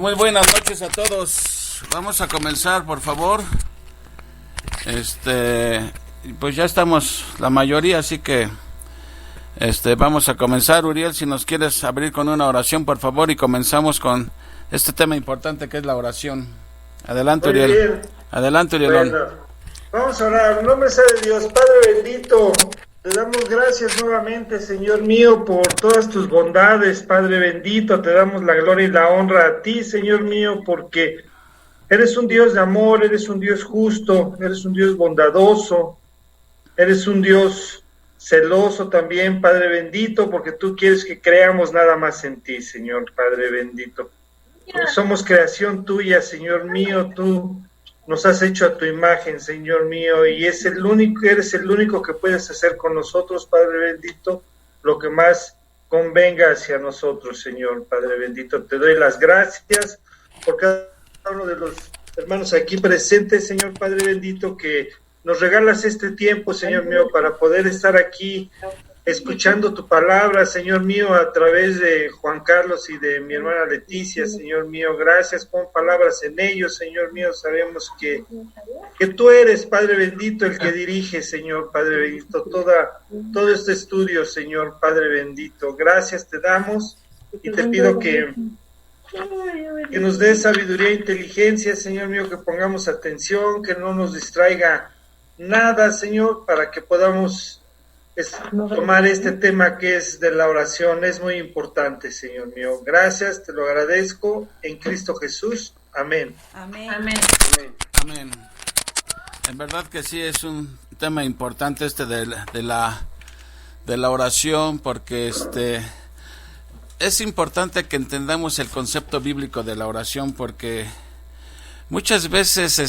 Muy buenas noches a todos. Vamos a comenzar, por favor. Pues ya estamos la mayoría, así que vamos a comenzar. Uriel, si nos quieres abrir con una oración, por favor, y comenzamos con este tema importante que es la oración. Adelante, Muy Uriel. bien. Adelante, Uriel. Bueno, vamos a orar. En nombre sea de Dios, Padre bendito, te damos gracias nuevamente, Señor mío, por todas tus bondades, Padre bendito. Te damos la gloria y la honra a ti, Señor mío, porque eres un Dios de amor, eres un Dios justo, eres un Dios bondadoso, eres un Dios celoso también, Padre bendito, porque tú quieres que creamos nada más en ti, Señor, Padre bendito. Porque somos creación tuya, Señor mío, tú nos has hecho a tu imagen, Señor mío, y eres el único que puedes hacer con nosotros, Padre bendito, lo que más convenga hacia nosotros, Señor, Padre bendito. Te doy las gracias por cada uno de los hermanos aquí presentes, Señor, Padre bendito, que nos regalas este tiempo, Señor mío, para poder estar aquí escuchando tu palabra, Señor mío, a través de Juan Carlos y de mi hermana Leticia, Señor mío. Gracias, pon palabras en ellos, Señor mío. Sabemos que tú eres, Padre bendito, el que dirige, Señor, Padre bendito, todo este estudio, Señor, Padre bendito. Gracias te damos y te pido que nos des sabiduría e inteligencia, Señor mío, que pongamos atención, que no nos distraiga nada, Señor, para que podamos tomar este tema que es de la oración. Es muy importante, Señor mío. Gracias, te lo agradezco en Cristo Jesús. Amén. Amén. Amén. Amén. En verdad que sí es un tema importante de la oración, porque es importante que entendamos el concepto bíblico de la oración, porque muchas veces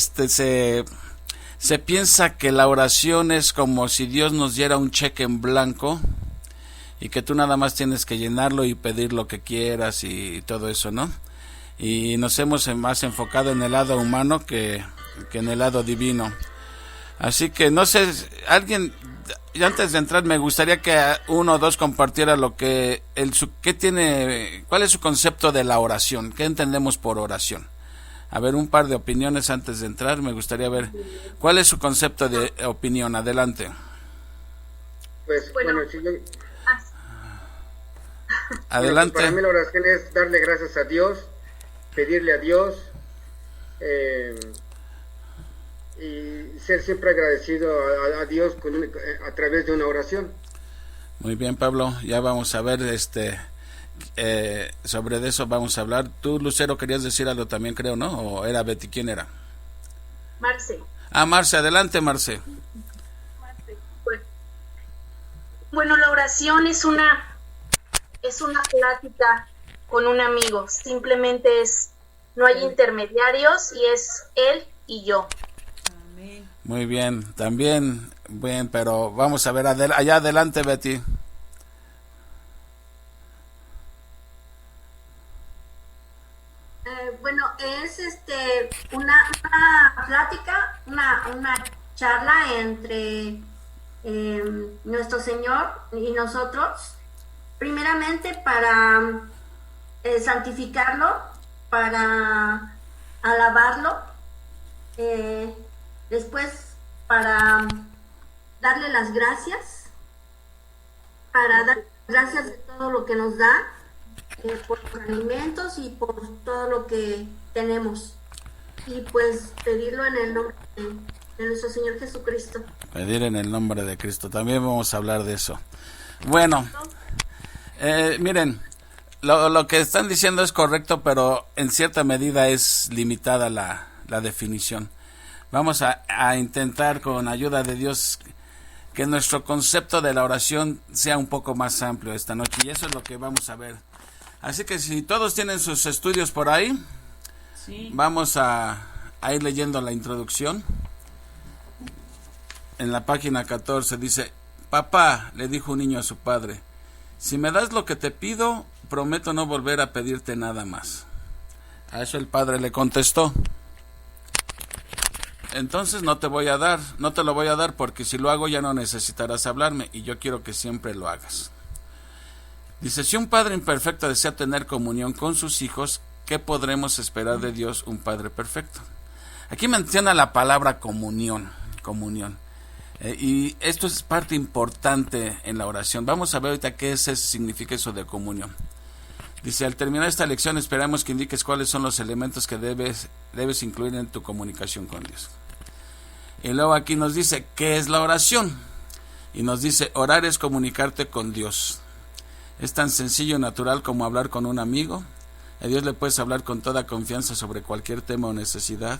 se piensa que la oración es como si Dios nos diera un cheque en blanco y que tú nada más tienes que llenarlo y pedir lo que quieras y todo eso, ¿no? Y nos hemos más enfocado en el lado humano que en el lado divino. Así que no sé, alguien, antes de entrar, me gustaría que uno o dos compartiera cuál es su concepto de la oración, qué entendemos por oración. A ver, un par de opiniones antes de entrar. Me gustaría ver cuál es su concepto de opinión. Adelante. Pues bueno, si yo, adelante. Pues para mí la oración es darle gracias a Dios, pedirle a Dios y ser siempre agradecido a Dios a través de una oración. Muy bien, Pablo. Ya vamos a ver sobre eso vamos a hablar. Tú, Lucero, querías decir algo también, creo, ¿no? ¿O era Betty? ¿Quién era? Marce. Marce, adelante, Marce. Bueno, la oración es una plática con un amigo. Simplemente no hay intermediarios y es él y yo. Amén. Muy bien, también, bien, pero vamos a ver, allá adelante, Betty. Bueno, es una plática, una charla entre nuestro Señor y nosotros, primeramente para santificarlo, para alabarlo, después para darle las gracias, para dar gracias de todo lo que nos da, por los alimentos y por todo lo que tenemos, y pues pedirlo en el nombre de nuestro Señor Jesucristo. Pedir en el nombre de Cristo, también vamos a hablar de eso. Bueno, miren, lo que están diciendo es correcto, pero en cierta medida es limitada la definición. Vamos a intentar, con ayuda de Dios, que nuestro concepto de la oración sea un poco más amplio esta noche, y eso es lo que vamos a ver. Así que si todos tienen sus estudios por ahí, sí, vamos a ir leyendo la introducción. En la página 14 dice: Papá, le dijo un niño a su padre, si me das lo que te pido, prometo no volver a pedirte nada más. A eso el padre le contestó: entonces no te lo voy a dar, porque si lo hago ya no necesitarás hablarme, y yo quiero que siempre lo hagas. Dice: si un padre imperfecto desea tener comunión con sus hijos, ¿qué podremos esperar de Dios, un Padre perfecto? Aquí menciona la palabra comunión. Y esto es parte importante en la oración. Vamos a ver ahorita qué significa eso de comunión. Dice, al terminar esta lección esperamos que indiques cuáles son los elementos que debes incluir en tu comunicación con Dios. Y luego aquí nos dice, ¿qué es la oración? Y nos dice, orar es comunicarte con Dios. Es tan sencillo y natural como hablar con un amigo. A Dios le puedes hablar con toda confianza sobre cualquier tema o necesidad.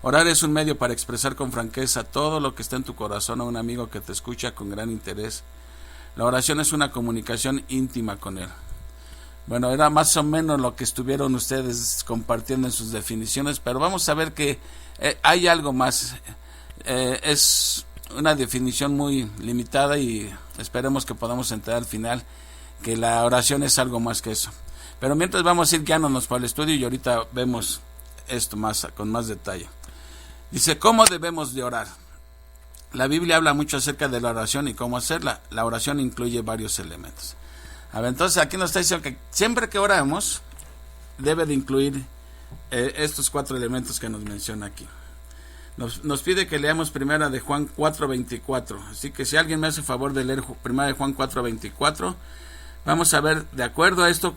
Orar es un medio para expresar con franqueza todo lo que está en tu corazón a un amigo que te escucha con gran interés. La oración es una comunicación íntima con Él. Bueno, era más o menos lo que estuvieron ustedes compartiendo en sus definiciones, pero vamos a ver que hay algo más. Es una definición muy limitada y esperemos que podamos entrar al final, que la oración es algo más que eso. Pero mientras vamos a ir guiándonos para el estudio y ahorita vemos esto con más detalle. Dice, ¿cómo debemos de orar? La Biblia habla mucho acerca de la oración y cómo hacerla. La oración incluye varios elementos. A ver, entonces aquí nos está diciendo que siempre que oramos debe de incluir estos 4 elementos que nos menciona aquí. Nos pide que leamos primera de Juan 4:24. Así que si alguien me hace favor de leer primera de Juan 4:24, vamos a ver, de acuerdo a esto,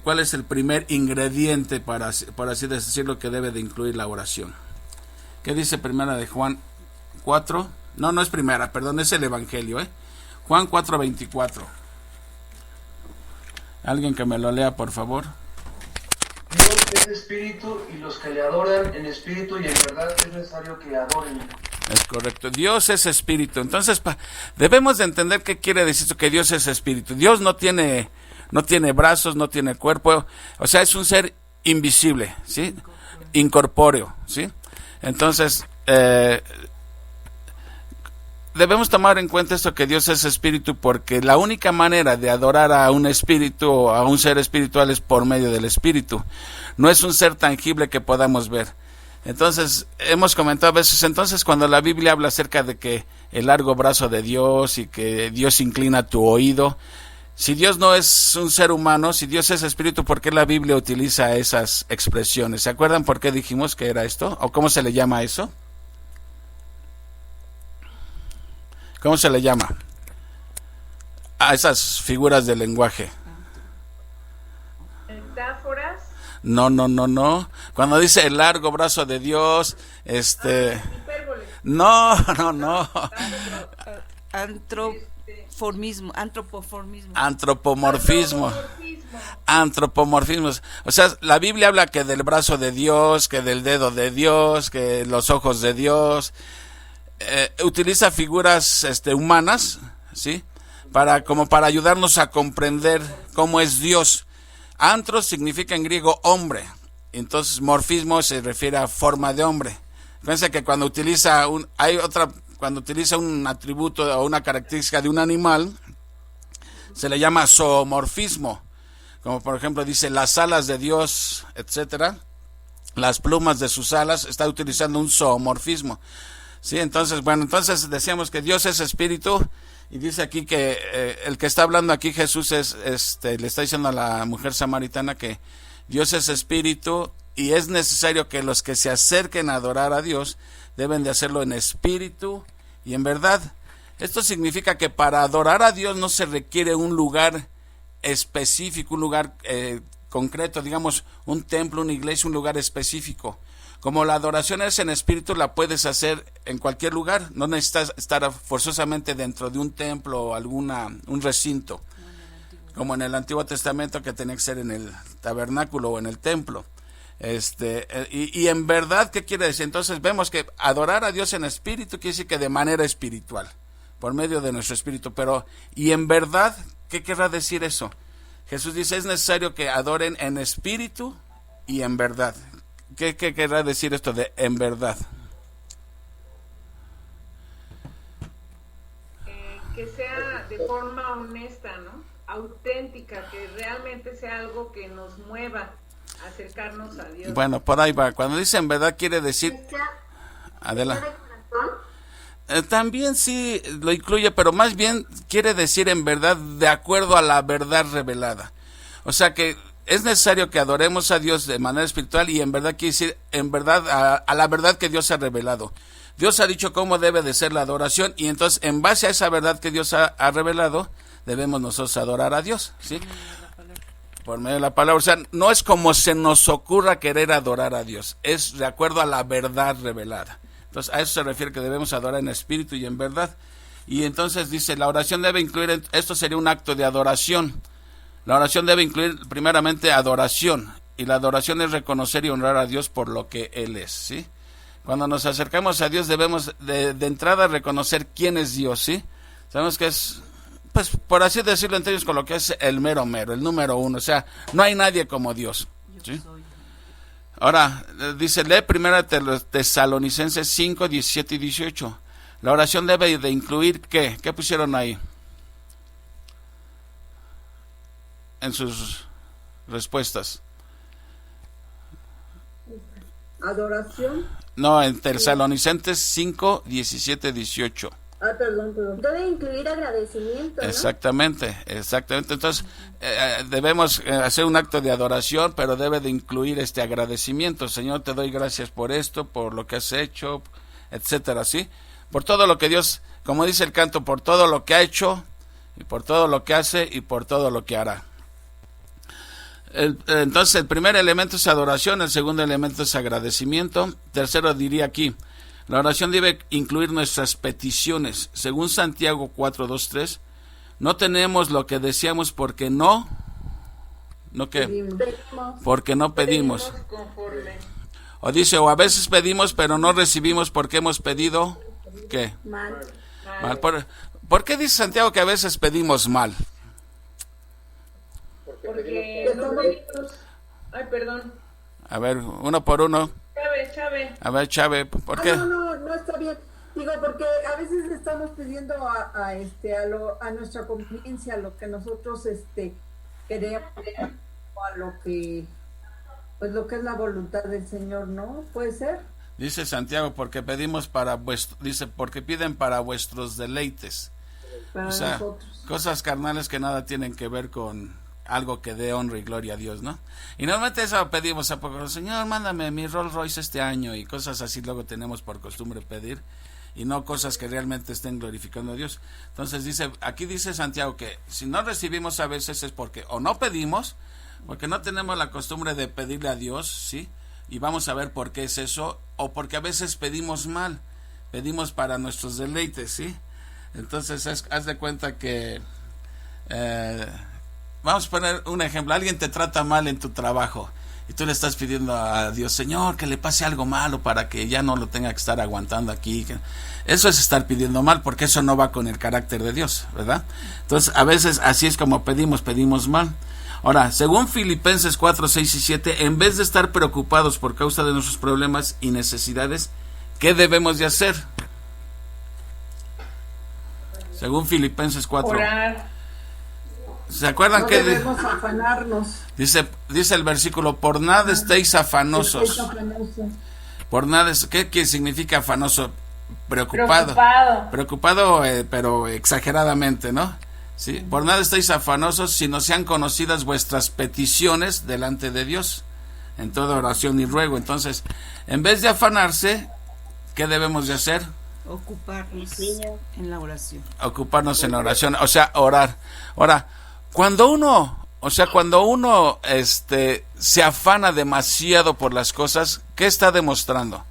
cuál es el primer ingrediente, por así decirlo, que debe de incluir la oración. ¿Qué dice primera de Juan 4? No es primera, perdón, es el Evangelio, Juan 4:24. Alguien que me lo lea, por favor. Dios es espíritu y los que le adoran en espíritu y en verdad es necesario que le adoren. Es correcto, Dios es espíritu. Entonces debemos de entender qué quiere decir esto, que Dios es espíritu. Dios no tiene brazos, no tiene cuerpo, o sea, es un ser invisible, ¿sí? Incorpóreo, ¿sí? Entonces, debemos tomar en cuenta esto, que Dios es espíritu, porque la única manera de adorar a un espíritu o a un ser espiritual es por medio del espíritu. No es un ser tangible que podamos ver. Entonces, hemos comentado a veces, entonces cuando la Biblia habla acerca de que el largo brazo de Dios y que Dios inclina tu oído, si Dios no es un ser humano, si Dios es espíritu, ¿por qué la Biblia utiliza esas expresiones? ¿Se acuerdan por qué dijimos que era esto? ¿O cómo se le llama eso? ¿Cómo se le llama a esas figuras de lenguaje? Metáforas. No. Cuando dice el largo brazo de Dios, Hipérbole. No. Antropomorfismo. O sea, la Biblia habla que del brazo de Dios, que del dedo de Dios, que los ojos de Dios. Utiliza figuras humanas, ¿sí? Para ayudarnos a comprender cómo es Dios. Antros significa en griego hombre, entonces morfismo se refiere a forma de hombre. Fíjense que cuando utiliza un atributo o una característica de un animal, se le llama zoomorfismo. Como por ejemplo dice las alas de Dios, etcétera, las plumas de sus alas, está utilizando un zoomorfismo. Sí, entonces decíamos que Dios es espíritu, y dice aquí que el que está hablando aquí Jesús le está diciendo a la mujer samaritana que Dios es espíritu y es necesario que los que se acerquen a adorar a Dios deben de hacerlo en espíritu y en verdad. Esto significa que para adorar a Dios no se requiere un lugar específico, un lugar concreto, digamos un templo, una iglesia, un lugar específico. Como la adoración es en espíritu, la puedes hacer en cualquier lugar. No necesitas estar forzosamente dentro de un templo o un recinto. Como en el Antiguo Testamento, que tenía que ser en el tabernáculo o en el templo. Y en verdad, ¿qué quiere decir? Entonces vemos que adorar a Dios en espíritu quiere decir que de manera espiritual, por medio de nuestro espíritu. Pero, y en verdad, ¿qué querrá decir eso? Jesús dice, es necesario que adoren en espíritu y en verdad. ¿Qué querrá decir esto de en verdad? Que sea de forma honesta, ¿no? Auténtica, que realmente sea algo que nos mueva a acercarnos a Dios. Bueno, por ahí va. Cuando dice en verdad quiere decir... Adelante. También sí lo incluye, pero más bien quiere decir en verdad de acuerdo a la verdad revelada. O sea que es necesario que adoremos a Dios de manera espiritual, y en verdad quiere decir, en verdad, a la verdad que Dios ha revelado. Dios ha dicho cómo debe de ser la adoración, y entonces en base a esa verdad que Dios ha revelado, debemos nosotros adorar a Dios, ¿sí? Por medio de la palabra. O sea, no es como se nos ocurra querer adorar a Dios, es de acuerdo a la verdad revelada. Entonces a eso se refiere, que debemos adorar en espíritu y en verdad. Y entonces dice, la oración debe incluir, esto sería un acto de adoración. La oración debe incluir primeramente adoración, y la adoración es reconocer y honrar a Dios por lo que Él es, ¿sí? Cuando nos acercamos a Dios debemos de entrada reconocer quién es Dios, ¿sí? Sabemos que es, pues por así decirlo en términos con lo que es el mero, el número uno, o sea, no hay nadie como Dios, ¿sí? Ahora, dice, lee primero Tesalonicenses 5, 17 y 18. La oración debe de incluir, ¿qué? ¿Qué pusieron ahí? En sus respuestas. Adoración. No, en Tesalonicenses 5, 17, 18. Perdón. Debe incluir agradecimiento, ¿no? Exactamente. Entonces, debemos hacer un acto de adoración, pero debe de incluir este agradecimiento. Señor, te doy gracias por esto, por lo que has hecho, etcétera, ¿sí? Por todo lo que Dios, como dice el canto, por todo lo que ha hecho, y por todo lo que hace, y por todo lo que hará. Entonces, el primer elemento es adoración, el segundo elemento es agradecimiento. Tercero, diría aquí, la oración debe incluir nuestras peticiones. Según Santiago 4, 2, 3, no tenemos lo que deseamos porque no qué, porque no pedimos. O dice, o a veces pedimos pero no recibimos porque hemos pedido, ¿qué? Mal. ¿Por qué dice Santiago que a veces pedimos mal? Porque no pedimos... Ay, perdón. A ver, uno por uno. Chávez. A ver, Chávez, ¿por qué? No está bien. Digo, porque a veces le estamos pidiendo a nuestra conveniencia, a lo que nosotros queremos, o a lo que es la voluntad del Señor, ¿no? ¿Puede ser? Dice Santiago, porque pedimos porque piden para vuestros deleites. Para nosotros. Cosas carnales que nada tienen que ver con algo que dé honra y gloria a Dios, ¿no? Y normalmente eso pedimos a poco, Señor, mándame mi Rolls Royce este año, y cosas así luego tenemos por costumbre pedir, y no cosas que realmente estén glorificando a Dios. Entonces aquí dice Santiago que si no recibimos a veces es porque o no pedimos, porque no tenemos la costumbre de pedirle a Dios, ¿sí? Y vamos a ver por qué es eso, o porque a veces pedimos mal, pedimos para nuestros deleites, ¿sí? Entonces haz de cuenta que vamos a poner un ejemplo. Alguien te trata mal en tu trabajo y tú le estás pidiendo a Dios, Señor, que le pase algo malo para que ya no lo tenga que estar aguantando aquí. Eso es estar pidiendo mal, porque eso no va con el carácter de Dios, ¿verdad? Entonces, a veces así es como pedimos mal. Ahora, según Filipenses 4, 6 y 7, en vez de estar preocupados por causa de nuestros problemas y necesidades, ¿qué debemos de hacer? Según Filipenses 4. Orar. ¿Se acuerdan no que debemos afanarnos? Dice el versículo, por nada estéis afanosos. Por nada, ¿qué significa afanoso? Preocupado, pero exageradamente, ¿no? Sí, por nada estáis afanosos, sino sean conocidas vuestras peticiones delante de Dios en toda oración y ruego. Entonces, en vez de afanarse, ¿qué debemos de hacer? Ocuparnos en la oración. Ocuparnos en la oración, o sea, orar. Ahora, cuando uno se afana demasiado por las cosas, ¿qué está demostrando?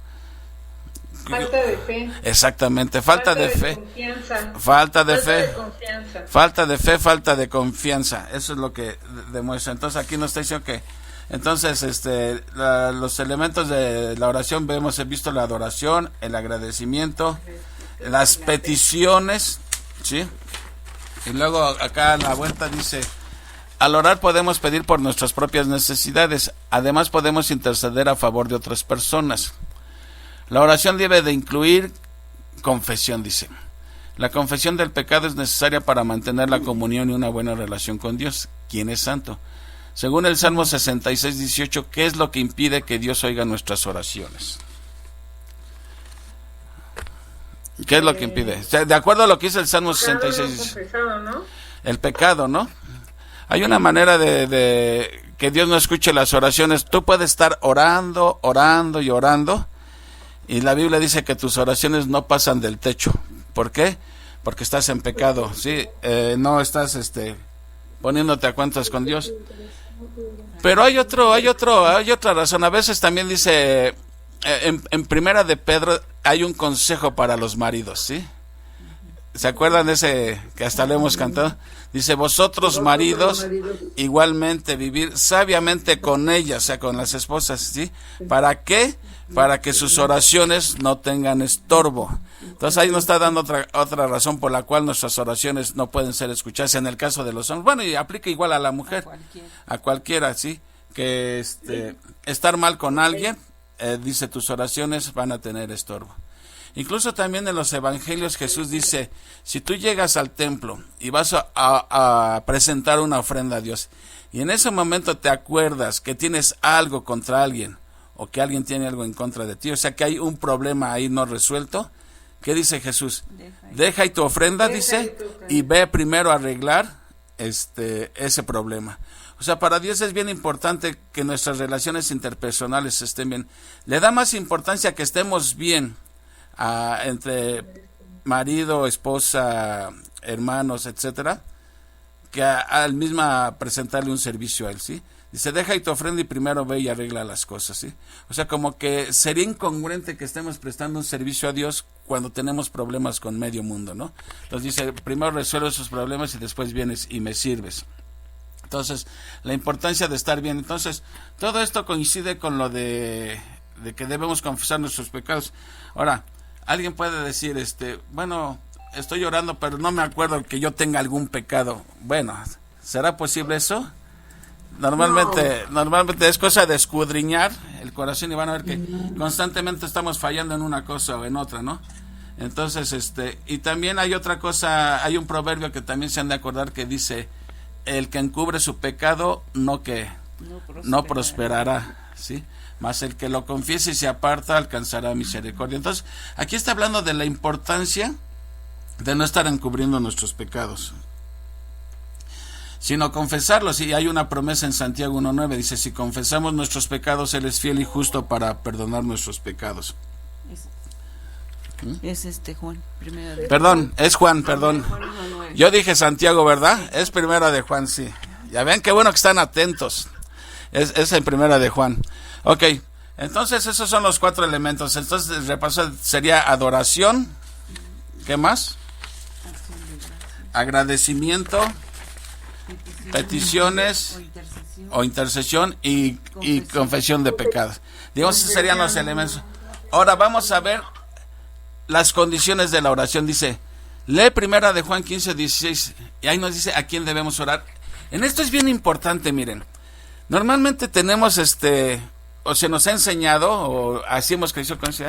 Falta de fe. Exactamente, falta de fe. Confianza. Falta de fe. Confianza. Falta de fe, falta de confianza. Eso es lo que demuestra. Entonces aquí nos está diciendo que entonces los elementos de la oración hemos visto la adoración, el agradecimiento, las peticiones, ¿sí? Y luego acá en la vuelta dice, al orar podemos pedir por nuestras propias necesidades, además podemos interceder a favor de otras personas. La oración debe de incluir confesión, dice. La confesión del pecado es necesaria para mantener la comunión y una buena relación con Dios, quien es santo. Según el Salmo 66, 18, ¿qué es lo que impide que Dios oiga nuestras oraciones? ¿Qué es lo que impide? De acuerdo a lo que dice el Salmo 66, confesado, ¿no? El pecado, ¿no? Hay una manera de que Dios no escuche las oraciones. Tú puedes estar orando, orando y orando, y la Biblia dice que tus oraciones no pasan del techo. ¿Por qué? Porque estás en pecado, ¿sí? No estás poniéndote a cuentas con Dios. Pero hay otra razón. A veces también dice, en Primera de Pedro hay un consejo para los maridos, ¿sí? ¿Se acuerdan de ese que hasta lo hemos cantado? Dice, vosotros maridos, igualmente vivir sabiamente con ellas, o sea, con las esposas, ¿sí? ¿Para qué? Para que sus oraciones no tengan estorbo. Entonces ahí nos está dando otra razón por la cual nuestras oraciones no pueden ser escuchadas en el caso de los hombres. Bueno, y aplica igual a la mujer, a cualquiera, ¿sí? Que estar mal con alguien, dice, tus oraciones van a tener estorbo. Incluso también en los evangelios Jesús dice, si tú llegas al templo y vas a presentar una ofrenda a Dios, y en ese momento te acuerdas que tienes algo contra alguien, o que alguien tiene algo en contra de ti, o sea que hay un problema ahí no resuelto, ¿qué dice Jesús? Deja ahí tu ofrenda, dice, y ve primero a arreglar ese problema. O sea, para Dios es bien importante que nuestras relaciones interpersonales estén bien. Le da más importancia que estemos bien entre marido, esposa, hermanos, etcétera, que al misma presentarle un servicio a él, ¿sí? Dice, deja ahí tu ofrenda y primero ve y arregla las cosas, ¿sí? O sea, como que sería incongruente que estemos prestando un servicio a Dios cuando tenemos problemas con medio mundo, ¿no? Entonces dice, primero resuelve esos problemas y después vienes y me sirves. Entonces, la importancia de estar bien. Entonces, todo esto coincide con lo de que debemos confesar nuestros pecados. Ahora, alguien puede decir, bueno, estoy orando, pero no me acuerdo que yo tenga algún pecado. Bueno, ¿será posible eso? Normalmente es cosa de escudriñar el corazón y van a ver que constantemente estamos fallando en una cosa o en otra, ¿no? Entonces, y también hay otra cosa, hay un proverbio que también se han de acordar que dice, el que encubre su pecado, no prosperará, ¿sí? Mas el que lo confiese y se aparta alcanzará misericordia. Entonces, aquí está hablando de la importancia de no estar encubriendo nuestros pecados, sino confesarlos. Y hay una promesa en Santiago 1:9, dice, si confesamos nuestros pecados, Él es fiel y justo para perdonar nuestros pecados. Es Juan, primera de Perdón, es Juan, perdón. Yo dije Santiago, ¿verdad? Es primera de Juan, sí. Ya ven qué bueno que están atentos. Es en primera de Juan. Ok, entonces esos son los 4 elementos. Entonces el repaso sería adoración. ¿Qué más? Agradecimiento, peticiones o intercesión y confesión de pecados. Digamos, esos serían los elementos. Ahora vamos a ver las condiciones de la oración. Dice, lee primera de Juan 15:16 y ahí nos dice a quién debemos orar. En esto es bien importante, miren. Normalmente tenemos o se nos ha enseñado, o así hemos crecido con eso,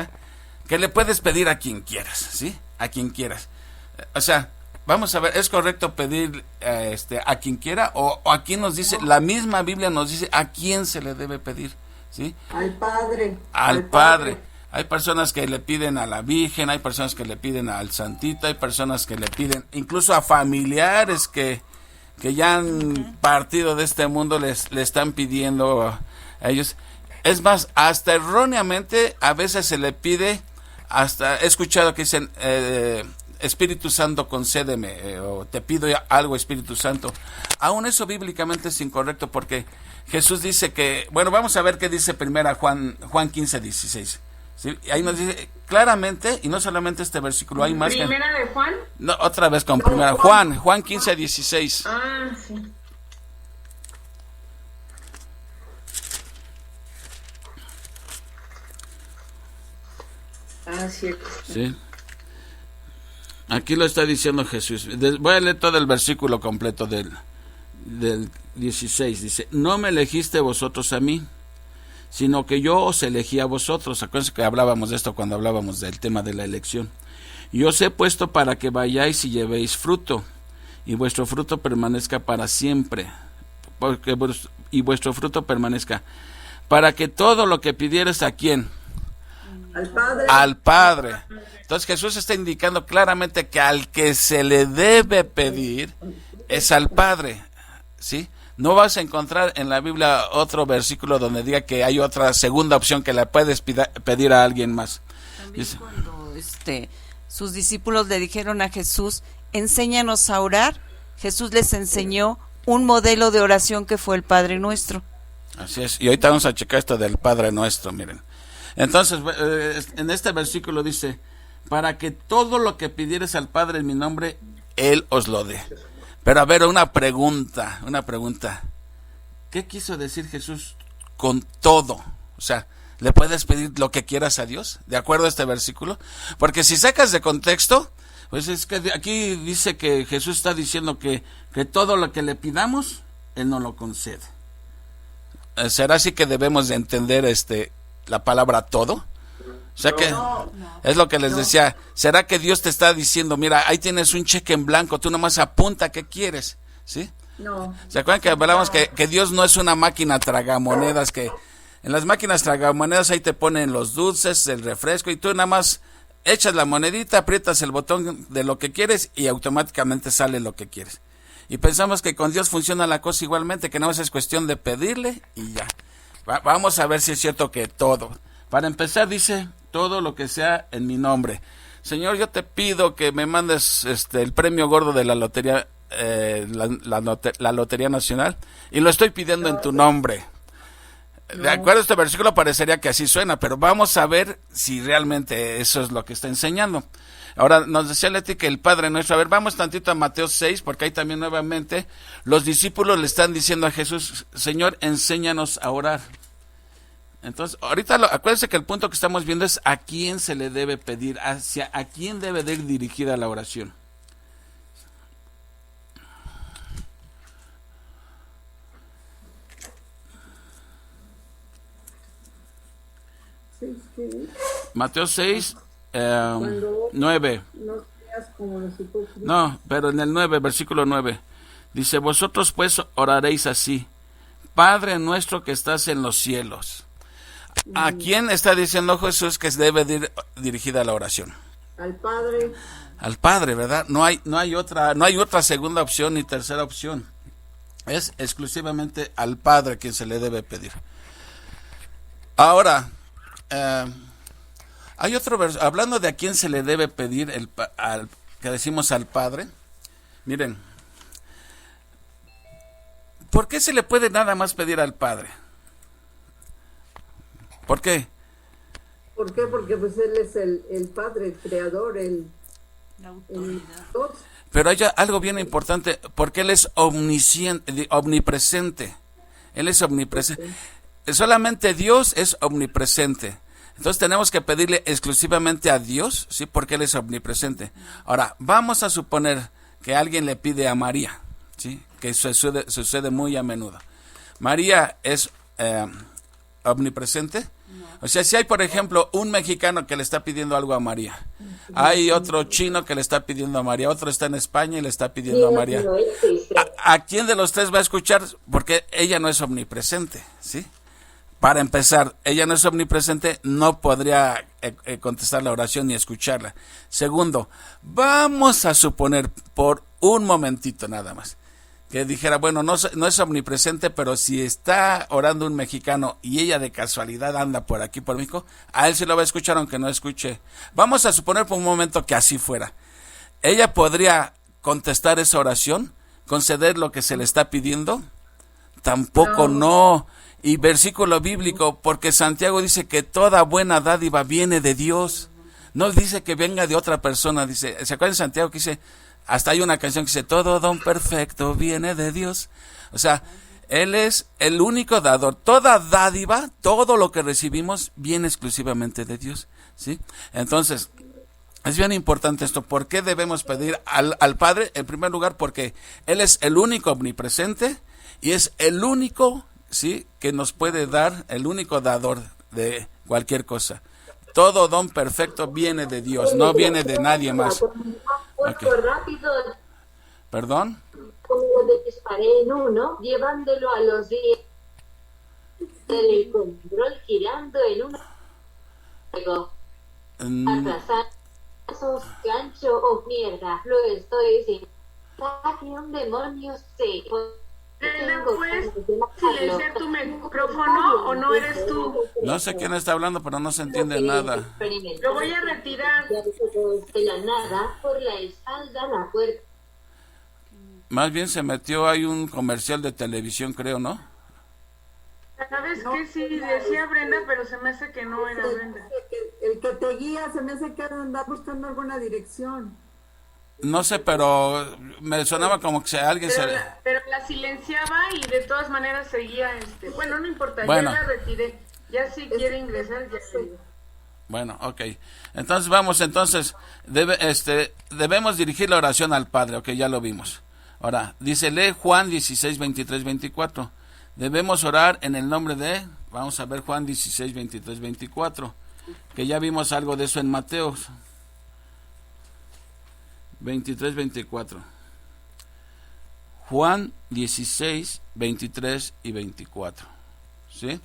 que le puedes pedir a quien quieras, ¿sí? A quien quieras. O sea, vamos a ver, ¿es correcto pedir a quien quiera? O aquí nos dice, la misma Biblia nos dice a quién se le debe pedir, ¿sí? Al Padre. Al Padre. Hay personas que le piden a la Virgen, hay personas que le piden al Santito, hay personas que le piden incluso a familiares que ya han partido de este mundo, le están pidiendo a ellos. Es más, hasta erróneamente a veces se le pide, hasta he escuchado que dicen, Espíritu Santo, concédeme, o te pido algo, Espíritu Santo. Aún eso bíblicamente es incorrecto, porque Jesús dice que, bueno, vamos a ver qué dice primera Juan 15:16. ¿Sí? Ahí nos dice claramente, y no solamente este versículo, hay más. ¿Primera de Juan? No, otra vez con primera. Juan 15:16. Ah, sí. Ah, cierto. Sí. Aquí lo está diciendo Jesús. Voy a leer todo el versículo completo del 16. Dice, no me elegiste vosotros a mí, sino que yo os elegí a vosotros. Acuérdense que hablábamos de esto cuando hablábamos del tema de la elección. Yo os he puesto para que vayáis y llevéis fruto, y vuestro fruto permanezca para siempre, y vuestro fruto permanezca, para que todo lo que pidieres, ¿a quién? Al Padre. Al Padre. Entonces Jesús está indicando claramente que al que se le debe pedir es al Padre, ¿sí? No vas a encontrar en la Biblia otro versículo donde diga que hay otra segunda opción que le puedes pedir a alguien más. También cuando sus discípulos le dijeron a Jesús, enséñanos a orar, Jesús les enseñó un modelo de oración que fue el Padre Nuestro. Así es, y ahorita vamos a checar esto del Padre Nuestro, miren. Entonces, en este versículo dice, para que todo lo que pidieres al Padre en mi nombre, Él os lo dé. Pero a ver, una pregunta. ¿Qué quiso decir Jesús con todo? O sea, ¿le puedes pedir lo que quieras a Dios? ¿De acuerdo a este versículo? Porque si sacas de contexto, pues es que aquí dice que Jesús está diciendo que todo lo que le pidamos, Él nos lo concede. ¿Será así que debemos de entender la palabra todo? O sea que es lo que les decía, ¿será que Dios te está diciendo, mira, ahí tienes un cheque en blanco, tú nomás apunta qué quieres? ¿Sí? No. ¿Se acuerdan que hablábamos que Dios no es una máquina tragamonedas, que en las máquinas tragamonedas ahí te ponen los dulces, el refresco, y tú nada más echas la monedita, aprietas el botón de lo que quieres y automáticamente sale lo que quieres? Y pensamos que con Dios funciona la cosa igualmente, que nada más es cuestión de pedirle y ya. Vamos a ver si es cierto que todo. Para empezar dice, todo lo que sea en mi nombre. Señor, yo te pido que me mandes el premio gordo de la lotería, la Lotería Nacional, y lo estoy pidiendo en tu nombre. De acuerdo a este versículo parecería que así suena, pero vamos a ver si realmente eso es lo que está enseñando. Ahora, nos decía Leti que el Padre Nuestro, a ver, vamos tantito a Mateo 6, porque ahí también nuevamente los discípulos le están diciendo a Jesús, Señor, enséñanos a orar. Entonces, ahorita acuérdense que el punto que estamos viendo es a quién se le debe pedir, hacia a quién debe de ir dirigida la oración. Mateo 6, 9. No seas como los hipócritas. No, pero en el 9, versículo 9, dice, vosotros pues oraréis así, Padre nuestro que estás en los cielos. ¿A quién está diciendo Jesús que debe ir dirigida la oración? Al Padre. Al Padre, ¿verdad? No hay otra segunda opción ni tercera opción. Es exclusivamente al Padre quien se le debe pedir. Ahora, hay otro verso, hablando de a quién se le debe pedir, que decimos al Padre. Miren, ¿por qué se le puede nada más pedir al Padre? ¿Por qué? ¿Por qué? Porque pues Él es el Padre, el Creador, el Dios. Pero hay algo bien importante, porque Él es omnipresente. Él es omnipresente. Solamente Dios es omnipresente. Entonces tenemos que pedirle exclusivamente a Dios, ¿sí? Porque Él es omnipresente. Ahora, vamos a suponer que alguien le pide a María, ¿sí? Que sucede muy a menudo. María es omnipresente. O sea, si hay, por ejemplo, un mexicano que le está pidiendo algo a María, hay otro chino que le está pidiendo a María, otro está en España y le está pidiendo a María. ¿A quién de los tres va a escuchar? Porque ella no es omnipresente, ¿sí? Para empezar, ella no es omnipresente, no podría contestar la oración ni escucharla. Segundo, vamos a suponer por un momentito nada más, que dijera, bueno, no es omnipresente, pero si está orando un mexicano y ella de casualidad anda por aquí, por México, a él sí lo va a escuchar aunque no escuche. Vamos a suponer por un momento que así fuera. ¿Ella podría contestar esa oración? ¿Conceder lo que se le está pidiendo? Tampoco, no. Y versículo bíblico, porque Santiago dice que toda buena dádiva viene de Dios. No dice que venga de otra persona. Dice, ¿se acuerdan de Santiago que dice? Hasta hay una canción que dice, todo don perfecto viene de Dios. O sea, Él es el único dador. Toda dádiva, todo lo que recibimos, viene exclusivamente de Dios, ¿sí? Entonces, es bien importante esto. ¿Por qué debemos pedir al Padre? En primer lugar, porque Él es el único omnipresente y es el único, ¿sí?, que nos puede dar, el único dador de cualquier cosa. Todo don perfecto viene de Dios, no viene de nadie más. Okay. Rápido. ¿Perdón? Como lo disparé en uno, llevándolo a los días del control girando en un juego. Esos gancho o mierda, lo estoy diciendo. Que un demonio se Brenda, ¿puedes silenciar tu micrófono o no eres tú? No sé quién está hablando, pero no se entiende nada. Lo voy a retirar. De la nada, por la espalda, la puerta. Más bien se metió, hay un comercial de televisión, creo, ¿no? ¿Sabes qué? Sí, decía Brenda, pero se me hace que no era Brenda. El que te guía se me hace que anda buscando alguna dirección. No sé, pero me sonaba como que alguien Pero la silenciaba y de todas maneras seguía, bueno, no importa, Bueno. ya la retiré. Ya si quiere ingresar, ya se dio. Bueno, ok. Entonces vamos, debemos dirigir la oración al Padre, ok, ya lo vimos. Ahora, dice, lee Juan 16, 23, 24. Debemos orar en el nombre de, vamos a ver Juan 16, 23, 24, que ya vimos algo de eso en Mateo 23, 24. Juan 16, 23 y 24. ¿Sí?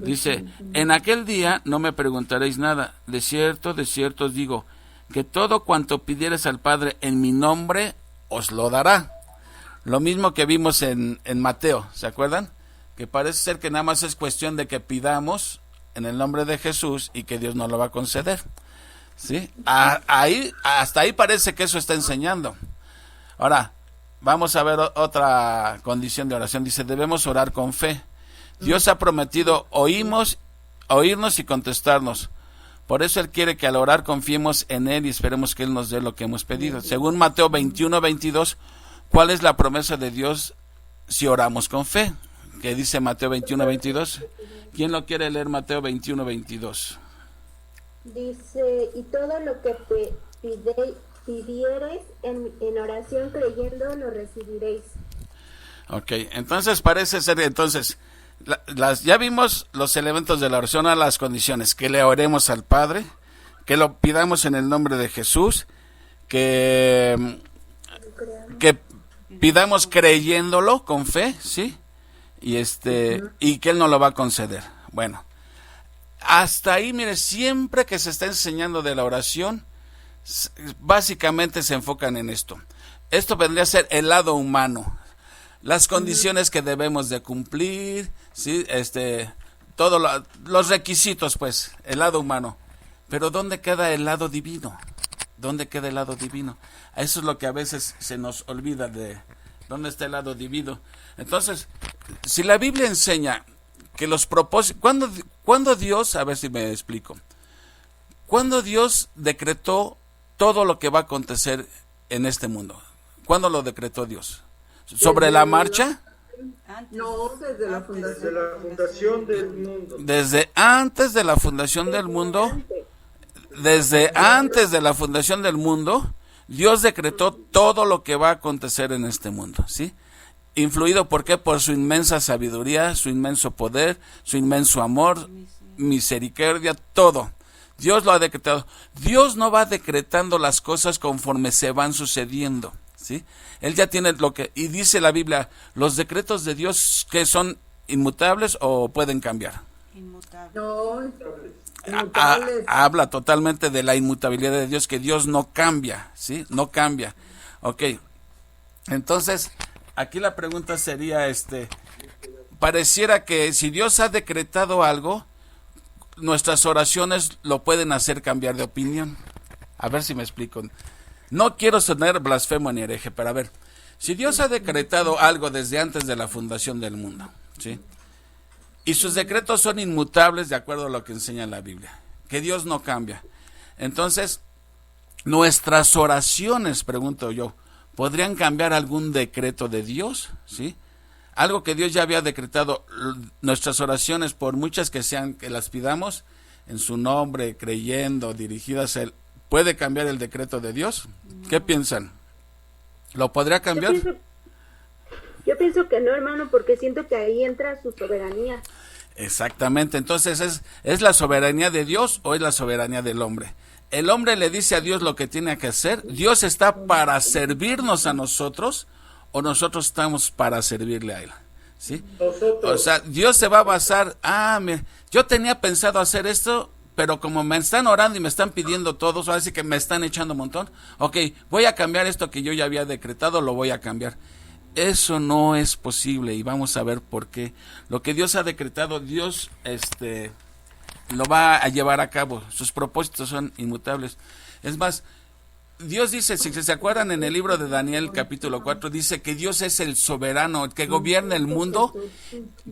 Dice, en aquel día no me preguntaréis nada. De cierto os digo, que todo cuanto pidiereis al Padre en mi nombre, os lo dará. Lo mismo que vimos en Mateo, ¿se acuerdan? Que parece ser que nada más es cuestión de que pidamos en el nombre de Jesús y que Dios nos lo va a conceder. ¿Sí? Hasta ahí parece que eso está enseñando. Ahora, vamos a ver otra condición de oración. Dice, debemos orar con fe. Dios ha prometido oírnos y contestarnos. Por eso Él quiere que al orar confiemos en Él y esperemos que Él nos dé lo que hemos pedido. Según Mateo 21, 22, ¿cuál es la promesa de Dios si oramos con fe? ¿Qué dice Mateo 21, 22? ¿Quién lo quiere leer? Mateo 21, 22. Dice, y todo lo que pidiereis en oración creyendo, lo recibiréis. Ok, entonces parece ser, ya vimos los elementos de la oración, a las condiciones, que le oremos al Padre, que lo pidamos en el nombre de Jesús, que pidamos creyéndolo con fe, ¿sí? Y que Él nos lo va a conceder. Bueno, hasta ahí, mire, siempre que se está enseñando de la oración, básicamente se enfocan en esto. Esto vendría a ser el lado humano, las condiciones que debemos de cumplir, ¿sí? Todos los requisitos, pues, el lado humano. Pero ¿dónde queda el lado divino? ¿Dónde queda el lado divino? Eso es lo que a veces se nos olvida de dónde está el lado divino. Entonces, si la Biblia enseña que los propósitos, ¿cuándo Dios, a ver si me explico, cuándo Dios decretó todo lo que va a acontecer en este mundo? ¿Cuándo lo decretó Dios? ¿Sobre la marcha? No, desde la fundación del mundo. Desde antes de la fundación del mundo, desde antes de la fundación del mundo, Dios decretó todo lo que va a acontecer en este mundo, ¿sí? Influido, ¿por qué? Por su inmensa sabiduría, su inmenso poder, su inmenso amor, misericordia, todo. Dios lo ha decretado. Dios no va decretando las cosas conforme se van sucediendo, ¿sí? Él ya tiene y dice la Biblia, los decretos de Dios, que son inmutables o pueden cambiar. No, habla totalmente de la inmutabilidad de Dios, que Dios no cambia, ¿sí? No cambia. Ok. Entonces, aquí la pregunta sería, pareciera que si Dios ha decretado algo, nuestras oraciones lo pueden hacer cambiar de opinión. A ver si me explico. No quiero sonar blasfemo ni hereje, pero a ver, si Dios ha decretado algo desde antes de la fundación del mundo, ¿sí? Y sus decretos son inmutables de acuerdo a lo que enseña la Biblia, que Dios no cambia. Entonces, nuestras oraciones, pregunto yo, ¿podrían cambiar algún decreto de Dios? ¿Sí? Algo que Dios ya había decretado, nuestras oraciones, por muchas que sean, que las pidamos en su nombre, creyendo, dirigidas a Él, ¿puede cambiar el decreto de Dios? ¿Qué piensan? ¿Lo podría cambiar? Yo pienso que no, hermano, porque siento que ahí entra su soberanía. Exactamente, entonces ¿es la soberanía de Dios o es la soberanía del hombre? El hombre le dice a Dios lo que tiene que hacer. ¿Dios está para servirnos a nosotros o nosotros estamos para servirle a Él? ¿Sí? O sea, Dios se va a basar, yo tenía pensado hacer esto, pero como me están orando y me están pidiendo todos, así que me están echando un montón, ok, voy a cambiar esto que yo ya había decretado, lo voy a cambiar. Eso no es posible y vamos a ver por qué. Lo que Dios ha decretado, Dios lo va a llevar a cabo. Sus propósitos son inmutables. Es más, Dios dice, si se acuerdan en el libro de Daniel capítulo 4, dice que Dios es el soberano, el que gobierna el mundo,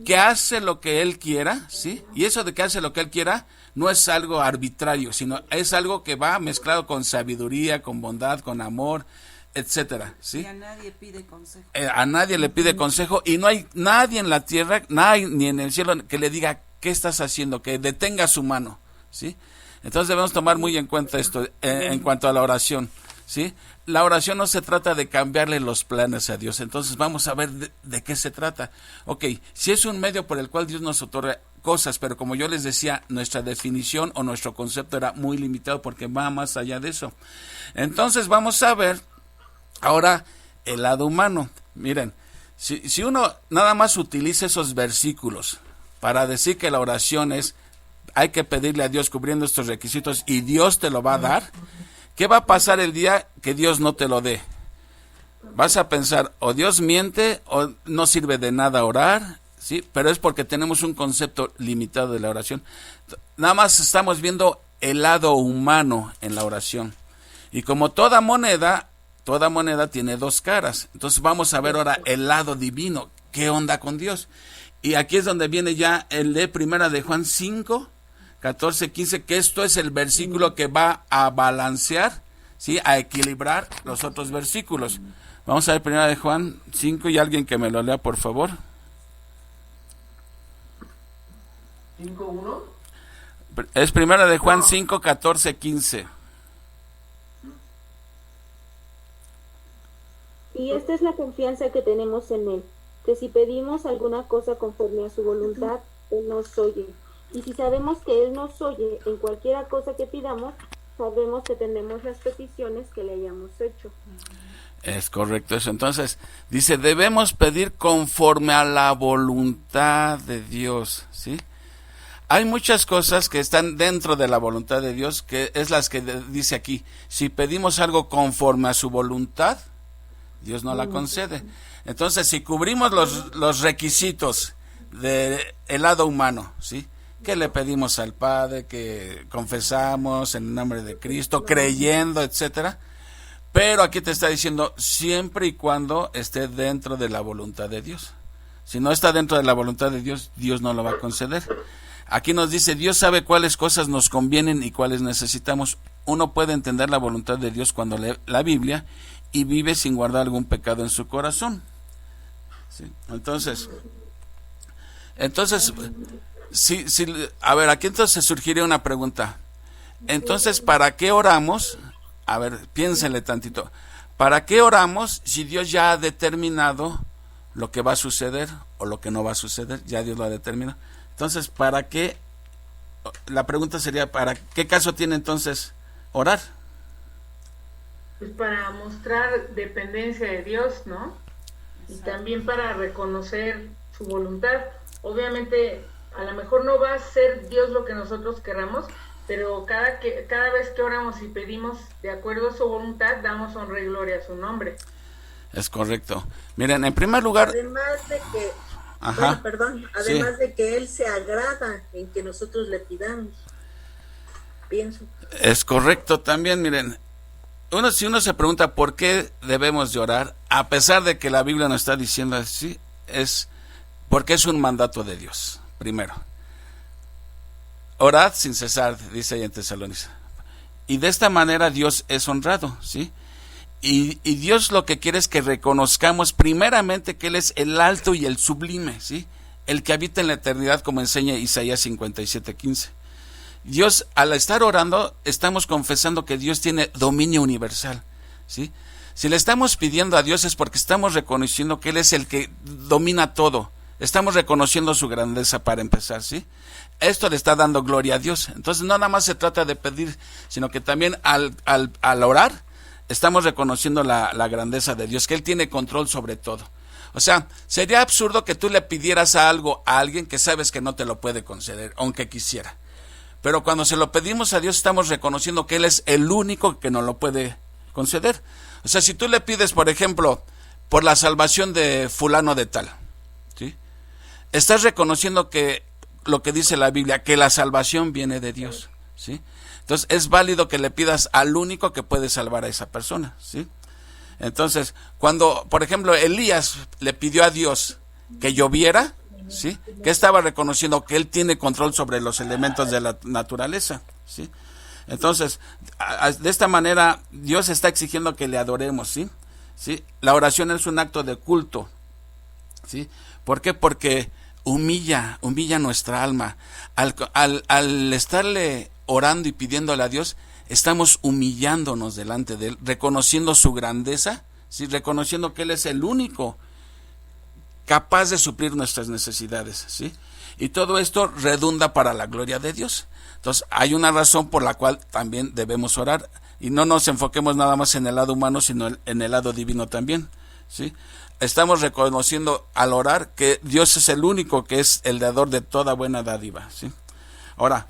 que hace lo que Él quiera, ¿sí? Y eso de que hace lo que Él quiera no es algo arbitrario, sino es algo que va mezclado con sabiduría, con bondad, con amor, etcétera, ¿sí? Y a nadie pide consejo. A nadie le pide consejo y no hay nadie en la tierra, ni en el cielo que le diga qué estás haciendo, que detenga su mano, ¿sí? Entonces debemos tomar muy en cuenta esto en cuanto a la oración, ¿sí? La oración no se trata de cambiarle los planes a Dios. Entonces vamos a ver de qué se trata. Ok, si es un medio por el cual Dios nos otorga cosas, pero como yo les decía, nuestra definición o nuestro concepto era muy limitado porque va más allá de eso. Entonces vamos a ver ahora el lado humano. Miren, si uno nada más utiliza esos versículos para decir que la oración es, hay que pedirle a Dios cubriendo estos requisitos y Dios te lo va a dar, ¿qué va a pasar el día que Dios no te lo dé? Vas a pensar, o Dios miente, o no sirve de nada orar, ¿sí? Pero es porque tenemos un concepto limitado de la oración. Nada más estamos viendo el lado humano en la oración. Y como toda moneda tiene dos caras. Entonces vamos a ver ahora el lado divino. ¿Qué onda con Dios? Y aquí es donde viene ya el de Primera de Juan 5, 14, 15, que esto es el versículo que va a balancear, ¿sí? A equilibrar los otros versículos. Vamos a ver Primera de Juan 5 y alguien que me lo lea, por favor. 5:1. Es Primera de Juan 5, 14, 15. Y esta es la confianza que tenemos en Él, que si pedimos alguna cosa conforme a su voluntad, Él nos oye. Y si sabemos que Él nos oye en cualquiera cosa que pidamos, sabemos que tenemos las peticiones que le hayamos hecho. Es correcto eso. Entonces, dice, debemos pedir conforme a la voluntad de Dios, ¿sí? Hay muchas cosas que están dentro de la voluntad de Dios, que es las que dice aquí. Si pedimos algo conforme a su voluntad, Dios no la concede. Entonces, si cubrimos los requisitos del lado humano, ¿sí? Que le pedimos al Padre, que confesamos en el nombre de Cristo, creyendo, etcétera. Pero aquí te está diciendo siempre y cuando esté dentro de la voluntad de Dios. Si no está dentro de la voluntad de Dios, Dios no lo va a conceder. Aquí nos dice, Dios sabe cuáles cosas nos convienen y cuáles necesitamos. Uno puede entender la voluntad de Dios cuando lee la Biblia y vive sin guardar algún pecado en su corazón. ¿Sí? Entonces, a ver, aquí entonces surgiría una pregunta. Entonces, ¿para qué oramos? A ver, piénsenle tantito. ¿Para qué oramos si Dios ya ha determinado lo que va a suceder o lo que no va a suceder? Ya Dios lo ha determinado. Entonces, ¿para qué? La pregunta sería, ¿para qué caso tiene entonces orar? Pues para mostrar dependencia de Dios, ¿no? Y también para reconocer su voluntad. Obviamente, a lo mejor no va a ser Dios lo que nosotros queramos, pero cada vez que oramos y pedimos de acuerdo a su voluntad, damos honra y gloria a su nombre. Es correcto. Miren, en primer lugar... Además de que, Ajá. además de que Él se agrada en que nosotros le pidamos, pienso. Es correcto también, miren. Si uno se pregunta por qué debemos de orar, a pesar de que la Biblia nos está diciendo así, es porque es un mandato de Dios, primero. Orad sin cesar, dice ahí en Tesalónica. Y de esta manera Dios es honrado, ¿sí? Y Dios lo que quiere es que reconozcamos primeramente que Él es el alto y el sublime, ¿sí? El que habita en la eternidad, como enseña Isaías 57:15. Dios, al estar orando, estamos confesando que Dios tiene dominio universal, ¿sí? Si le estamos pidiendo a Dios es porque estamos reconociendo que Él es el que domina todo. Estamos reconociendo su grandeza para empezar, ¿sí? Esto le está dando gloria a Dios. Entonces no nada más se trata de pedir, sino que también al orar, estamos reconociendo la grandeza de Dios, que Él tiene control sobre todo. O sea, sería absurdo que tú le pidieras algo a alguien que sabes que no te lo puede conceder, aunque quisiera. Pero cuando se lo pedimos a Dios, estamos reconociendo que Él es el único que nos lo puede conceder. O sea, si tú le pides, por ejemplo, por la salvación de fulano de tal, ¿sí? Estás reconociendo que lo que dice la Biblia, que la salvación viene de Dios, ¿sí? Entonces es válido que le pidas al único que puede salvar a esa persona, ¿sí? Entonces, cuando, por ejemplo, Elías le pidió a Dios que lloviera, ¿sí? Que estaba reconociendo que él tiene control sobre los elementos de la naturaleza, ¿sí? Entonces, de esta manera, Dios está exigiendo que le adoremos, ¿sí? ¿Sí? La oración es un acto de culto, ¿sí? ¿Por qué? Porque humilla nuestra alma. Al estarle orando y pidiéndole a Dios, estamos humillándonos delante de Él, reconociendo su grandeza, ¿sí? Reconociendo que Él es el único capaz de suplir nuestras necesidades, ¿sí? Y todo esto redunda para la gloria de Dios. Entonces, hay una razón por la cual también debemos orar, y no nos enfoquemos nada más en el lado humano, sino en el lado divino también, ¿sí? Estamos reconociendo al orar que Dios es el único que es el dador de toda buena dádiva, ¿sí? Ahora,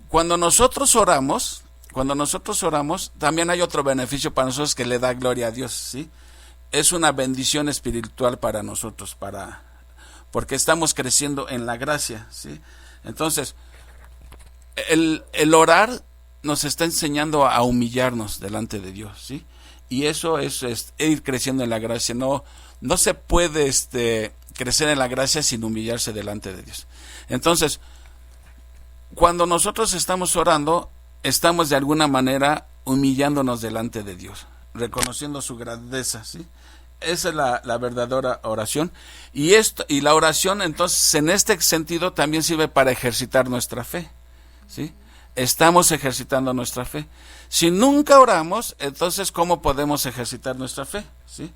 cuando nosotros oramos, también hay otro beneficio para nosotros que le da gloria a Dios, ¿sí? Es una bendición espiritual para nosotros, porque estamos creciendo en la gracia, ¿sí? Entonces, el orar nos está enseñando a humillarnos delante de Dios, ¿sí? Y eso es ir creciendo en la gracia. No se puede crecer en la gracia sin humillarse delante de Dios. Entonces, cuando nosotros estamos orando, estamos de alguna manera humillándonos delante de Dios, reconociendo su grandeza, ¿sí? Esa es la verdadera oración. Y la oración, entonces, en este sentido, también sirve para ejercitar nuestra fe, ¿sí? Estamos ejercitando nuestra fe. Si nunca oramos, entonces, ¿cómo podemos ejercitar nuestra fe? ¿Sí?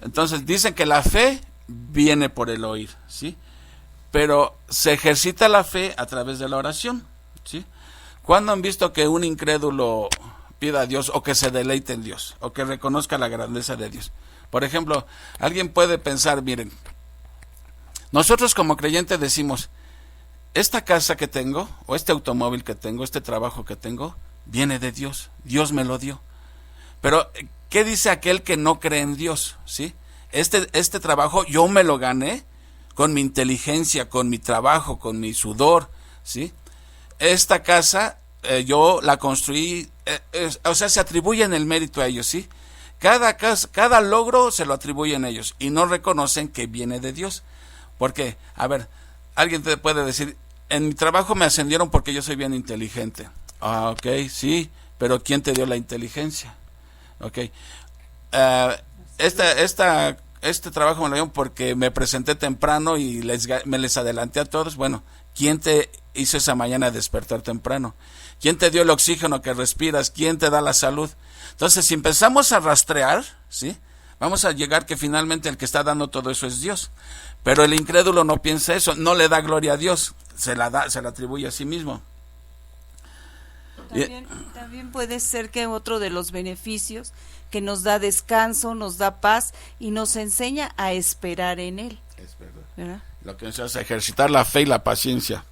Entonces, dicen que la fe viene por el oír, ¿sí? Pero se ejercita la fe a través de la oración, ¿sí? ¿Cuándo han visto que un incrédulo pida a Dios, o que se deleite en Dios, o que reconozca la grandeza de Dios? Por ejemplo, alguien puede pensar, miren, nosotros como creyentes decimos, esta casa que tengo, o este automóvil que tengo, este trabajo que tengo, viene de Dios, Dios me lo dio. Pero, ¿qué dice aquel que no cree en Dios? ¿Sí? Este trabajo yo me lo gané con mi inteligencia, con mi trabajo, con mi sudor, ¿sí? Esta casa yo la construí, o sea, se atribuyen el mérito a ellos, ¿sí? Cada logro se lo atribuyen a ellos y no reconocen que viene de Dios. Porque, a ver, alguien te puede decir, en mi trabajo me ascendieron porque yo soy bien inteligente. Ah, ok, sí, pero ¿quién te dio la inteligencia? Ok, este trabajo me lo dieron porque me presenté temprano y me les adelanté a todos. Bueno, ¿quién te hizo esa mañana despertar temprano? ¿Quién te dio el oxígeno que respiras? ¿Quién te da la salud? Entonces, si empezamos a rastrear, ¿sí? Vamos a llegar que finalmente el que está dando todo eso es Dios. Pero el incrédulo no piensa eso, no le da gloria a Dios, se la atribuye a sí mismo. También puede ser que otro de los beneficios que nos da descanso, nos da paz y nos enseña a esperar en Él. Es verdad. ¿Verdad? Lo que nos hace ejercitar la fe y la paciencia.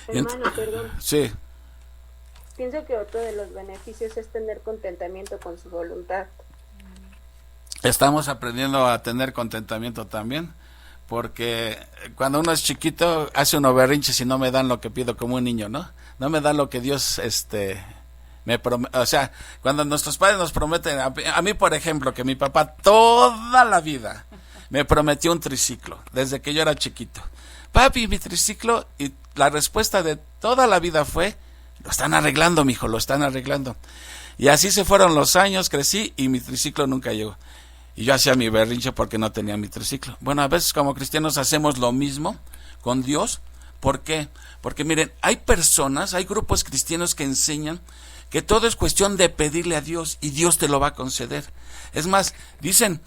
Hermano, perdón. Sí. Pienso que otro de los beneficios es tener contentamiento con su voluntad. Estamos aprendiendo a tener contentamiento también, porque cuando uno es chiquito hace uno berrinche si no me dan lo que pido, como un niño, ¿no? No me dan lo que Dios me promete. O sea, cuando nuestros padres nos prometen, a mí por ejemplo, que mi papá toda la vida me prometió un triciclo desde que yo era chiquito. Papi, mi triciclo, y la respuesta de toda la vida fue, lo están arreglando, mijo, lo están arreglando. Y así se fueron los años, crecí y mi triciclo nunca llegó. Y yo hacía mi berrinche porque no tenía mi triciclo. Bueno, a veces como cristianos hacemos lo mismo con Dios. ¿Por qué? Porque miren, hay grupos cristianos que enseñan que todo es cuestión de pedirle a Dios y Dios te lo va a conceder. Es más, dicen,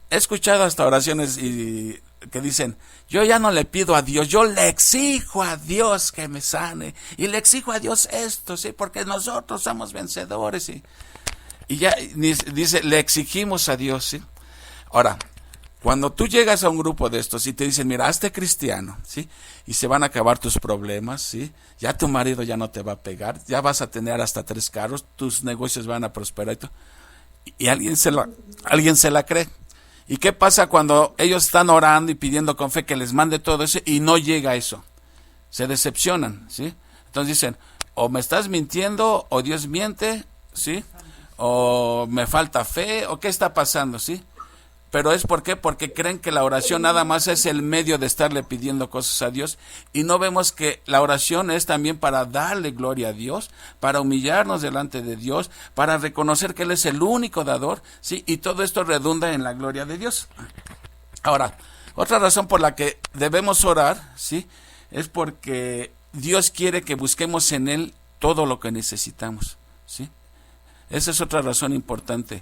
he escuchado hasta oraciones que dicen, yo ya no le pido a Dios, yo le exijo a Dios que me sane, y le exijo a Dios esto, sí, porque nosotros somos vencedores, y ya dice, le exigimos a Dios, sí. Ahora, cuando tú llegas a un grupo de estos y te dicen, mira, hazte cristiano, sí, y se van a acabar tus problemas, sí, ya tu marido ya no te va a pegar, ya vas a tener hasta 3 carros, tus negocios van a prosperar y todo. y alguien se la cree. ¿Y qué pasa cuando ellos están orando y pidiendo con fe que les mande todo eso y no llega eso? Se decepcionan, ¿sí? Entonces dicen, o me estás mintiendo, o Dios miente, ¿sí? O me falta fe, o qué está pasando, ¿sí? Pero es ¿por qué? Porque creen que la oración nada más es el medio de estarle pidiendo cosas a Dios, y no vemos que la oración es también para darle gloria a Dios, para humillarnos delante de Dios, para reconocer que Él es el único dador, ¿sí? Y todo esto redunda en la gloria de Dios. Ahora, otra razón por la que debemos orar, ¿sí? Es porque Dios quiere que busquemos en Él todo lo que necesitamos, ¿sí? Esa es otra razón importante.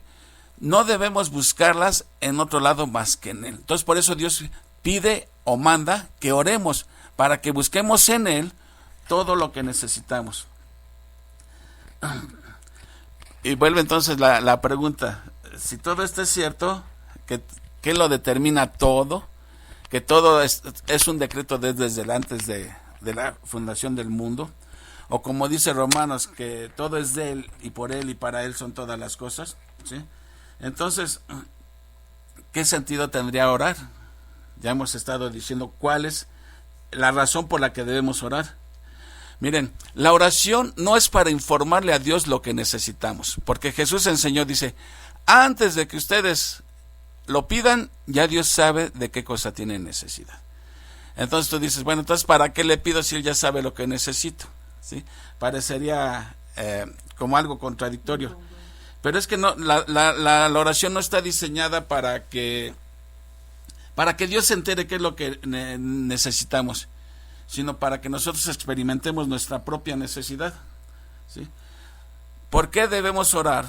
No debemos buscarlas en otro lado más que en Él. Entonces, por eso Dios pide o manda que oremos, para que busquemos en Él todo lo que necesitamos. Y vuelve entonces la pregunta, si todo esto es cierto, ¿qué lo determina todo? Que todo es un decreto desde antes de la fundación del mundo, o como dice Romanos, que todo es de Él y por Él y para Él son todas las cosas, ¿sí? Entonces, ¿qué sentido tendría orar? Ya hemos estado diciendo cuál es la razón por la que debemos orar. Miren, la oración no es para informarle a Dios lo que necesitamos, porque Jesús enseñó, dice, antes de que ustedes lo pidan, ya Dios sabe de qué cosa tienen necesidad. Entonces tú dices, bueno, entonces ¿para qué le pido si Él ya sabe lo que necesito? ¿Sí? Parecería como algo contradictorio. Pero es que no, la oración no está diseñada para que Dios se entere qué es lo que necesitamos, sino para que nosotros experimentemos nuestra propia necesidad, ¿sí? ¿Por qué debemos orar?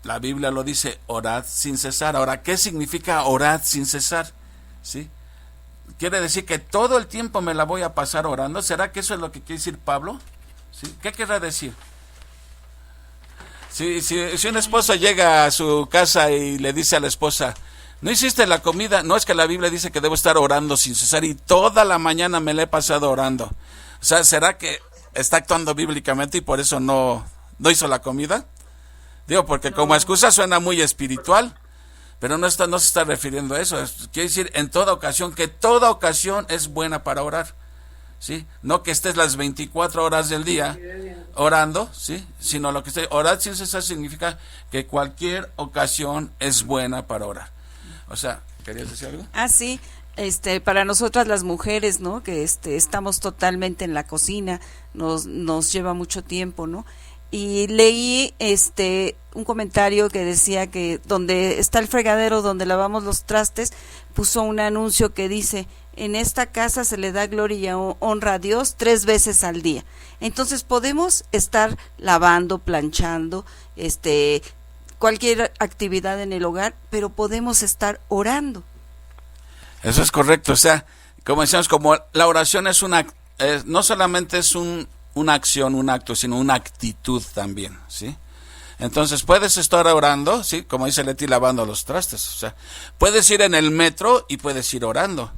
La Biblia lo dice, orad sin cesar. Ahora, ¿qué significa orad sin cesar? ¿Sí? ¿Quiere decir que todo el tiempo me la voy a pasar orando? ¿Será que eso es lo que quiere decir Pablo? ¿Sí? ¿Qué querrá decir? Si un esposo llega a su casa y le dice a la esposa, ¿no hiciste la comida? No, es que la Biblia dice que debo estar orando sin cesar y toda la mañana me la he pasado orando. O sea, ¿será que está actuando bíblicamente y por eso no hizo la comida? Digo, porque como excusa suena muy espiritual, pero no se está refiriendo a eso. Quiere decir en toda ocasión, que toda ocasión es buena para orar, ¿sí? No que estés las 24 horas del día orando, ¿sí? Sino lo que orar sin cesar significa que cualquier ocasión es buena para orar. O sea, ¿querías decir algo? Ah, sí. Para nosotras las mujeres, ¿no? Que estamos totalmente en la cocina, nos lleva mucho tiempo, ¿no? Y leí un comentario que decía que donde está el fregadero donde lavamos los trastes, puso un anuncio que dice, en esta casa se le da gloria y honra a Dios 3 veces al día. Entonces podemos estar lavando, planchando, cualquier actividad en el hogar, pero podemos estar orando. Eso es correcto. O sea, como decíamos, como la oración es no solamente es una acción, un acto, sino una actitud también, ¿sí? Entonces puedes estar orando, ¿sí? Como dice Leti, lavando los trastes. O sea, puedes ir en el metro y puedes ir orando.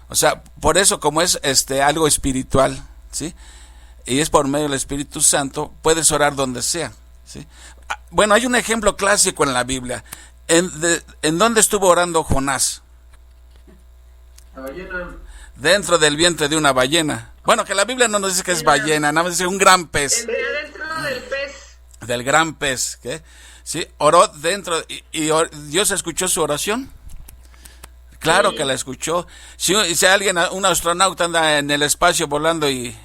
O sea, por eso, como es algo espiritual, ¿sí? Y es por medio del Espíritu Santo, puedes orar donde sea, ¿sí? Bueno, hay un ejemplo clásico en la Biblia. ¿En dónde estuvo orando Jonás? La ballena. Dentro del vientre de una ballena. Bueno, que la Biblia no nos dice que es ballena, nada más dice un gran pez. Dentro del pez. Del gran pez, ¿qué? ¿Sí? Oró dentro y Dios escuchó su oración. Claro sí, que la escuchó. Si un astronauta anda en el espacio volando y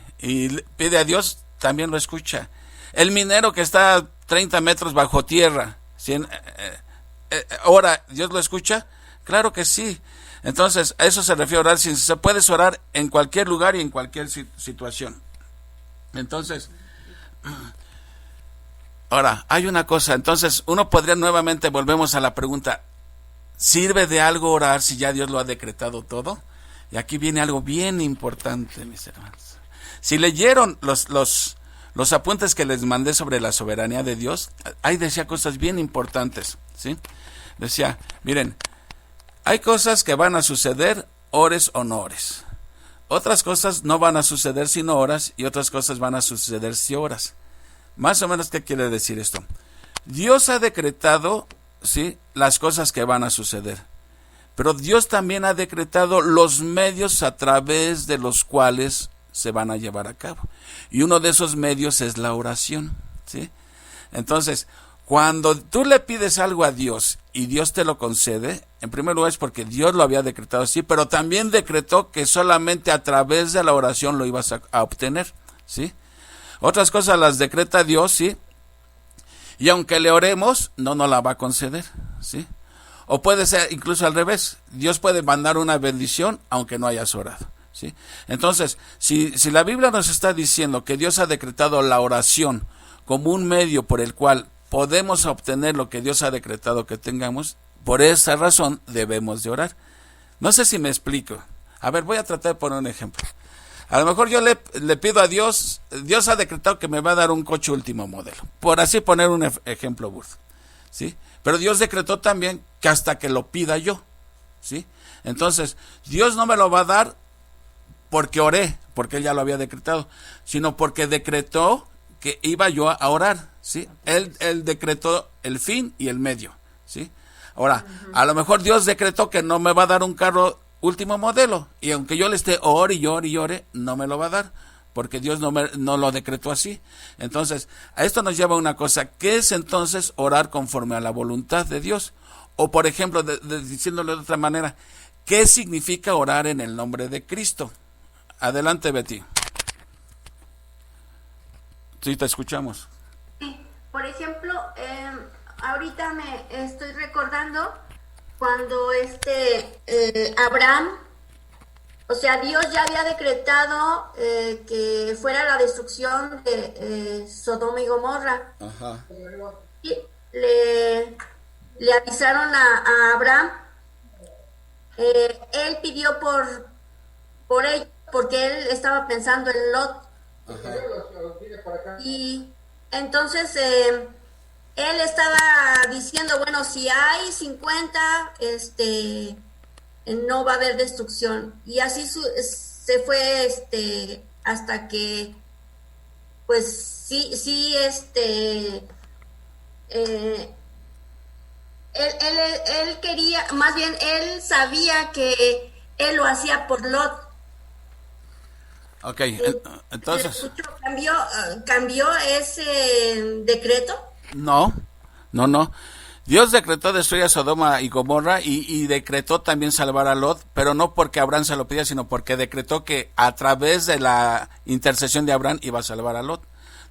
pide a Dios, también lo escucha. El minero que está a 30 metros bajo tierra, ¿sí? ¿Ora, Dios lo escucha? Claro que sí. Entonces, a eso se refiere a orar sin cesar. Puedes orar en cualquier lugar y en cualquier situación. Entonces, ahora, hay una cosa. Entonces, uno podría nuevamente, volvemos a la pregunta, ¿sirve de algo orar si ya Dios lo ha decretado todo? Y aquí viene algo bien importante, mis hermanos. Si leyeron los apuntes que les mandé sobre la soberanía de Dios, ahí decía cosas bien importantes, ¿sí? Decía, miren, hay cosas que van a suceder, ores o no ores. Otras cosas no van a suceder si no oras, y otras cosas van a suceder si oras. Más o menos, ¿qué quiere decir esto? Dios ha decretado ¿sí?, las cosas que van a suceder. Pero Dios también ha decretado los medios a través de los cuales se van a llevar a cabo. Y uno de esos medios es la oración, ¿sí? Entonces, cuando tú le pides algo a Dios y Dios te lo concede, en primer lugar es porque Dios lo había decretado así, pero también decretó que solamente a través de la oración lo ibas a obtener, ¿sí? Otras cosas las decreta Dios, ¿sí? Y aunque le oremos, no nos la va a conceder, ¿sí? O puede ser incluso al revés. Dios puede mandar una bendición aunque no hayas orado, ¿sí? Entonces, si la Biblia nos está diciendo que Dios ha decretado la oración como un medio por el cual podemos obtener lo que Dios ha decretado que tengamos, por esa razón debemos de orar. No sé si me explico. A ver, voy a tratar de poner un ejemplo. A lo mejor yo le pido a Dios, Dios ha decretado que me va a dar un coche último modelo, por así poner un ejemplo burdo, ¿sí? Pero Dios decretó también que hasta que lo pida yo, ¿sí? Entonces, Dios no me lo va a dar porque oré, porque Él ya lo había decretado, sino porque decretó que iba yo a orar, ¿sí? Él decretó el fin y el medio, ¿sí? Ahora, a lo mejor Dios decretó que no me va a dar un carro último modelo, y aunque yo le esté ore y ore y ore, no me lo va a dar, porque Dios no lo decretó así. Entonces, a esto nos lleva a una cosa, ¿qué es entonces orar conforme a la voluntad de Dios? O por ejemplo, diciéndolo de otra manera, ¿qué significa orar en el nombre de Cristo? Adelante, Betty. Sí, te escuchamos. Sí, por ejemplo, ahorita me estoy recordando cuando Abraham, o sea, Dios ya había decretado que fuera la destrucción de Sodoma y Gomorra. Ajá. Y le avisaron a Abraham. Él pidió por él, porque él estaba pensando en Lot. Ajá. Y entonces él estaba diciendo, bueno, si hay 50, no va a haber destrucción. Y así se fue hasta que, pues sí, él quería, más bien él sabía que él lo hacía por Lot. Ok, entonces... ¿Cambió ese decreto? No. Dios decretó destruir a Sodoma y Gomorra y decretó también salvar a Lot, pero no porque Abraham se lo pidiera, sino porque decretó que a través de la intercesión de Abraham iba a salvar a Lot.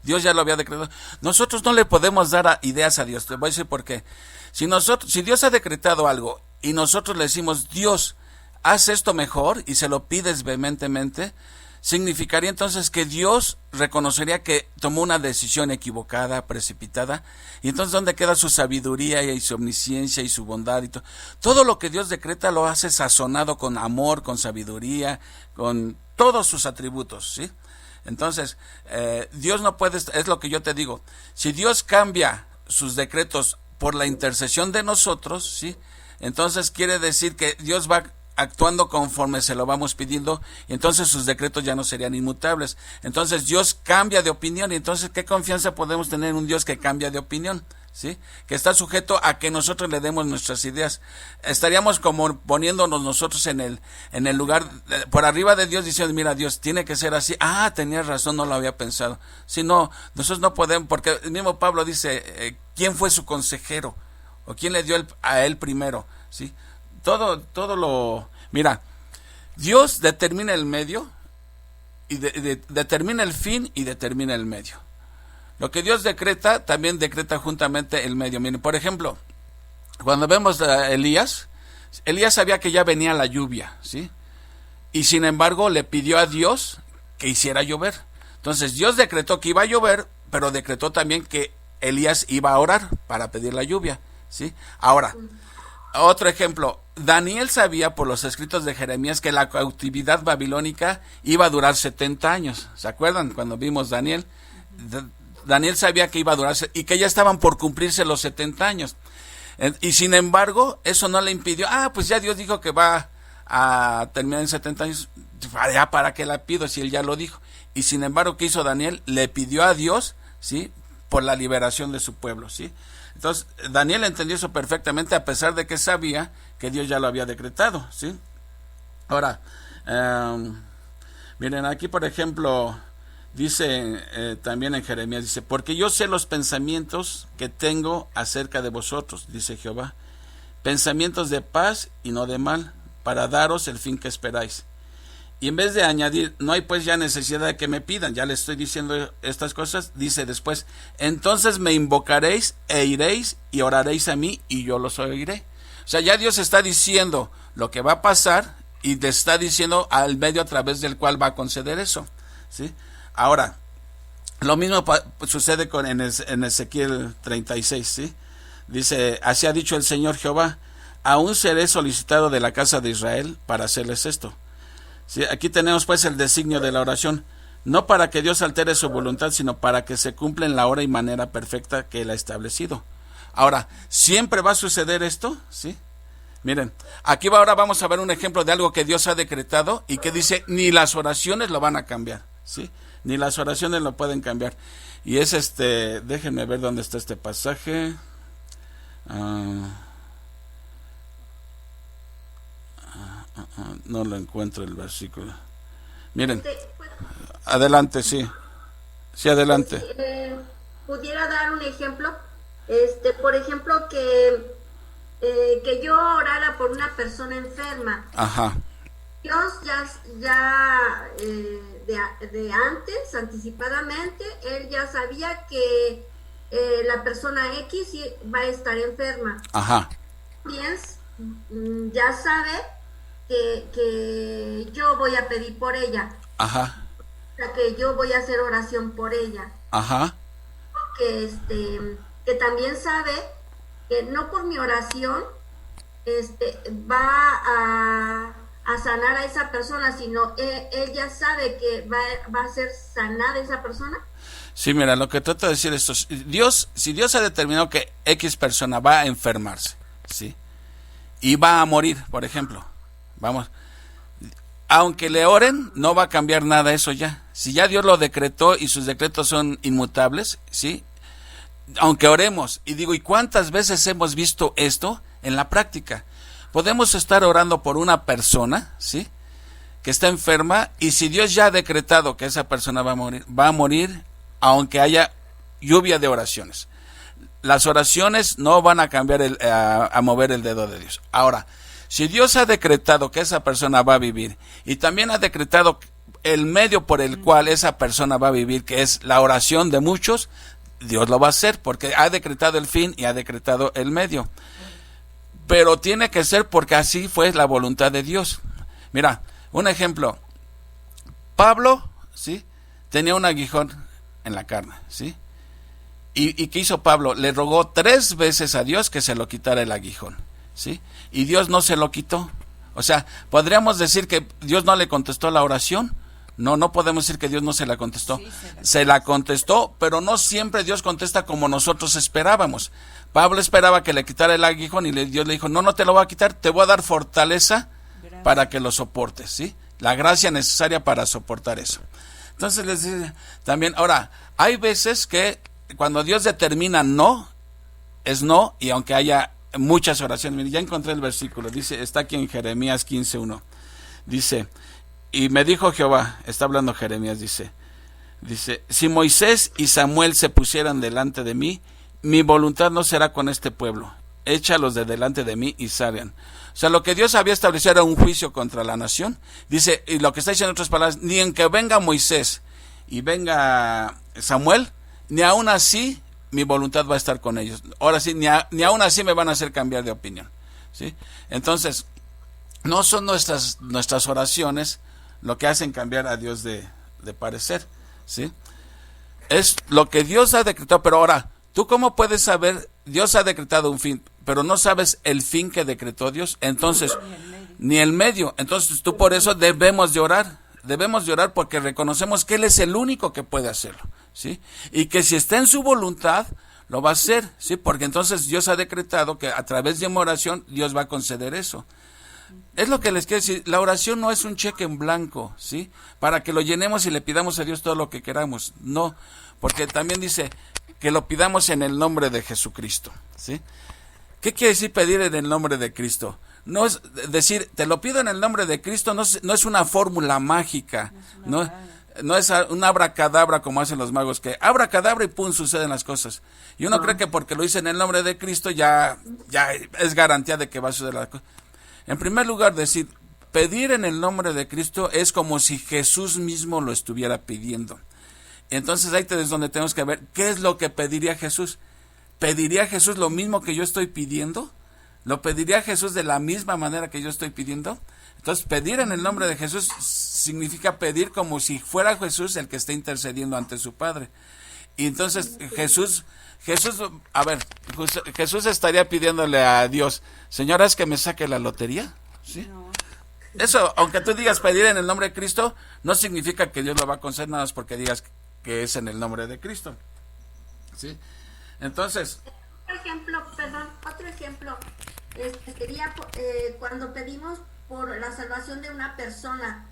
Dios ya lo había decretado. Nosotros no le podemos dar ideas a Dios. Te voy a decir por qué. Si Dios ha decretado algo y nosotros le decimos, Dios, haz esto mejor, y se lo pides vehementemente, significaría entonces que Dios reconocería que tomó una decisión equivocada, precipitada, y entonces ¿dónde queda su sabiduría y su omnisciencia y su bondad? Y todo lo que Dios decreta lo hace sazonado con amor, con sabiduría, con todos sus atributos, ¿sí? Entonces, Dios no puede, es lo que yo te digo, si Dios cambia sus decretos por la intercesión de nosotros, ¿sí?, entonces quiere decir que Dios va actuando conforme se lo vamos pidiendo, y entonces sus decretos ya no serían inmutables. Entonces Dios cambia de opinión, y entonces ¿qué confianza podemos tener en un Dios que cambia de opinión? ¿Sí? Que está sujeto a que nosotros le demos nuestras ideas. Estaríamos como poniéndonos nosotros en el lugar, por arriba de Dios, diciendo, mira, Dios, tiene que ser así. Ah, tenías razón, no lo había pensado. Si no, nosotros no podemos, porque el mismo Pablo dice, ¿quién fue su consejero? ¿O quién le dio a él primero? ¿Sí? Mira, Dios determina el medio, y determina el fin y determina el medio. Lo que Dios decreta, también decreta juntamente el medio. Miren, por ejemplo, cuando vemos a Elías sabía que ya venía la lluvia, ¿sí? Y sin embargo le pidió a Dios que hiciera llover. Entonces Dios decretó que iba a llover, pero decretó también que Elías iba a orar para pedir la lluvia, ¿sí? Ahora, otro ejemplo, Daniel sabía por los escritos de Jeremías que la cautividad babilónica iba a durar 70 años. ¿Se acuerdan cuando vimos Daniel? Daniel sabía que iba a durar y que ya estaban por cumplirse los 70 años. Y sin embargo, eso no le impidió. Pues ya Dios dijo que va a terminar en 70 años. Ya, ¿para qué la pido si él ya lo dijo? Y sin embargo, ¿qué hizo Daniel? Le pidió a Dios, ¿sí?, por la liberación de su pueblo, ¿sí? Entonces, Daniel entendió eso perfectamente, a pesar de que sabía que Dios ya lo había decretado, ¿sí? Ahora, miren, aquí por ejemplo, dice también en Jeremías, dice, porque yo sé los pensamientos que tengo acerca de vosotros, dice Jehová, pensamientos de paz y no de mal, para daros el fin que esperáis. Y en vez de añadir, no hay pues ya necesidad de que me pidan, ya les estoy diciendo estas cosas, dice después, entonces me invocaréis e iréis y oraréis a mí y yo los oiré. O sea, ya Dios está diciendo lo que va a pasar y te está diciendo al medio a través del cual va a conceder eso, ¿sí? Ahora, lo mismo sucede en Ezequiel 36, ¿sí? Dice, así ha dicho el Señor Jehová, aún seré solicitado de la casa de Israel para hacerles esto. Sí, aquí tenemos pues el designio de la oración, no para que Dios altere su voluntad, sino para que se cumpla en la hora y manera perfecta que Él ha establecido. Ahora, ¿siempre va a suceder esto? ¿Sí? Miren, aquí ahora vamos a ver un ejemplo de algo que Dios ha decretado y que dice, ni las oraciones lo van a cambiar, ¿sí? Ni las oraciones lo pueden cambiar. Y es déjenme ver dónde está este pasaje. No lo encuentro el versículo. Miren, adelante, sí. Sí, adelante. Pudiera dar un ejemplo, por ejemplo, que yo orara por una persona enferma. Ajá. Dios ya de antes, anticipadamente, Él ya sabía que la persona X va a estar enferma. Ajá. Bien, ya sabe que yo voy a pedir por ella. Ajá. O sea, que yo voy a hacer oración por ella. Ajá. Que también sabe que no por mi oración va a sanar a esa persona, sino él ya sabe que va a ser sanada esa persona. Sí, mira, lo que trato de decir esto, si Dios ha determinado que X persona va a enfermarse, ¿sí? Y va a morir, por ejemplo, vamos, aunque le oren, no va a cambiar nada eso ya. Si ya Dios lo decretó y sus decretos son inmutables, ¿sí? Aunque oremos, y digo, ¿y cuántas veces hemos visto esto en la práctica? Podemos estar orando por una persona, ¿sí?, que está enferma, y si Dios ya ha decretado que esa persona va a morir aunque haya lluvia de oraciones. Las oraciones no van a cambiar a mover el dedo de Dios. Ahora, si Dios ha decretado que esa persona va a vivir, y también ha decretado el medio por el cual esa persona va a vivir, que es la oración de muchos, Dios lo va a hacer, porque ha decretado el fin y ha decretado el medio. Pero tiene que ser porque así fue la voluntad de Dios. Mira, un ejemplo. Pablo, ¿sí?, tenía un aguijón en la carne, ¿sí? ¿Y qué hizo Pablo? Le rogó 3 veces a Dios que se lo quitara el aguijón, ¿sí? Y Dios no se lo quitó. O sea, ¿podríamos decir que Dios no le contestó la oración? No podemos decir que Dios no se la contestó. Sí, se la contestó, pero no siempre Dios contesta como nosotros esperábamos. Pablo esperaba que le quitara el aguijón y Dios le dijo, no te lo voy a quitar, te voy a dar fortaleza para que lo soportes, ¿sí? La gracia necesaria para soportar eso. Entonces les dice también, ahora, hay veces que cuando Dios determina no, es no, y aunque haya muchas oraciones, miren, ya encontré el versículo, dice, está aquí en Jeremías 15:1, dice, y me dijo Jehová, está hablando Jeremías, dice, si Moisés y Samuel se pusieran delante de mí, mi voluntad no será con este pueblo, échalos de delante de mí y salgan. O sea, lo que Dios había establecido era un juicio contra la nación. Dice, y lo que está diciendo en otras palabras, ni en que venga Moisés y venga Samuel, ni aún así mi voluntad va a estar con ellos. Ahora sí, ni aún así me van a hacer cambiar de opinión, ¿sí? Entonces, no son nuestras oraciones lo que hacen cambiar a Dios de parecer, ¿sí? Es lo que Dios ha decretado, pero ahora, ¿tú cómo puedes saber? Dios ha decretado un fin, pero no sabes el fin que decretó Dios, entonces, ni el medio. Entonces, tú por eso debemos de orar porque reconocemos que Él es el único que puede hacerlo, ¿sí? Y que si está en su voluntad, lo va a hacer, ¿sí? Porque entonces Dios ha decretado que a través de una oración, Dios va a conceder eso. Es lo que les quiero decir, la oración no es un cheque en blanco, ¿sí? Para que lo llenemos y le pidamos a Dios todo lo que queramos, no, porque también dice que lo pidamos en el nombre de Jesucristo, ¿sí? ¿Qué quiere decir pedir en el nombre de Cristo? No es decir, te lo pido en el nombre de Cristo, no es una fórmula mágica, no es un abracadabra como hacen los magos, que abracadabra y pum, suceden las cosas. Y uno cree que porque lo hice en el nombre de Cristo ya es garantía de que va a suceder la cosa. En primer lugar, decir, pedir en el nombre de Cristo es como si Jesús mismo lo estuviera pidiendo. Entonces ahí es donde tenemos que ver qué es lo que pediría Jesús. ¿Pediría Jesús lo mismo que yo estoy pidiendo? ¿Lo pediría Jesús de la misma manera que yo estoy pidiendo? Entonces, pedir en el nombre de Jesús significa pedir como si fuera Jesús el que está intercediendo ante su Padre. Y entonces Jesús estaría pidiéndole a Dios, Señor, ¿es que me saque la lotería? ¿Sí? No. Eso, aunque tú digas pedir en el nombre de Cristo, no significa que Dios lo va a conceder nada más porque digas que es en el nombre de Cristo. ¿Sí? Entonces... Otro ejemplo sería cuando pedimos por la salvación de una persona,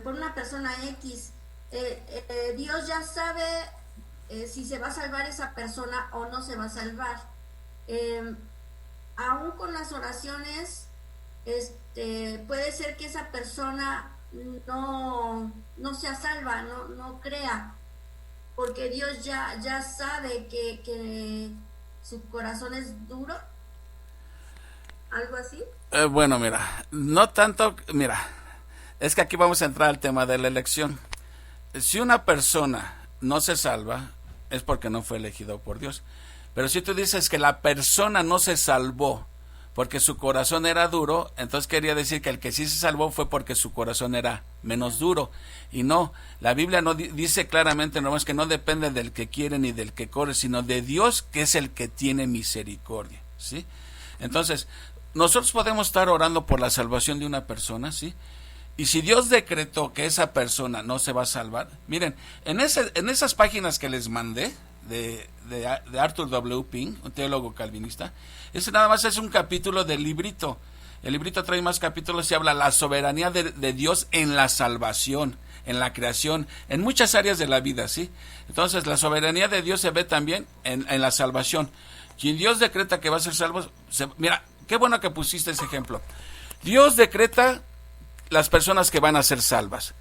por una persona X. Dios ya sabe si se va a salvar esa persona o no se va a salvar. Aún con las oraciones, puede ser que esa persona no sea salva, no crea, porque Dios ya sabe que su corazón es duro, algo así. Bueno, no tanto, es que aquí vamos a entrar al tema de la elección. Si una persona no se salva, es porque no fue elegido por Dios. Pero si tú dices que la persona no se salvó porque su corazón era duro, entonces quería decir que el que sí se salvó fue porque su corazón era menos duro. Y no, la Biblia no dice claramente, no es que no depende del que quiere ni del que corre, sino de Dios, que es el que tiene misericordia, ¿sí? Entonces, nosotros podemos estar orando por la salvación de una persona, ¿sí? Y si Dios decretó que esa persona no se va a salvar, miren, en esas páginas que les mandé de Arthur W. Pink, un teólogo calvinista, ese nada más es un capítulo del librito. El librito trae más capítulos y habla la soberanía de Dios en la salvación, en la creación, en muchas áreas de la vida, ¿sí? Entonces, la soberanía de Dios se ve también en la salvación. Quien Dios decreta que va a ser salvo, mira, qué bueno que pusiste ese ejemplo. Dios decreta las personas que van a ser salvas,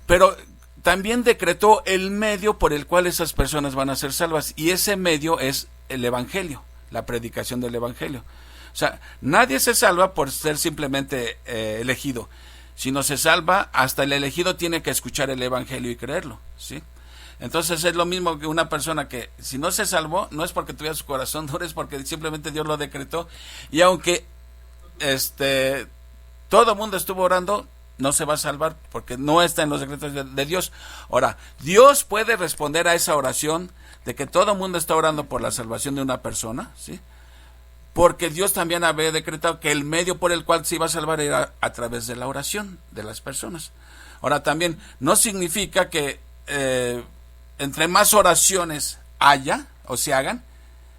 pero también decretó el medio por el cual esas personas van a ser salvas, y ese medio es el Evangelio, la predicación del Evangelio. O sea, nadie se salva por ser simplemente elegido, sino se salva hasta el elegido tiene que escuchar el Evangelio y creerlo, ¿sí? Entonces es lo mismo que una persona que si no se salvó, no es porque tuviera su corazón duro, es porque simplemente Dios lo decretó, y aunque todo el mundo estuvo orando, no se va a salvar porque no está en los decretos de Dios. Ahora, Dios puede responder a esa oración de que todo el mundo está orando por la salvación de una persona, ¿sí? Porque Dios también había decretado que el medio por el cual se iba a salvar era a través de la oración de las personas. Ahora, también no significa que entre más oraciones haya o se hagan,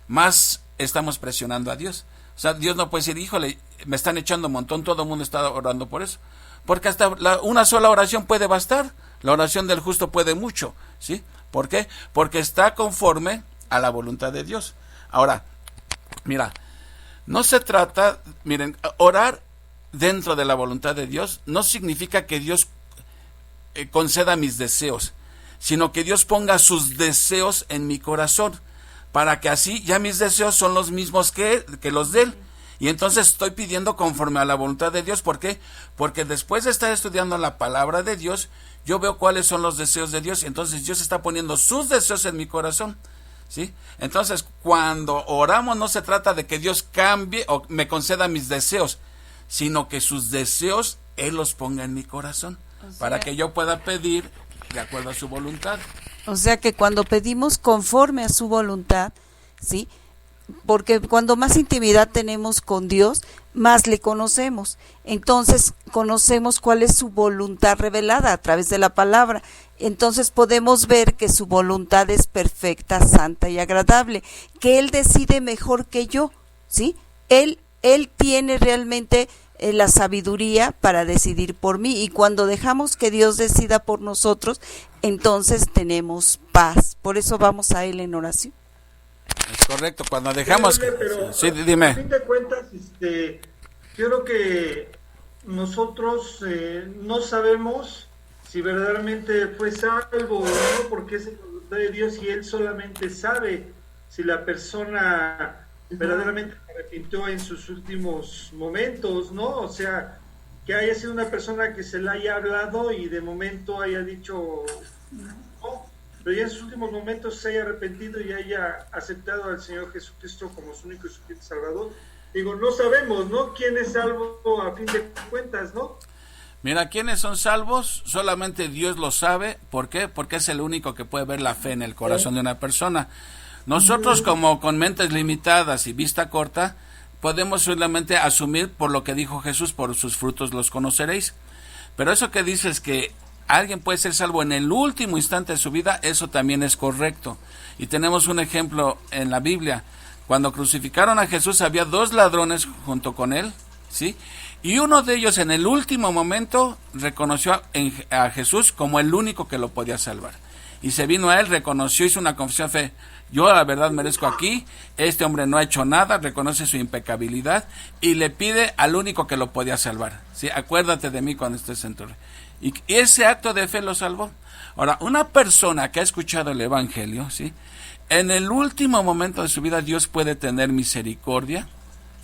más estamos presionando a Dios. O sea, Dios no puede decir, híjole, me están echando un montón, todo el mundo está orando por eso. Porque hasta una sola oración puede bastar. La oración del justo puede mucho, ¿sí? ¿Por qué? Porque está conforme a la voluntad de Dios. Ahora, mira, no se trata, miren, orar dentro de la voluntad de Dios no significa que Dios conceda mis deseos, sino que Dios ponga sus deseos en mi corazón, para que así ya mis deseos son los mismos que los de Él. Y entonces estoy pidiendo conforme a la voluntad de Dios. ¿Por qué? Porque después de estar estudiando la palabra de Dios, yo veo cuáles son los deseos de Dios. Entonces Dios está poniendo sus deseos en mi corazón, ¿sí? Entonces, cuando oramos no se trata de que Dios cambie o me conceda mis deseos, sino que sus deseos Él los ponga en mi corazón, para que yo pueda pedir de acuerdo a su voluntad. O sea que cuando pedimos conforme a su voluntad, ¿sí? Porque cuando más intimidad tenemos con Dios, más le conocemos. Entonces conocemos cuál es su voluntad revelada a través de la palabra. Entonces podemos ver que su voluntad es perfecta, santa y agradable, que Él decide mejor que yo, ¿sí? Él tiene realmente la sabiduría para decidir por mí. Y cuando dejamos que Dios decida por nosotros, entonces tenemos paz. Por eso vamos a Él en oración. Es correcto, cuando dejamos... Pero, sí, dime. A fin de cuentas, yo creo que nosotros no sabemos si verdaderamente fue salvo o no, porque es la voluntad de Dios y Él solamente sabe si la persona verdaderamente se arrepintió en sus últimos momentos, ¿no? O sea, que haya sido una persona que se le haya hablado y de momento haya dicho no, pero ya en sus últimos momentos se haya arrepentido y haya aceptado al Señor Jesucristo como su único y suficiente Salvador. Digo, no sabemos, ¿no? ¿Quién es salvo a fin de cuentas, no? Mira, ¿quiénes son salvos? Solamente Dios lo sabe. ¿Por qué? Porque es el único que puede ver la fe en el corazón de una persona. Nosotros, como con mentes limitadas y vista corta, podemos solamente asumir por lo que dijo Jesús: por sus frutos los conoceréis. Pero eso que dices que alguien puede ser salvo en el último instante de su vida, eso también es correcto. Y tenemos un ejemplo en la Biblia. Cuando crucificaron a Jesús había 2 ladrones junto con él, ¿sí? Y uno de ellos en el último momento reconoció a Jesús como el único que lo podía salvar. Y se vino a él, reconoció, hizo una confesión de fe: yo la verdad merezco aquí, este hombre no ha hecho nada, reconoce su impecabilidad y le pide al único que lo podía salvar, ¿sí? Acuérdate de mí cuando estés en tu reino. Y ese acto de fe lo salvó. Ahora, una persona que ha escuchado el Evangelio, ¿sí?, en el último momento de su vida Dios puede tener misericordia,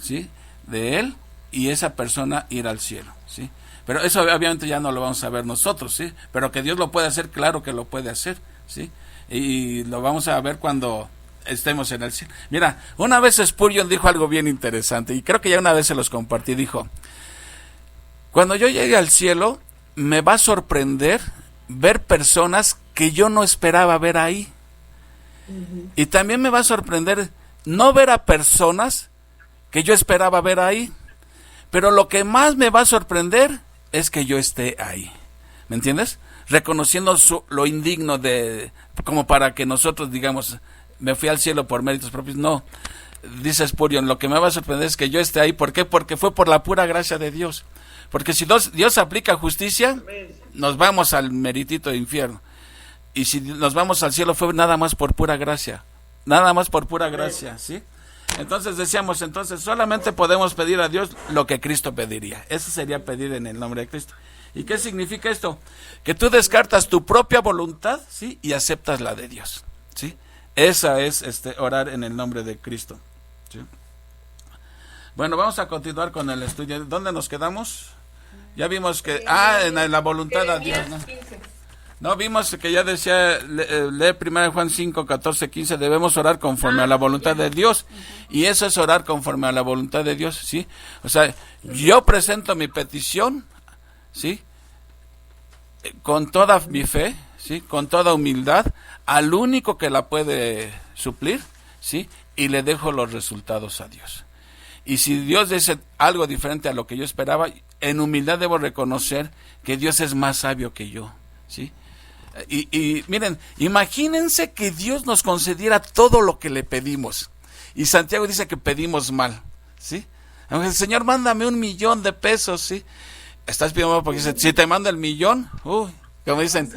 ¿sí?, de él, y esa persona ir al cielo, ¿sí? Pero eso obviamente ya no lo vamos a ver nosotros, ¿sí? Pero que Dios lo puede hacer, claro que lo puede hacer, ¿sí? Y lo vamos a ver cuando estemos en el cielo. Mira, una vez Spurgeon dijo algo bien interesante, y creo que ya una vez se los compartí. Dijo: cuando yo llegue al cielo, me va a sorprender ver personas que yo no esperaba ver ahí. Y también me va a sorprender no ver a personas que yo esperaba ver ahí. Pero lo que más me va a sorprender es que yo esté ahí. ¿Me entiendes? Reconociendo lo indigno de, como para que nosotros digamos, me fui al cielo por méritos propios. No, dice Spurgeon, lo que me va a sorprender es que yo esté ahí. ¿Por qué? Porque fue por la pura gracia de Dios. Porque si Dios aplica justicia, nos vamos al meritito de infierno. Y si nos vamos al cielo, fue nada más por pura gracia. Nada más por pura gracia, ¿sí? Entonces decíamos, solamente podemos pedir a Dios lo que Cristo pediría. Eso sería pedir en el nombre de Cristo. ¿Y qué significa esto? Que tú descartas tu propia voluntad, ¿sí?, y aceptas la de Dios, ¿sí? Esa es orar en el nombre de Cristo, ¿sí? Bueno, vamos a continuar con el estudio. ¿Dónde nos quedamos? Ya vimos que en la voluntad de Dios, ¿no? No, vimos que ya decía, lee 1 Juan 5, 14, 15, debemos orar conforme a la voluntad de Dios. Y eso es orar conforme a la voluntad de Dios, ¿sí? O sea, yo presento mi petición, ¿sí?, con toda mi fe, ¿sí?, con toda humildad, al único que la puede suplir, ¿sí?, y le dejo los resultados a Dios. Y si Dios dice algo diferente a lo que yo esperaba, en humildad debo reconocer que Dios es más sabio que yo, ¿sí? Y miren, imagínense que Dios nos concediera todo lo que le pedimos. Y Santiago dice que pedimos mal, ¿sí? Aunque el Señor, mándame $1,000,000 de pesos, ¿sí? Estás pidiendo, porque dice, si te manda $1,000,000, como dicen,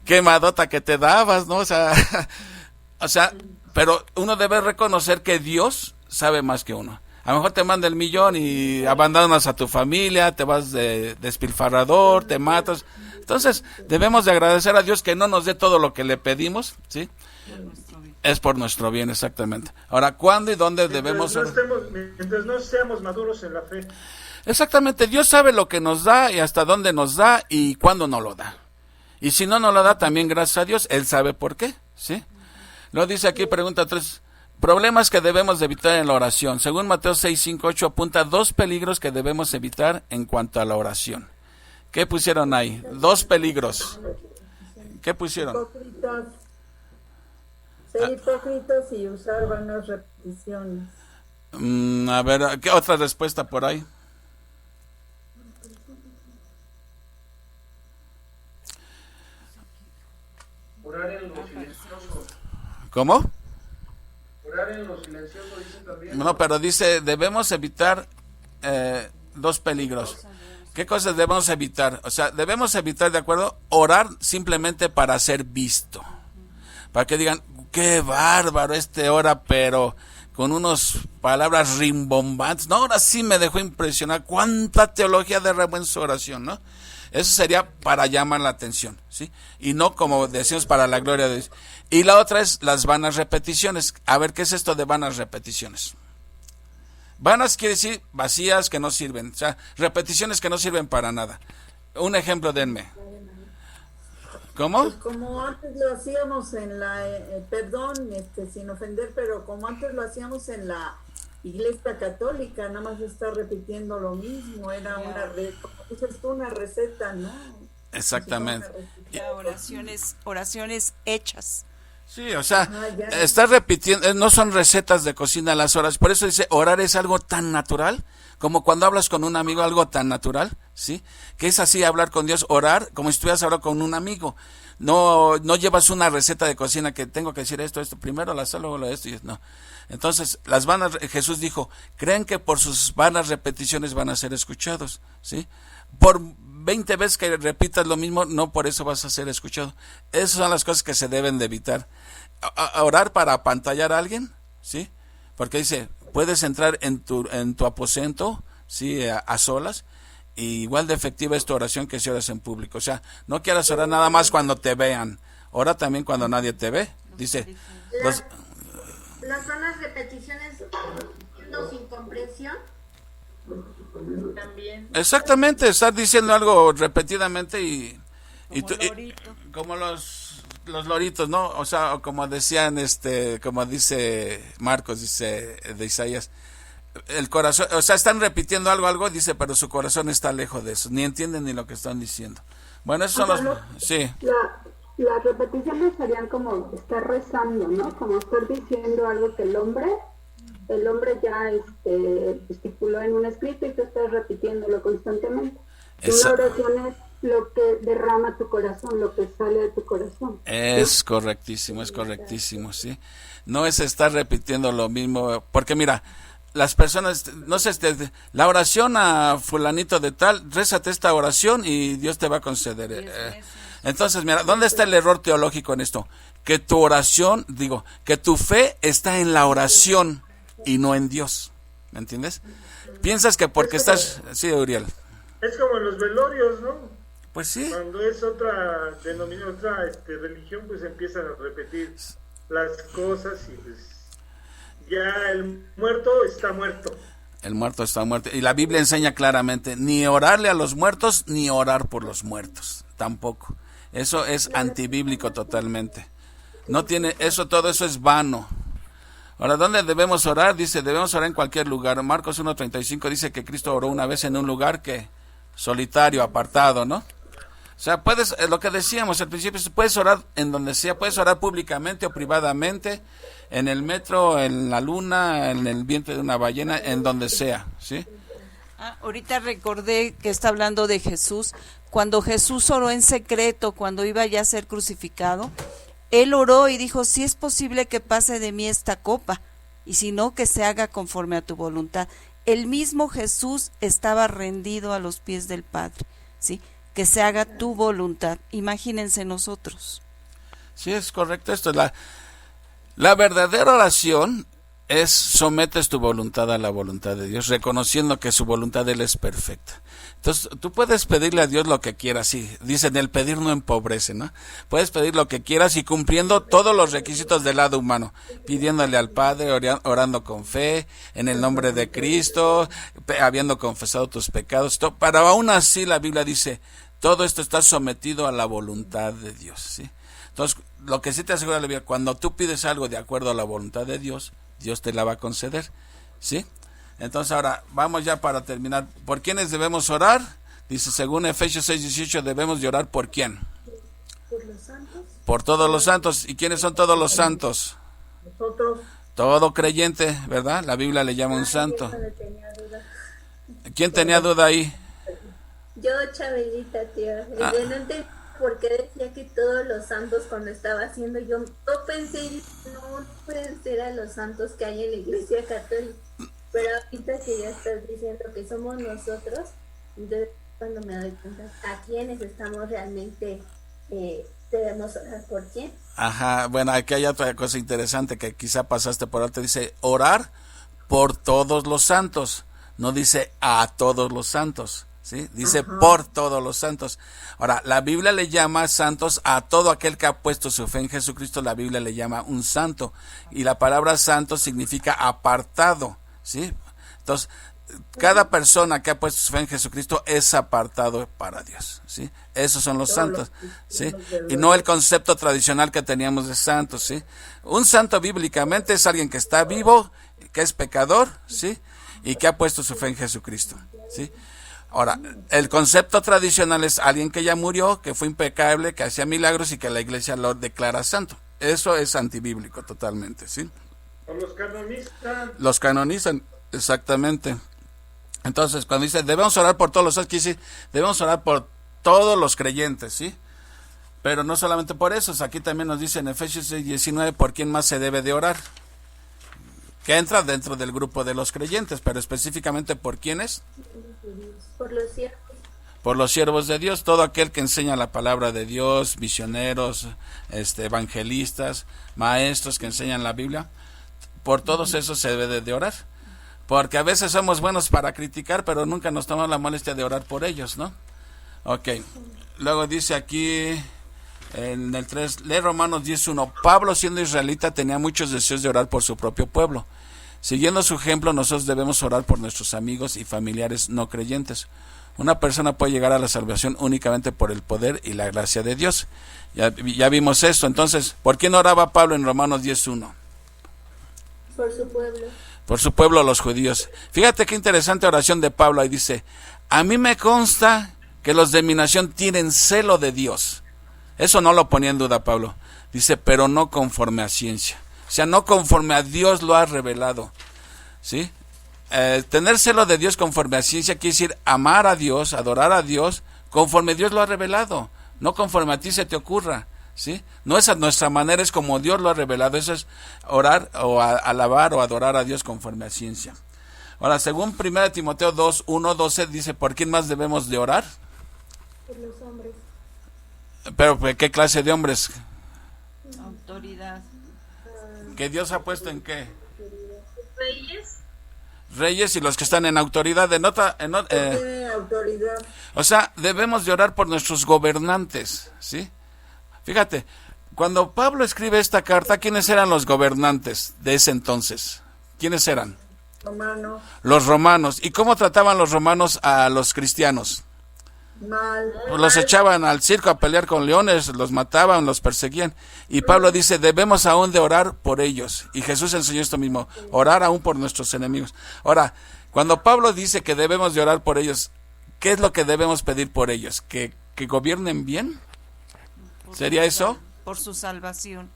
quemadota que te dabas, ¿no? O sea, pero uno debe reconocer que Dios sabe más que uno. A lo mejor te manda $1,000,000 y abandonas a tu familia, te vas de despilfarrador, te matas. Entonces, debemos de agradecer a Dios que no nos dé todo lo que le pedimos, ¿sí? Es por nuestro bien, exactamente. Ahora, ¿cuándo y dónde debemos? Mientras no seamos maduros en la fe. Exactamente, Dios sabe lo que nos da y hasta dónde nos da y cuándo no lo da. Y si no nos lo da, también gracias a Dios, Él sabe por qué, ¿sí? Lo dice aquí, pregunta 3. Problemas que debemos de evitar en la oración. Según Mateo 6, 5, 8 apunta 2 peligros que debemos evitar en cuanto a la oración. ¿Qué pusieron ahí? 2 peligros. ¿Qué pusieron? Ser hipócritas y usar vanas repeticiones. A ver, ¿qué otra respuesta por ahí? Orar en lo silencioso. ¿Cómo? Orar en lo silencioso, dice también. No, pero dice, debemos evitar dos peligros. ¿Qué cosas debemos evitar? O sea, debemos evitar, ¿de acuerdo? Orar simplemente para ser visto. Para que digan, qué bárbaro ora, pero con unas palabras rimbombantes. No, ahora sí me dejó impresionar. Cuánta teología derramó en su oración, ¿no? Eso sería para llamar la atención, ¿sí? Y no, como decimos, para la gloria de Dios. Y la otra es las vanas repeticiones. A ver, ¿qué es esto de vanas repeticiones? Vanas quiere decir vacías, que no sirven, o sea, repeticiones que no sirven para nada. Un ejemplo, denme. ¿Cómo? Pues como antes lo hacíamos en la, perdón, sin ofender, pero como antes lo hacíamos en la Iglesia Católica, nada más está repitiendo lo mismo, era como dices tú, una receta, ¿no? Exactamente. Oraciones hechas. Sí, o sea, está repitiendo, no son recetas de cocina las horas, por eso dice, orar es algo tan natural, como cuando hablas con un amigo, algo tan natural, ¿sí? Que es así hablar con Dios, orar, como si estuvieras hablando con un amigo. No llevas una receta de cocina que tengo que decir esto, primero la sal, luego esto y esto, no. Entonces, las vanas, Jesús dijo, creen que por sus vanas repeticiones van a ser escuchados, ¿sí? Por 20 veces que repitas lo mismo, no por eso vas a ser escuchado. Esas son las cosas que se deben de evitar. Orar para apantallar a alguien, ¿sí? Porque dice, puedes entrar en tu aposento, ¿sí? A solas, y igual de efectiva es tu oración que si oras en público. O sea, no quieras orar nada más cuando te vean, ora también cuando nadie te ve. Dice, las vanas repeticiones no sin comprensión. También. Exactamente, estar diciendo algo repetidamente y como los loritos, ¿no? O sea, como decían, como dice Marcos, dice de Isaías, el corazón, o sea, están repitiendo algo, dice, pero su corazón está lejos de eso, ni entienden ni lo que están diciendo. Bueno, esos son los... Sí. Las repeticiones serían como estar rezando, ¿no? Como estar diciendo algo que el hombre ya estipuló en un escrito y tú estás repitiéndolo constantemente. Una oración es lo que derrama tu corazón, lo que sale de tu corazón. Es correctísimo, sí. No es estar repitiendo lo mismo, porque mira, las personas, no sé, la oración a fulanito de tal, rézate esta oración y Dios te va a conceder. Entonces, mira, ¿dónde está el error teológico en esto? Que tu oración, que tu fe está en la oración y no en Dios, ¿me entiendes? Piensas que porque estás... Sí, Uriel. Es como en los velorios, ¿no? Pues sí. Cuando es otra denominación, otra religión, pues empiezan a repetir las cosas y pues ya el muerto está muerto. El muerto está muerto. Y la Biblia enseña claramente, ni orarle a los muertos, ni orar por los muertos, tampoco. Eso es antibíblico totalmente. No tiene, todo eso es vano. Ahora, ¿dónde debemos orar? Dice, debemos orar en cualquier lugar. Marcos 1:35 dice que Cristo oró una vez en un lugar solitario, apartado, ¿no? O sea, lo que decíamos al principio, puedes orar en donde sea, puedes orar públicamente o privadamente, en el metro, en la luna, en el vientre de una ballena, en donde sea, ¿sí? Ahorita recordé que está hablando de Jesús. Cuando Jesús oró en secreto, cuando iba ya a ser crucificado, él oró y dijo, si es posible que pase de mí esta copa, y si no, que se haga conforme a tu voluntad. El mismo Jesús estaba rendido a los pies del Padre, ¿sí? Que se haga tu voluntad. Imagínense nosotros. Sí, es correcto esto. La verdadera oración es sometes tu voluntad a la voluntad de Dios, reconociendo que su voluntad Él es perfecta. Entonces, tú puedes pedirle a Dios lo que quieras, sí, dicen, el pedir no empobrece, ¿no? Puedes pedir lo que quieras y cumpliendo todos los requisitos del lado humano, pidiéndole al Padre, orando con fe, en el nombre de Cristo, habiendo confesado tus pecados, pero aún así la Biblia dice, todo esto está sometido a la voluntad de Dios, ¿sí? Entonces, lo que sí te asegura la Biblia, cuando tú pides algo de acuerdo a la voluntad de Dios, Dios te la va a conceder, ¿sí? Entonces ahora, vamos ya para terminar. ¿Por quiénes debemos orar? Dice, según Efesios 6:18, debemos de orar ¿por quién? Por los santos. Por todos los santos. ¿Y quiénes son todos los santos? Nosotros. Todo creyente, ¿verdad? La Biblia le llama un santo. ¿Quién tenía duda ahí? Yo, Chabelita, tío. Yo no entendí por qué decía que todos los santos cuando estaba haciendo yo pensé, no pueden ser a los santos que hay en la Iglesia Católica. Pero ahorita que ya estás diciendo que somos nosotros, entonces cuando me doy cuenta a quiénes estamos realmente, debemos orar por quién. Ajá, bueno, aquí hay otra cosa interesante que quizá pasaste por alto. Dice orar por todos los santos, no dice a todos los santos, ¿sí? Dice por todos los santos. Ahora, la Biblia le llama santos a todo aquel que ha puesto su fe en Jesucristo. La Biblia le llama un santo, y la palabra santo significa apartado, ¿sí? Entonces, cada persona que ha puesto su fe en Jesucristo es apartado para Dios, ¿sí? Esos son los santos, ¿sí? Y no el concepto tradicional que teníamos de santos, ¿sí? Un santo bíblicamente es alguien que está vivo, que es pecador, ¿sí? Y que ha puesto su fe en Jesucristo, ¿sí? Ahora, el concepto tradicional es alguien que ya murió, que fue impecable, que hacía milagros y que la iglesia lo declara santo. Eso es antibíblico totalmente, ¿sí? ¿O los canonizan? Los canonizan, exactamente. Entonces, cuando dice debemos orar por todos los santos, quiere decir, debemos orar por todos los creyentes, ¿sí? Pero no solamente por esos, aquí también nos dice en Efesios 6:19 por quién más se debe de orar, que entra dentro del grupo de los creyentes, pero específicamente por quiénes. Por los siervos. Por los siervos de Dios, todo aquel que enseña la palabra de Dios, misioneros, evangelistas, maestros que enseñan la Biblia, por todos esos se debe de orar. Porque a veces somos buenos para criticar, pero nunca nos tomamos la molestia de orar por ellos, ¿no? Ok. Luego dice aquí en el 3, lee Romanos 10:1. Pablo, siendo israelita, tenía muchos deseos de orar por su propio pueblo. Siguiendo su ejemplo, nosotros debemos orar por nuestros amigos y familiares no creyentes. Una persona puede llegar a la salvación únicamente por el poder y la gracia de Dios. Ya vimos esto. Entonces, ¿por quién oraba Pablo en Romanos 10:1? Por su pueblo. Por su pueblo, los judíos. Fíjate qué interesante oración de Pablo. Ahí dice, a mí me consta que los de mi nación tienen celo de Dios. Eso no lo ponía en duda Pablo. Dice, pero no conforme a ciencia. O sea, no conforme a Dios lo ha revelado, ¿sí? Tener celo de Dios conforme a ciencia quiere decir amar a Dios, adorar a Dios, conforme Dios lo ha revelado, no conforme a ti se te ocurra, ¿sí? No es a nuestra manera, es como Dios lo ha revelado. Eso es orar o alabar o adorar a Dios conforme a ciencia. Ahora, según 1 Timoteo 2:1-12 dice, ¿por quién más debemos de orar? Por los hombres. Pero, ¿qué clase de hombres? Autoridad. ¿Que Dios ha puesto en qué? Reyes. Reyes y los que están en autoridad. Autoridad. O sea, debemos de orar por nuestros gobernantes, ¿sí? Fíjate, cuando Pablo escribe esta carta, ¿quiénes eran los gobernantes de ese entonces? ¿Quiénes eran? Romanos. Los romanos. ¿Y cómo trataban los romanos a los cristianos? Mal. Los echaban al circo a pelear con leones, los mataban, los perseguían. Y Pablo dice, debemos aún de orar por ellos. Y Jesús enseñó esto mismo, orar aún por nuestros enemigos. Ahora, cuando Pablo dice que debemos de orar por ellos, ¿qué es lo que debemos pedir por ellos? ¿Que gobiernen bien? ¿Sería eso? Por su salvación.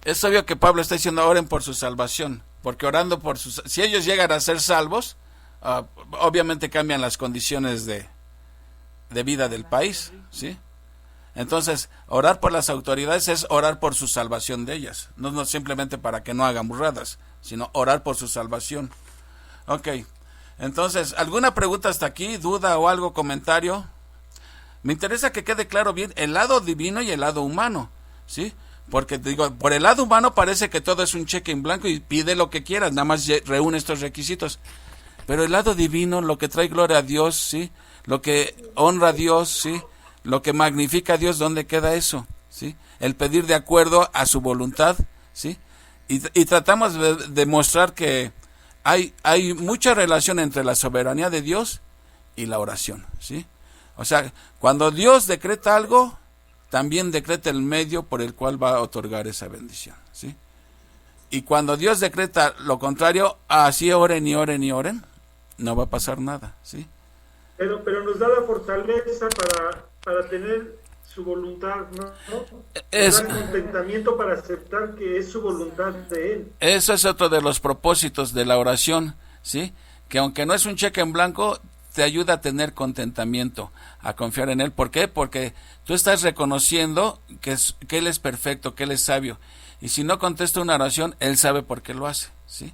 Es obvio que Pablo está diciendo oren por su salvación, porque orando por sus... Si ellos llegan a ser salvos, obviamente cambian las condiciones de vida del país, ¿sí? Entonces, orar por las autoridades es orar por su salvación de ellas, no simplemente para que no hagan burradas, sino orar por su salvación. Ok, entonces, ¿alguna pregunta hasta aquí? ¿Duda o algo, comentario? Me interesa que quede claro bien el lado divino y el lado humano, ¿sí? Porque digo, por el lado humano parece que todo es un cheque en blanco y pide lo que quieras, nada más reúne estos requisitos. Pero el lado divino, lo que trae gloria a Dios, ¿sí? Lo que honra a Dios, ¿sí? Lo que magnifica a Dios, ¿dónde queda eso? ¿Sí? El pedir de acuerdo a su voluntad, ¿sí? Y tratamos de demostrar que hay mucha relación entre la soberanía de Dios y la oración, ¿sí? O sea, cuando Dios decreta algo, también decreta el medio por el cual va a otorgar esa bendición, ¿sí? Y cuando Dios decreta lo contrario, así oren y oren y oren, no va a pasar nada, ¿sí? Pero nos da la fortaleza para tener su voluntad, ¿no? Es el contentamiento para aceptar que es su voluntad de Él. Eso es otro de los propósitos de la oración, ¿sí? Que aunque no es un cheque en blanco, te ayuda a tener contentamiento, a confiar en Él. ¿Por qué? Porque tú estás reconociendo que Él es perfecto, que Él es sabio. Y si no contesta una oración, Él sabe por qué lo hace, ¿sí?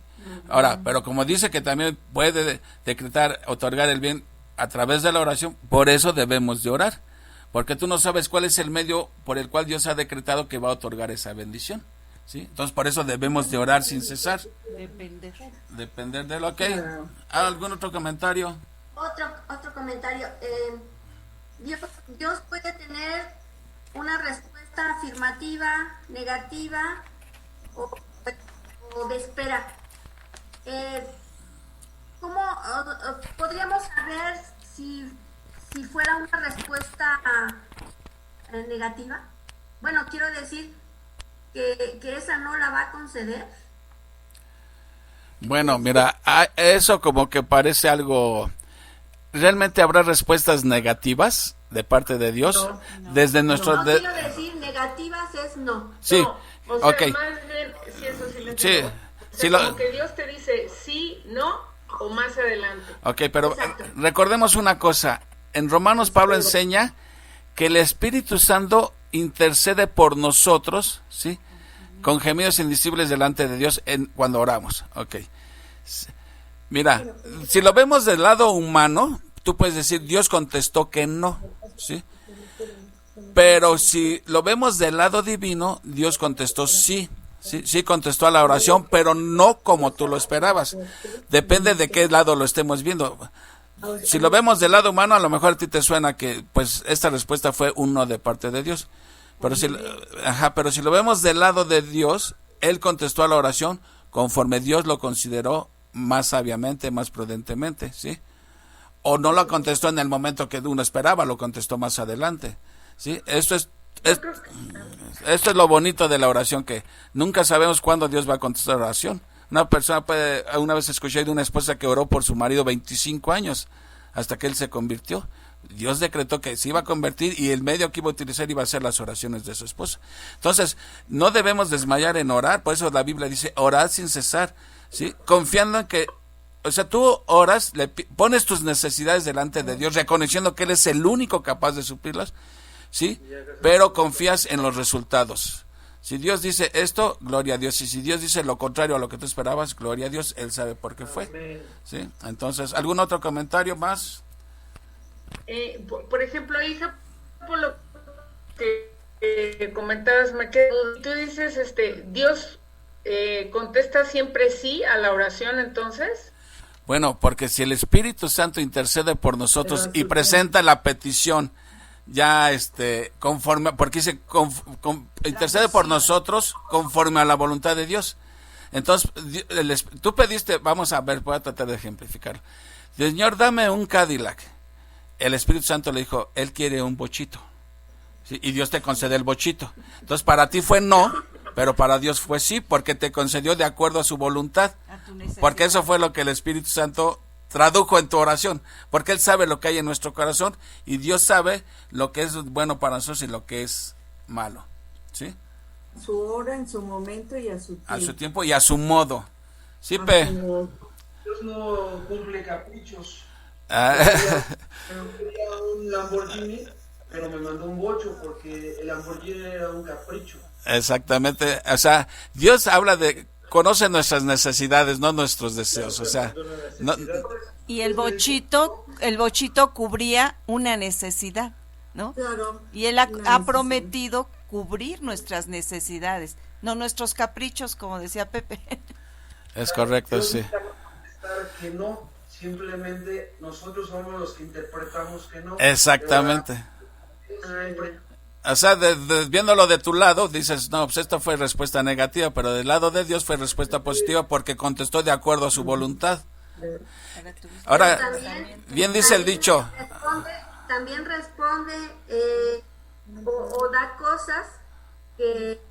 Ahora, pero como dice que también puede decretar, otorgar el bien a través de la oración, por eso debemos de orar, porque tú no sabes cuál es el medio por el cual Dios ha decretado que va a otorgar esa bendición, ¿sí? Entonces por eso debemos de orar sin cesar. Depender de lo que hay. ¿Algún otro comentario? Otro comentario. Dios puede tener una respuesta afirmativa, negativa o de espera. ¿Cómo podríamos saber si fuera una respuesta negativa? Bueno, quiero decir que esa no la va a conceder. Bueno, mira, eso como que parece algo... ¿Realmente habrá respuestas negativas de parte de Dios? No. Desde nuestro... No quiero decir negativas es no. Sí, no, o sea, okay. Más bien, sí, eso sí lo Sí, entiendo. sí Como que Dios te dice sí, no, o más adelante. Ok, pero Exacto. recordemos una cosa. En Romanos Pablo enseña que el Espíritu Santo intercede por nosotros, ¿sí? Con gemidos indecibles delante de Dios cuando oramos. Ok. Mira, si lo vemos del lado humano, tú puedes decir, Dios contestó que no, ¿sí? Pero si lo vemos del lado divino, Dios contestó sí. Sí contestó a la oración, pero no como tú lo esperabas. Depende de qué lado lo estemos viendo. Si lo vemos del lado humano, a lo mejor a ti te suena que pues esta respuesta fue un no de parte de Dios. Pero si lo vemos del lado de Dios, Él contestó a la oración conforme Dios lo consideró más sabiamente, más prudentemente, ¿sí? O no lo contestó en el momento que uno esperaba, lo contestó más adelante, ¿sí? Esto es lo bonito de la oración, que nunca sabemos cuándo Dios va a contestar la oración. Una persona una vez escuché de una esposa que oró por su marido 25 años, hasta que él se convirtió. Dios decretó que se iba a convertir y el medio que iba a utilizar iba a ser las oraciones de su esposa. Entonces, no debemos desmayar en orar, por eso la Biblia dice, orad sin cesar, ¿sí? Confiando en que, o sea, tú oras, pones tus necesidades delante de Dios, reconociendo que Él es el único capaz de suplirlas, ¿sí? Pero confías en los resultados. Si Dios dice esto, gloria a Dios. Y si Dios dice lo contrario a lo que tú esperabas, gloria a Dios, Él sabe por qué fue, ¿sí? Entonces, ¿algún otro comentario más? Por ejemplo, hija, por lo que comentabas, me quedo, tú dices, Dios contesta siempre sí a la oración, entonces. Bueno, porque si el Espíritu Santo intercede por nosotros y presenta la petición ya conforme, porque dice intercede por nosotros conforme a la voluntad de Dios. Entonces, tú pediste, vamos a ver, voy a tratar de ejemplificar. Señor, dame un Cadillac. El Espíritu Santo le dijo, Él quiere un bochito, ¿sí? Y Dios te concede el bochito. Entonces, para ti fue no, pero para Dios fue sí, porque te concedió de acuerdo a su voluntad. Porque eso fue lo que el Espíritu Santo tradujo en tu oración, porque Él sabe lo que hay en nuestro corazón y Dios sabe lo que es bueno para nosotros y lo que es malo, ¿sí? Su hora, en su momento y a su tiempo. A su tiempo y a su modo. ¿Sí, Pe? Dios no cumple caprichos. Quería un Lamborghini, pero me mandó un bocho porque el Lamborghini era un capricho. Exactamente, o sea, Dios conoce nuestras necesidades, no nuestros deseos, o sea, y el bochito cubría una necesidad, ¿no? Claro. Y Él ha prometido cubrir nuestras necesidades, no nuestros caprichos, como decía Pepe. Es correcto, sí. Que no, simplemente nosotros somos los que interpretamos que no. Exactamente. O sea, viéndolo de tu lado, dices, no, pues esto fue respuesta negativa, pero del lado de Dios fue respuesta positiva porque contestó de acuerdo a su voluntad. Ahora, bien dice el dicho. También responde o da cosas que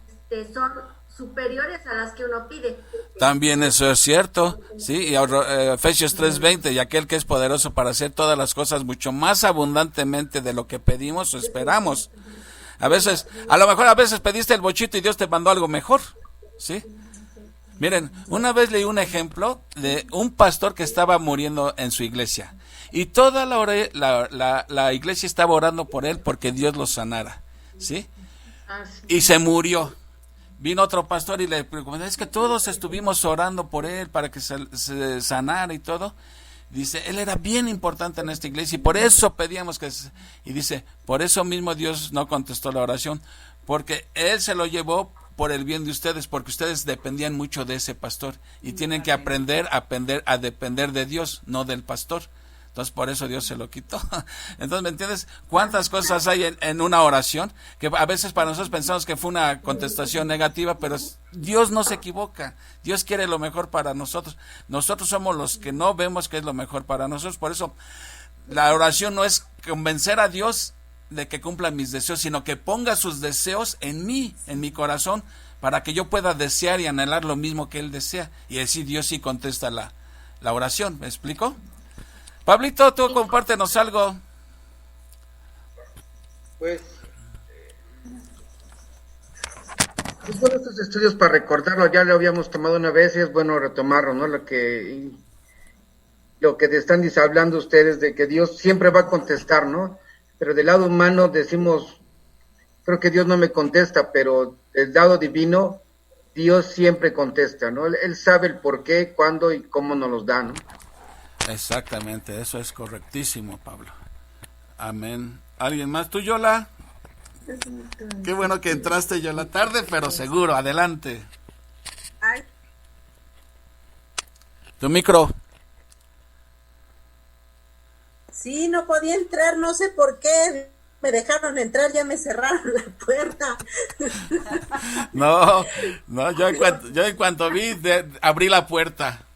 son superiores a las que uno pide. También eso es cierto, sí, y Efesios 3:20, y aquel que es poderoso para hacer todas las cosas mucho más abundantemente de lo que pedimos o esperamos. A lo mejor a veces pediste el bochito y Dios te mandó algo mejor, ¿sí? Miren, una vez leí un ejemplo de un pastor que estaba muriendo en su iglesia y toda la iglesia estaba orando por él porque Dios lo sanara, ¿sí? Y se murió. vino otro pastor y le preguntó, es que todos estuvimos orando por él para que se sanara y todo. Dice, él era bien importante en esta iglesia y por eso pedíamos que... Y dice, por eso mismo Dios no contestó la oración, porque él se lo llevó por el bien de ustedes, porque ustedes dependían mucho de ese pastor y tienen que aprender a depender de Dios, no del pastor. Entonces, por eso Dios se lo quitó. Entonces, ¿me entiendes? ¿Cuántas cosas hay en una oración? Que a veces para nosotros pensamos que fue una contestación negativa, pero Dios no se equivoca. Dios quiere lo mejor para nosotros. Nosotros somos los que no vemos que es lo mejor para nosotros. Por eso, la oración no es convencer a Dios de que cumpla mis deseos, sino que ponga sus deseos en mí, en mi corazón, para que yo pueda desear y anhelar lo mismo que Él desea. Y así Dios sí contesta la oración. ¿Me explico? Pablito, tú compártenos algo. Pues bueno, estos estudios para recordarlo, ya lo habíamos tomado una vez y es bueno retomarlo, ¿no? Lo que te están hablando ustedes de que Dios siempre va a contestar, ¿no? Pero del lado humano decimos, creo que Dios no me contesta, pero del lado divino, Dios siempre contesta, ¿no? Él sabe el por qué, cuándo y cómo nos los da, ¿no? Exactamente, eso es correctísimo, Pablo. Amén. ¿Alguien más? ¿Tú, Yola? Qué bueno que entraste, Yola, tarde, pero seguro. Adelante. Ay. Tu micro. Sí, no podía entrar, no sé por qué. Me dejaron entrar, ya me cerraron la puerta. No, yo en cuanto vi, abrí la puerta.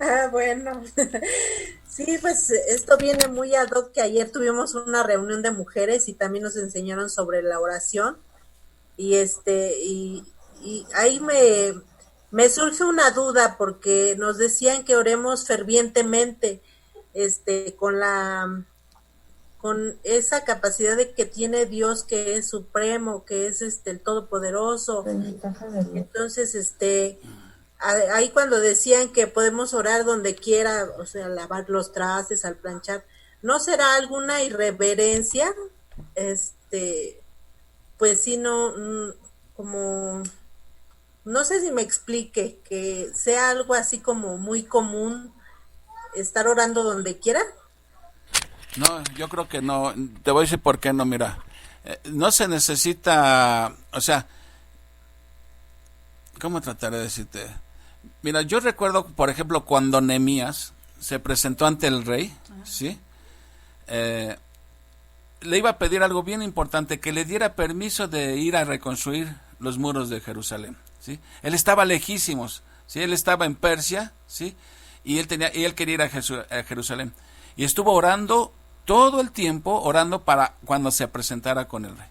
Ah, bueno. Sí, pues esto viene muy ad hoc que ayer tuvimos una reunión de mujeres y también nos enseñaron sobre la oración. Y y ahí me surge una duda porque nos decían que oremos fervientemente, con esa capacidad de que tiene Dios, que es supremo, que es el todopoderoso. Entonces, ahí cuando decían que podemos orar donde quiera, o sea, lavar los trastes, al planchar, ¿no será alguna irreverencia? Pues sí, no, como, no sé si me explique, que sea algo así como muy común estar orando donde quiera. No, yo creo que no. Te voy a decir por qué no, mira. No se necesita, o sea, ¿cómo trataré de decirte? Mira, yo recuerdo, por ejemplo, cuando Nehemías se presentó ante el rey, ¿sí? Le iba a pedir algo bien importante, que le diera permiso de ir a reconstruir los muros de Jerusalén, ¿sí? Él estaba lejísimos, ¿sí? Él estaba en Persia, ¿sí? Y él quería ir a Jerusalén. Y estuvo orando todo el tiempo, orando para cuando se presentara con el rey.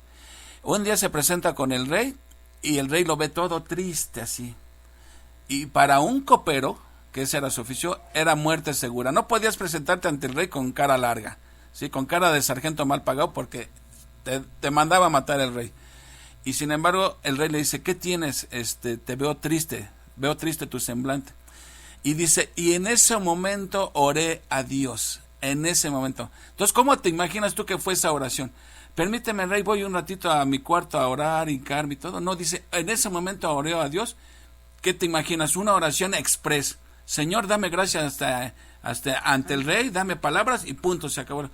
Un día se presenta con el rey y el rey lo ve todo triste así. Y para un copero, que ese era su oficio, era muerte segura. No podías presentarte ante el rey con cara larga, ¿sí? Con cara de sargento mal pagado, porque te mandaba a matar el rey. Y sin embargo, el rey le dice, ¿qué tienes? Te veo triste tu semblante. Y dice, y en ese momento oré a Dios, en ese momento. Entonces, ¿cómo te imaginas tú que fue esa oración? Permíteme, rey, voy un ratito a mi cuarto a orar, hincarme y todo. No, dice, en ese momento oré a Dios. ¿Qué te imaginas? Una oración express. Señor, dame gracias hasta ante el rey, dame palabras y punto, se acabó.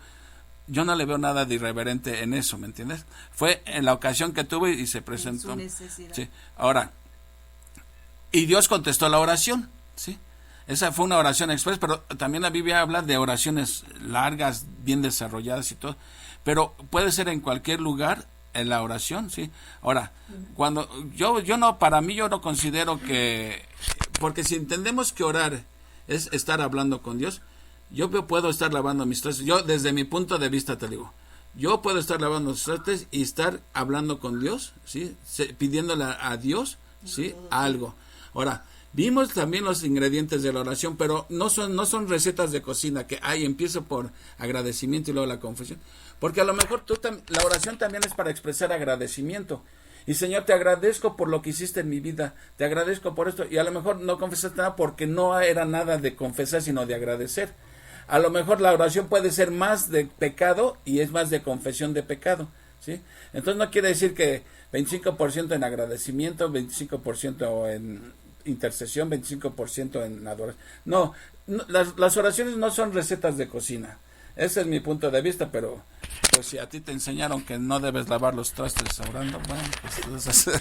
Yo no le veo nada de irreverente en eso, ¿me entiendes? Fue en la ocasión que tuve y se presentó. Su necesidad. Sí. Ahora, y Dios contestó la oración, ¿sí? Esa fue una oración express, pero también la Biblia habla de oraciones largas, bien desarrolladas y todo. Pero puede ser en cualquier lugar en la oración, ¿sí? Ahora, cuando yo no, para mí yo no considero que, porque si entendemos que orar es estar hablando con Dios, yo puedo estar lavando mis trastes. Yo desde mi punto de vista te digo, yo puedo estar lavando mis trastes y estar hablando con Dios, ¿sí? Pidiéndole a Dios, ¿sí? Algo. Ahora, vimos también los ingredientes de la oración, pero no son recetas de cocina que empiezo por agradecimiento y luego la confesión. Porque a lo mejor la oración también es para expresar agradecimiento. Y Señor, te agradezco por lo que hiciste en mi vida, te agradezco por esto. Y a lo mejor no confesaste nada porque no era nada de confesar, sino de agradecer. A lo mejor la oración puede ser más de pecado y es más de confesión de pecado, ¿sí? Entonces no quiere decir que 25% en agradecimiento, 25% en intercesión, 25% en adoración. No, las oraciones no son recetas de cocina. Ese es mi punto de vista, pero pues si a ti te enseñaron que no debes lavar los trastes orando, bueno, pues entonces,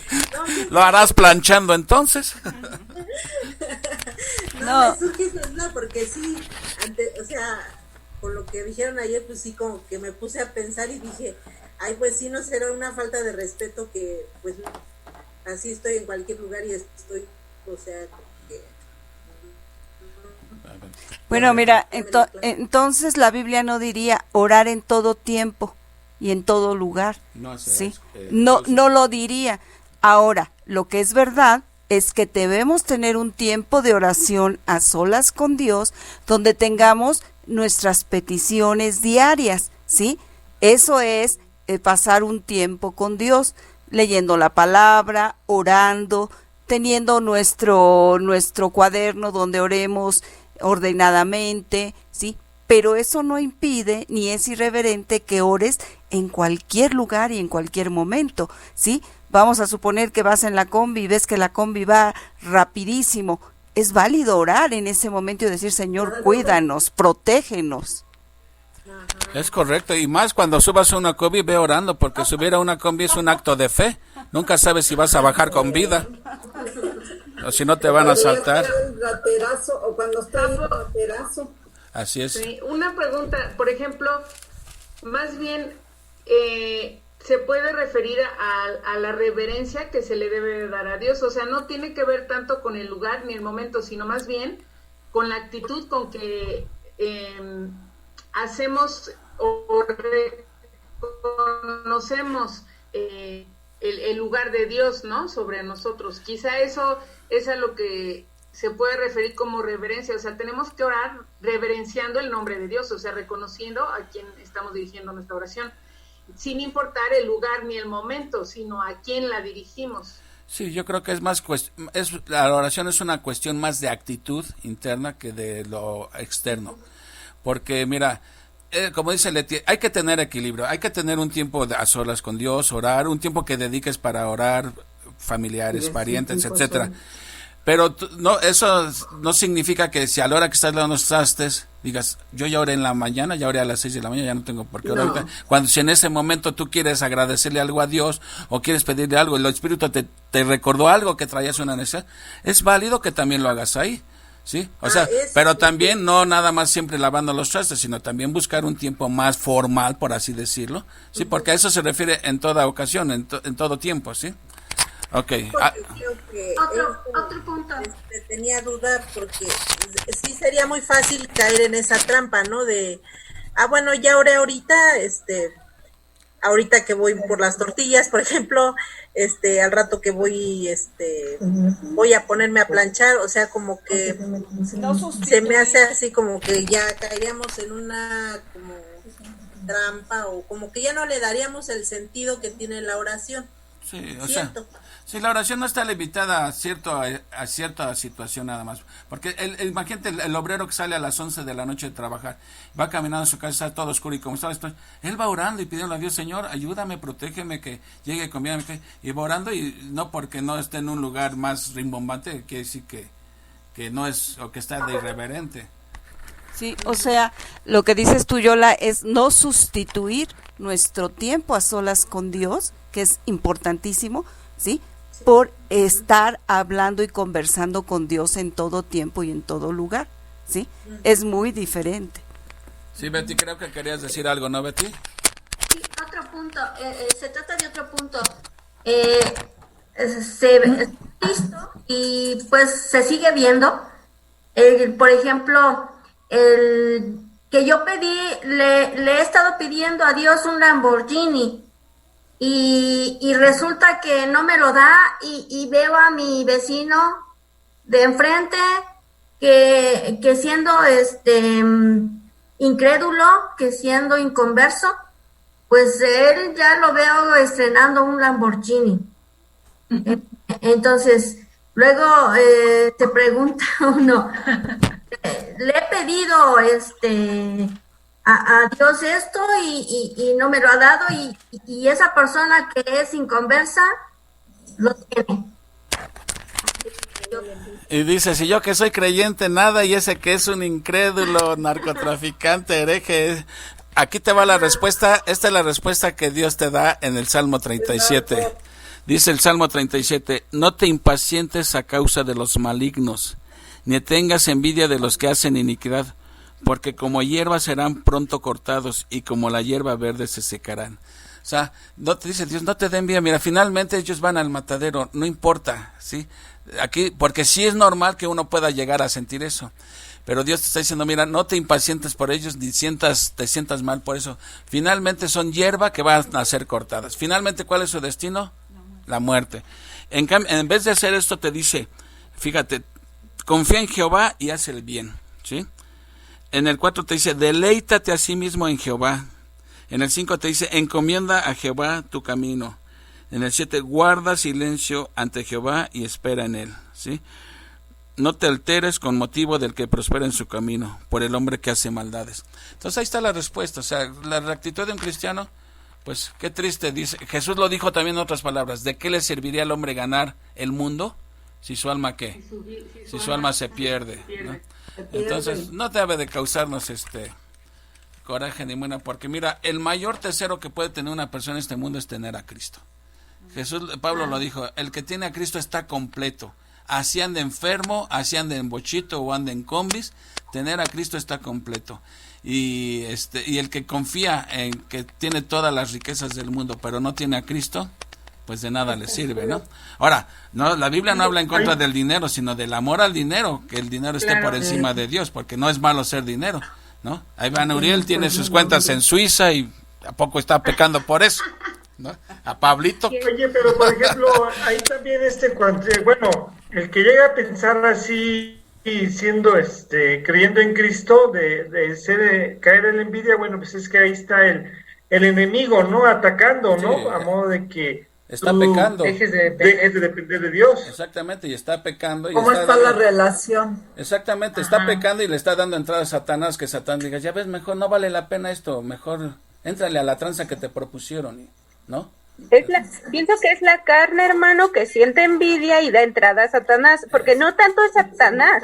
lo harás planchando entonces. No, me surge esa duda porque sí, o sea, por lo que dijeron ayer, pues sí, como que me puse a pensar y dije, ay, pues sí, no será una falta de respeto que, pues, así estoy en cualquier lugar y estoy, o sea, que... Bueno, mira, entonces la Biblia no diría orar en todo tiempo y en todo lugar, ¿sí? No lo diría. Ahora, lo que es verdad es que debemos tener un tiempo de oración a solas con Dios, donde tengamos nuestras peticiones diarias, ¿sí? Eso es pasar un tiempo con Dios, leyendo la palabra, orando, teniendo nuestro cuaderno donde oremos ordenadamente, ¿sí? Pero eso no impide ni es irreverente que ores en cualquier lugar y en cualquier momento, ¿sí? Vamos a suponer que vas en la combi y ves que la combi va rapidísimo. Es válido orar en ese momento y decir, Señor, cuídanos, protégenos. Es correcto, y más cuando subas a una combi, ve orando, porque subir a una combi es un acto de fe. Nunca sabes si vas a bajar con vida o si no te van a asaltar. O cuando está el raterazo. Así es. Sí, una pregunta, por ejemplo, más bien se puede referir a la reverencia que se le debe dar a Dios, o sea, no tiene que ver tanto con el lugar ni el momento, sino más bien con la actitud con que hacemos o reconocemos el lugar de Dios, ¿no?, sobre nosotros. Quizá eso es a lo que se puede referir como reverencia, o sea, tenemos que orar reverenciando el nombre de Dios, o sea, reconociendo a quien estamos dirigiendo nuestra oración, sin importar el lugar ni el momento, sino a quién la dirigimos. Sí, yo creo que es más la oración es una cuestión más de actitud interna que de lo externo, porque mira, como dice Leti, hay que tener equilibrio, hay que tener un tiempo a solas con Dios, orar, un tiempo que dediques para orar, familiares, parientes, etcétera. Pero no, eso no significa que si a la hora que estás lavando los trastes digas, yo ya oré en la mañana, ya oré a las 6 de la mañana, ya no tengo por qué orar ahorita. Cuando si en ese momento tú quieres agradecerle algo a Dios o quieres pedirle algo, el Espíritu te recordó algo que traías una necesidad, es válido que también lo hagas ahí, ¿sí? O sea, pero también no nada más siempre lavando los trastes, sino también buscar un tiempo más formal, por así decirlo, ¿sí? Porque a eso se refiere en toda ocasión, en todo tiempo, ¿sí? Okay. Otro punto. Tenía duda porque sí sería muy fácil caer en esa trampa, ¿no? De, bueno, ya oré ahorita, ahorita que voy por las tortillas, por ejemplo, al rato que voy, voy a ponerme a planchar, o sea, como que se me hace así como que ya caeríamos en una como trampa o como que ya no le daríamos el sentido que tiene la oración. Sí, o sea, sí, la oración no está limitada a cierta situación nada más, porque imagínate el obrero que sale a las 11 de la noche de trabajar, va caminando a su casa, está todo oscuro y como está esto, él va orando y pidiendo a Dios, Señor, ayúdame, protégeme, que llegue comida, y va orando, y no porque no esté en un lugar más rimbombante, quiere decir que no es, o que está de irreverente. Sí, o sea, lo que dices tú, Yola, es no sustituir nuestro tiempo a solas con Dios, que es importantísimo, ¿sí? Por estar hablando y conversando con Dios en todo tiempo y en todo lugar, ¿sí? Es muy diferente. Sí, Betty, creo que querías decir algo, ¿no, Betty? Sí, otro punto, se trata de otro punto. Se visto y pues se sigue viendo, por ejemplo, el que yo pedí, le he estado pidiendo a Dios un Lamborghini y resulta que no me lo da y veo a mi vecino de enfrente que siendo incrédulo, que siendo inconverso, pues él ya lo veo estrenando un Lamborghini. Entonces, luego te pregunta uno, le he pedido a Dios esto y no me lo ha dado y esa persona que es inconversa lo tiene. Y dice, si yo que soy creyente nada y ese que es un incrédulo, narcotraficante, hereje. Aquí te va la respuesta. Esta es la respuesta que Dios te da en el Salmo 37. Dice el Salmo 37, no te impacientes a causa de los malignos, ni tengas envidia de los que hacen iniquidad, porque como hierba serán pronto cortados y como la hierba verde se secarán. O sea, no te dice Dios, no te den envidia, mira, finalmente ellos van al matadero, no importa, ¿sí? Aquí, porque sí es normal que uno pueda llegar a sentir eso, pero Dios te está diciendo, mira, no te impacientes por ellos, ni te sientas mal por eso. Finalmente son hierba que van a ser cortadas. Finalmente, ¿cuál es su destino? La muerte. En vez de hacer esto te dice, fíjate, confía en Jehová y haz el bien, ¿sí? En el 4 te dice, deleítate a sí mismo en Jehová. En el 5 te dice, encomienda a Jehová tu camino. En el 7, guarda silencio ante Jehová y espera en él, ¿sí? No te alteres con motivo del que prospera en su camino, por el hombre que hace maldades. Entonces ahí está la respuesta, o sea, la rectitud de un cristiano, pues qué triste, dice, Jesús lo dijo también en otras palabras, ¿de qué le serviría al hombre ganar el mundo si su alma qué? Si su alma se pierde, ¿no? Entonces no debe de causarnos coraje ni buena, porque mira, el mayor tesoro que puede tener una persona en este mundo es tener a Cristo. Pablo lo dijo, el que tiene a Cristo está completo. Así ande enfermo, así ande en bochito o ande en combis, tener a Cristo está completo. Y el que confía en que tiene todas las riquezas del mundo, pero no tiene a Cristo, pues de nada le sirve, ¿no? Ahora, no, la Biblia no habla en contra del dinero, sino del amor al dinero, que el dinero esté por encima de Dios, porque no es malo ser dinero, ¿no? Ahí van, Uriel tiene sus cuentas en Suiza y ¿a poco está pecando por eso? ¿No? A Pablito. Oye, pero por ejemplo, ahí también bueno, el que llega a pensar así y siendo creyendo en Cristo, caer en la envidia, bueno, pues es que ahí está el enemigo, ¿no? Atacando, ¿no? Sí, a modo de que está pecando. Dejes de depender de Dios. Exactamente, y está pecando. Y ¿Cómo está la relación? Exactamente, está pecando y le está dando entrada a Satanás, que Satán diga, ya ves, mejor no vale la pena esto, mejor éntrale a la tranza que te propusieron, ¿no? Pienso que es la carne, hermano, que siente envidia y da entrada a Satanás, porque no tanto es Satanás,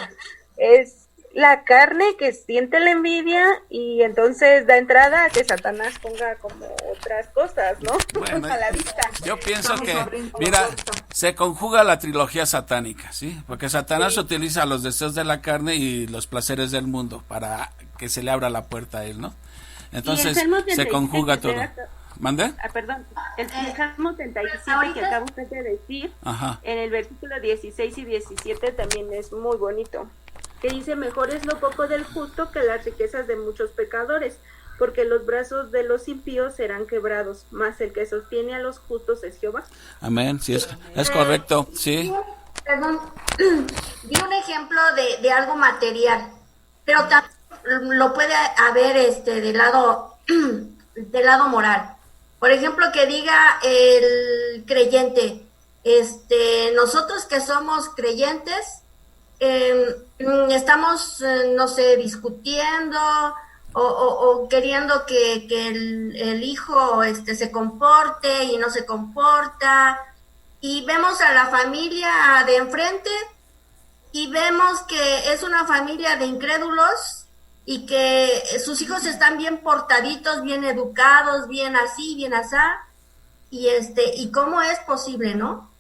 es la carne que siente la envidia y entonces da entrada a que Satanás ponga como otras cosas, ¿no? Bueno, a la vista. Yo pienso que, mira, se conjuga la trilogía satánica, ¿sí? Porque Satanás utiliza los deseos de la carne y los placeres del mundo para que se le abra la puerta a él, ¿no? Entonces se conjuga todo. ¿Mande? Perdón, el Salmo 37 que acabo de decir, en el versículo 16 y 17 también es muy bonito, que dice, mejor es lo poco del justo que las riquezas de muchos pecadores, porque los brazos de los impíos serán quebrados, mas el que sostiene a los justos es Jehová. Amén, sí, es correcto, sí. Perdón, di un ejemplo de algo material, pero también lo puede haber del lado moral. Por ejemplo, que diga el creyente, nosotros que somos creyentes, estamos, no sé, discutiendo o queriendo que el hijo se comporte y no se comporta, y vemos a la familia de enfrente y vemos que es una familia de incrédulos y que sus hijos están bien portaditos, bien educados, bien así, bien asá, y cómo es posible, ¿no?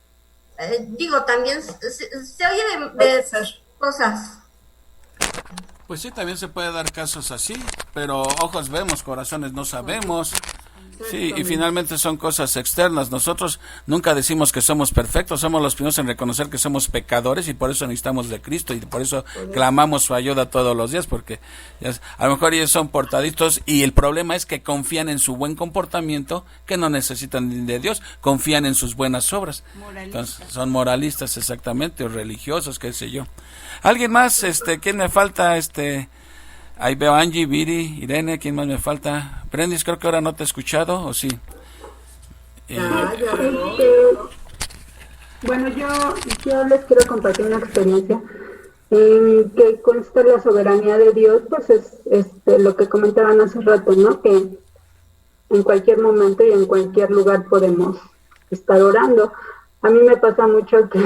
Digo, también se oye de cosas. Pues sí, también se puede dar casos así, pero ojos vemos, corazones no sabemos. Sí, y finalmente son cosas externas. Nosotros nunca decimos que somos perfectos, somos los primeros en reconocer que somos pecadores y por eso necesitamos de Cristo y por eso clamamos su ayuda todos los días, porque a lo mejor ellos son portaditos y el problema es que confían en su buen comportamiento, que no necesitan de Dios, confían en sus buenas obras. Entonces, son moralistas exactamente, o religiosos, qué sé yo. ¿Alguien más? ¿Quién me falta? Ahí veo a Angie, Viri, Irene, ¿quién más me falta? Brendis, creo que ahora no te he escuchado, ¿o sí? Bueno, yo les quiero compartir una experiencia. que consta la soberanía de Dios, pues es lo que comentaban hace rato, ¿no? Que en cualquier momento y en cualquier lugar podemos estar orando. A mí me pasa mucho que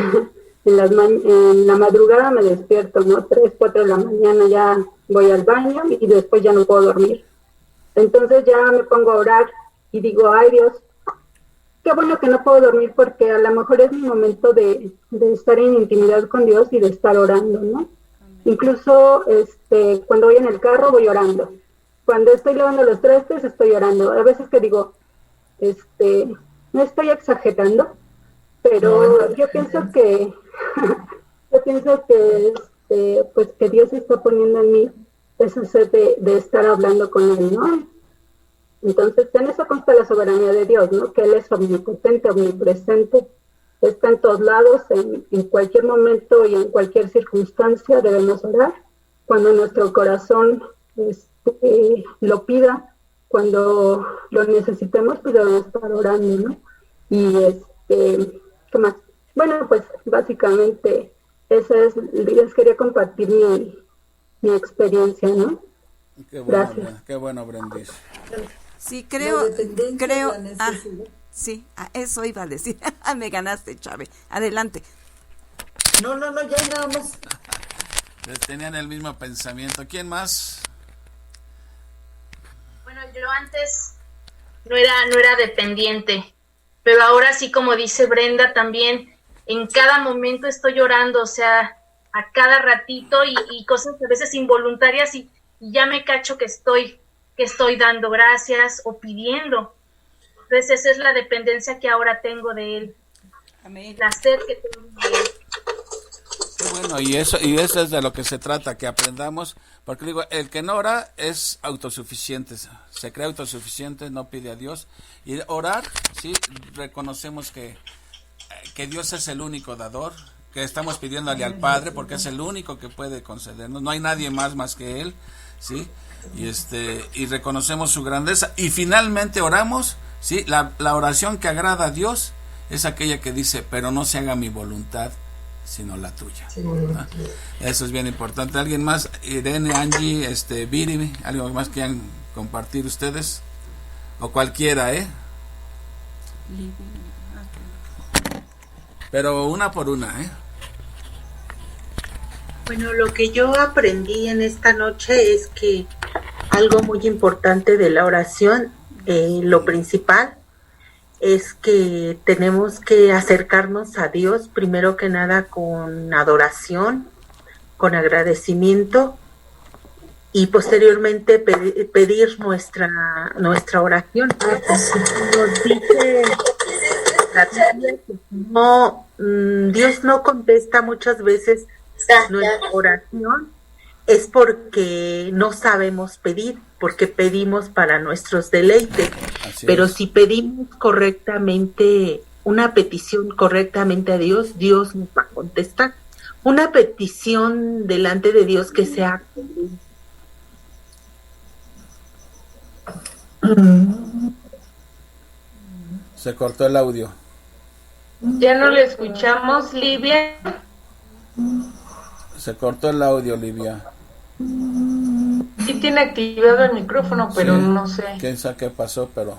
en la madrugada me despierto, ¿no? 3, 4 de la mañana ya voy al baño y después ya no puedo dormir. Entonces ya me pongo a orar y digo, ay Dios, qué bueno que no puedo dormir porque a lo mejor es mi momento de estar en intimidad con Dios y de estar orando, ¿no? Incluso cuando voy en el carro voy orando. Cuando estoy lavando los trastes estoy orando. A veces que digo, no estoy exagerando, pero yo pienso que pues que Dios está poniendo en mí esa sed de estar hablando con Él, ¿no? Entonces, en eso consta la soberanía de Dios, ¿no? Que Él es omnipotente, omnipresente, está en todos lados, en cualquier momento y en cualquier circunstancia debemos orar. Cuando nuestro corazón lo pida, cuando lo necesitemos, pues debemos estar orando, ¿no? Y ¿qué más? Bueno, pues básicamente les quería compartir mi experiencia, ¿no? Gracias. Qué bueno, Brendis. Sí, creo, sí, eso iba a decir. Me ganaste, Chávez. Adelante. No, ya nada más. Tenían el mismo pensamiento. ¿Quién más? Bueno, yo antes no era dependiente, pero ahora sí, como dice Brenda, también en cada momento estoy llorando, o sea, a cada ratito y cosas a veces involuntarias y ya me cacho que estoy dando gracias o pidiendo. Entonces esa es la dependencia que ahora tengo de Él. Amén. La sed que tengo de Él. Bueno, y eso es de lo que se trata, que aprendamos, porque digo, el que no ora es autosuficiente, se cree autosuficiente, no pide a Dios, y orar, sí, reconocemos que Dios es el único dador, que estamos pidiéndole al Padre, porque es el único que puede concedernos, no hay nadie más que Él, sí, y reconocemos su grandeza, y finalmente oramos, sí, la oración que agrada a Dios es aquella que dice, pero no se haga mi voluntad, sino la tuya. Sí, ¿no? Eso es bien importante. ¿Alguien más? Irene, Angie, Viri, algo más quieran compartir ustedes? O cualquiera, Pero una por una, Bueno, lo que yo aprendí en esta noche es que algo muy importante de la oración, lo principal, es que tenemos que acercarnos a Dios primero que nada con adoración, con agradecimiento y posteriormente pedir nuestra oración. Nos dice la Biblia que Dios no contesta muchas veces nuestra oración, es porque no sabemos pedir, porque pedimos para nuestros deleites. Pero si pedimos correctamente, una petición correctamente a Dios, Dios nos va a contestar. Una petición delante de Dios que sea. Se cortó el audio. Ya no le escuchamos, Livia. Se cortó el audio, Livia. Sí tiene activado el micrófono, pero sí, no sé. Quién sabe qué pasó, pero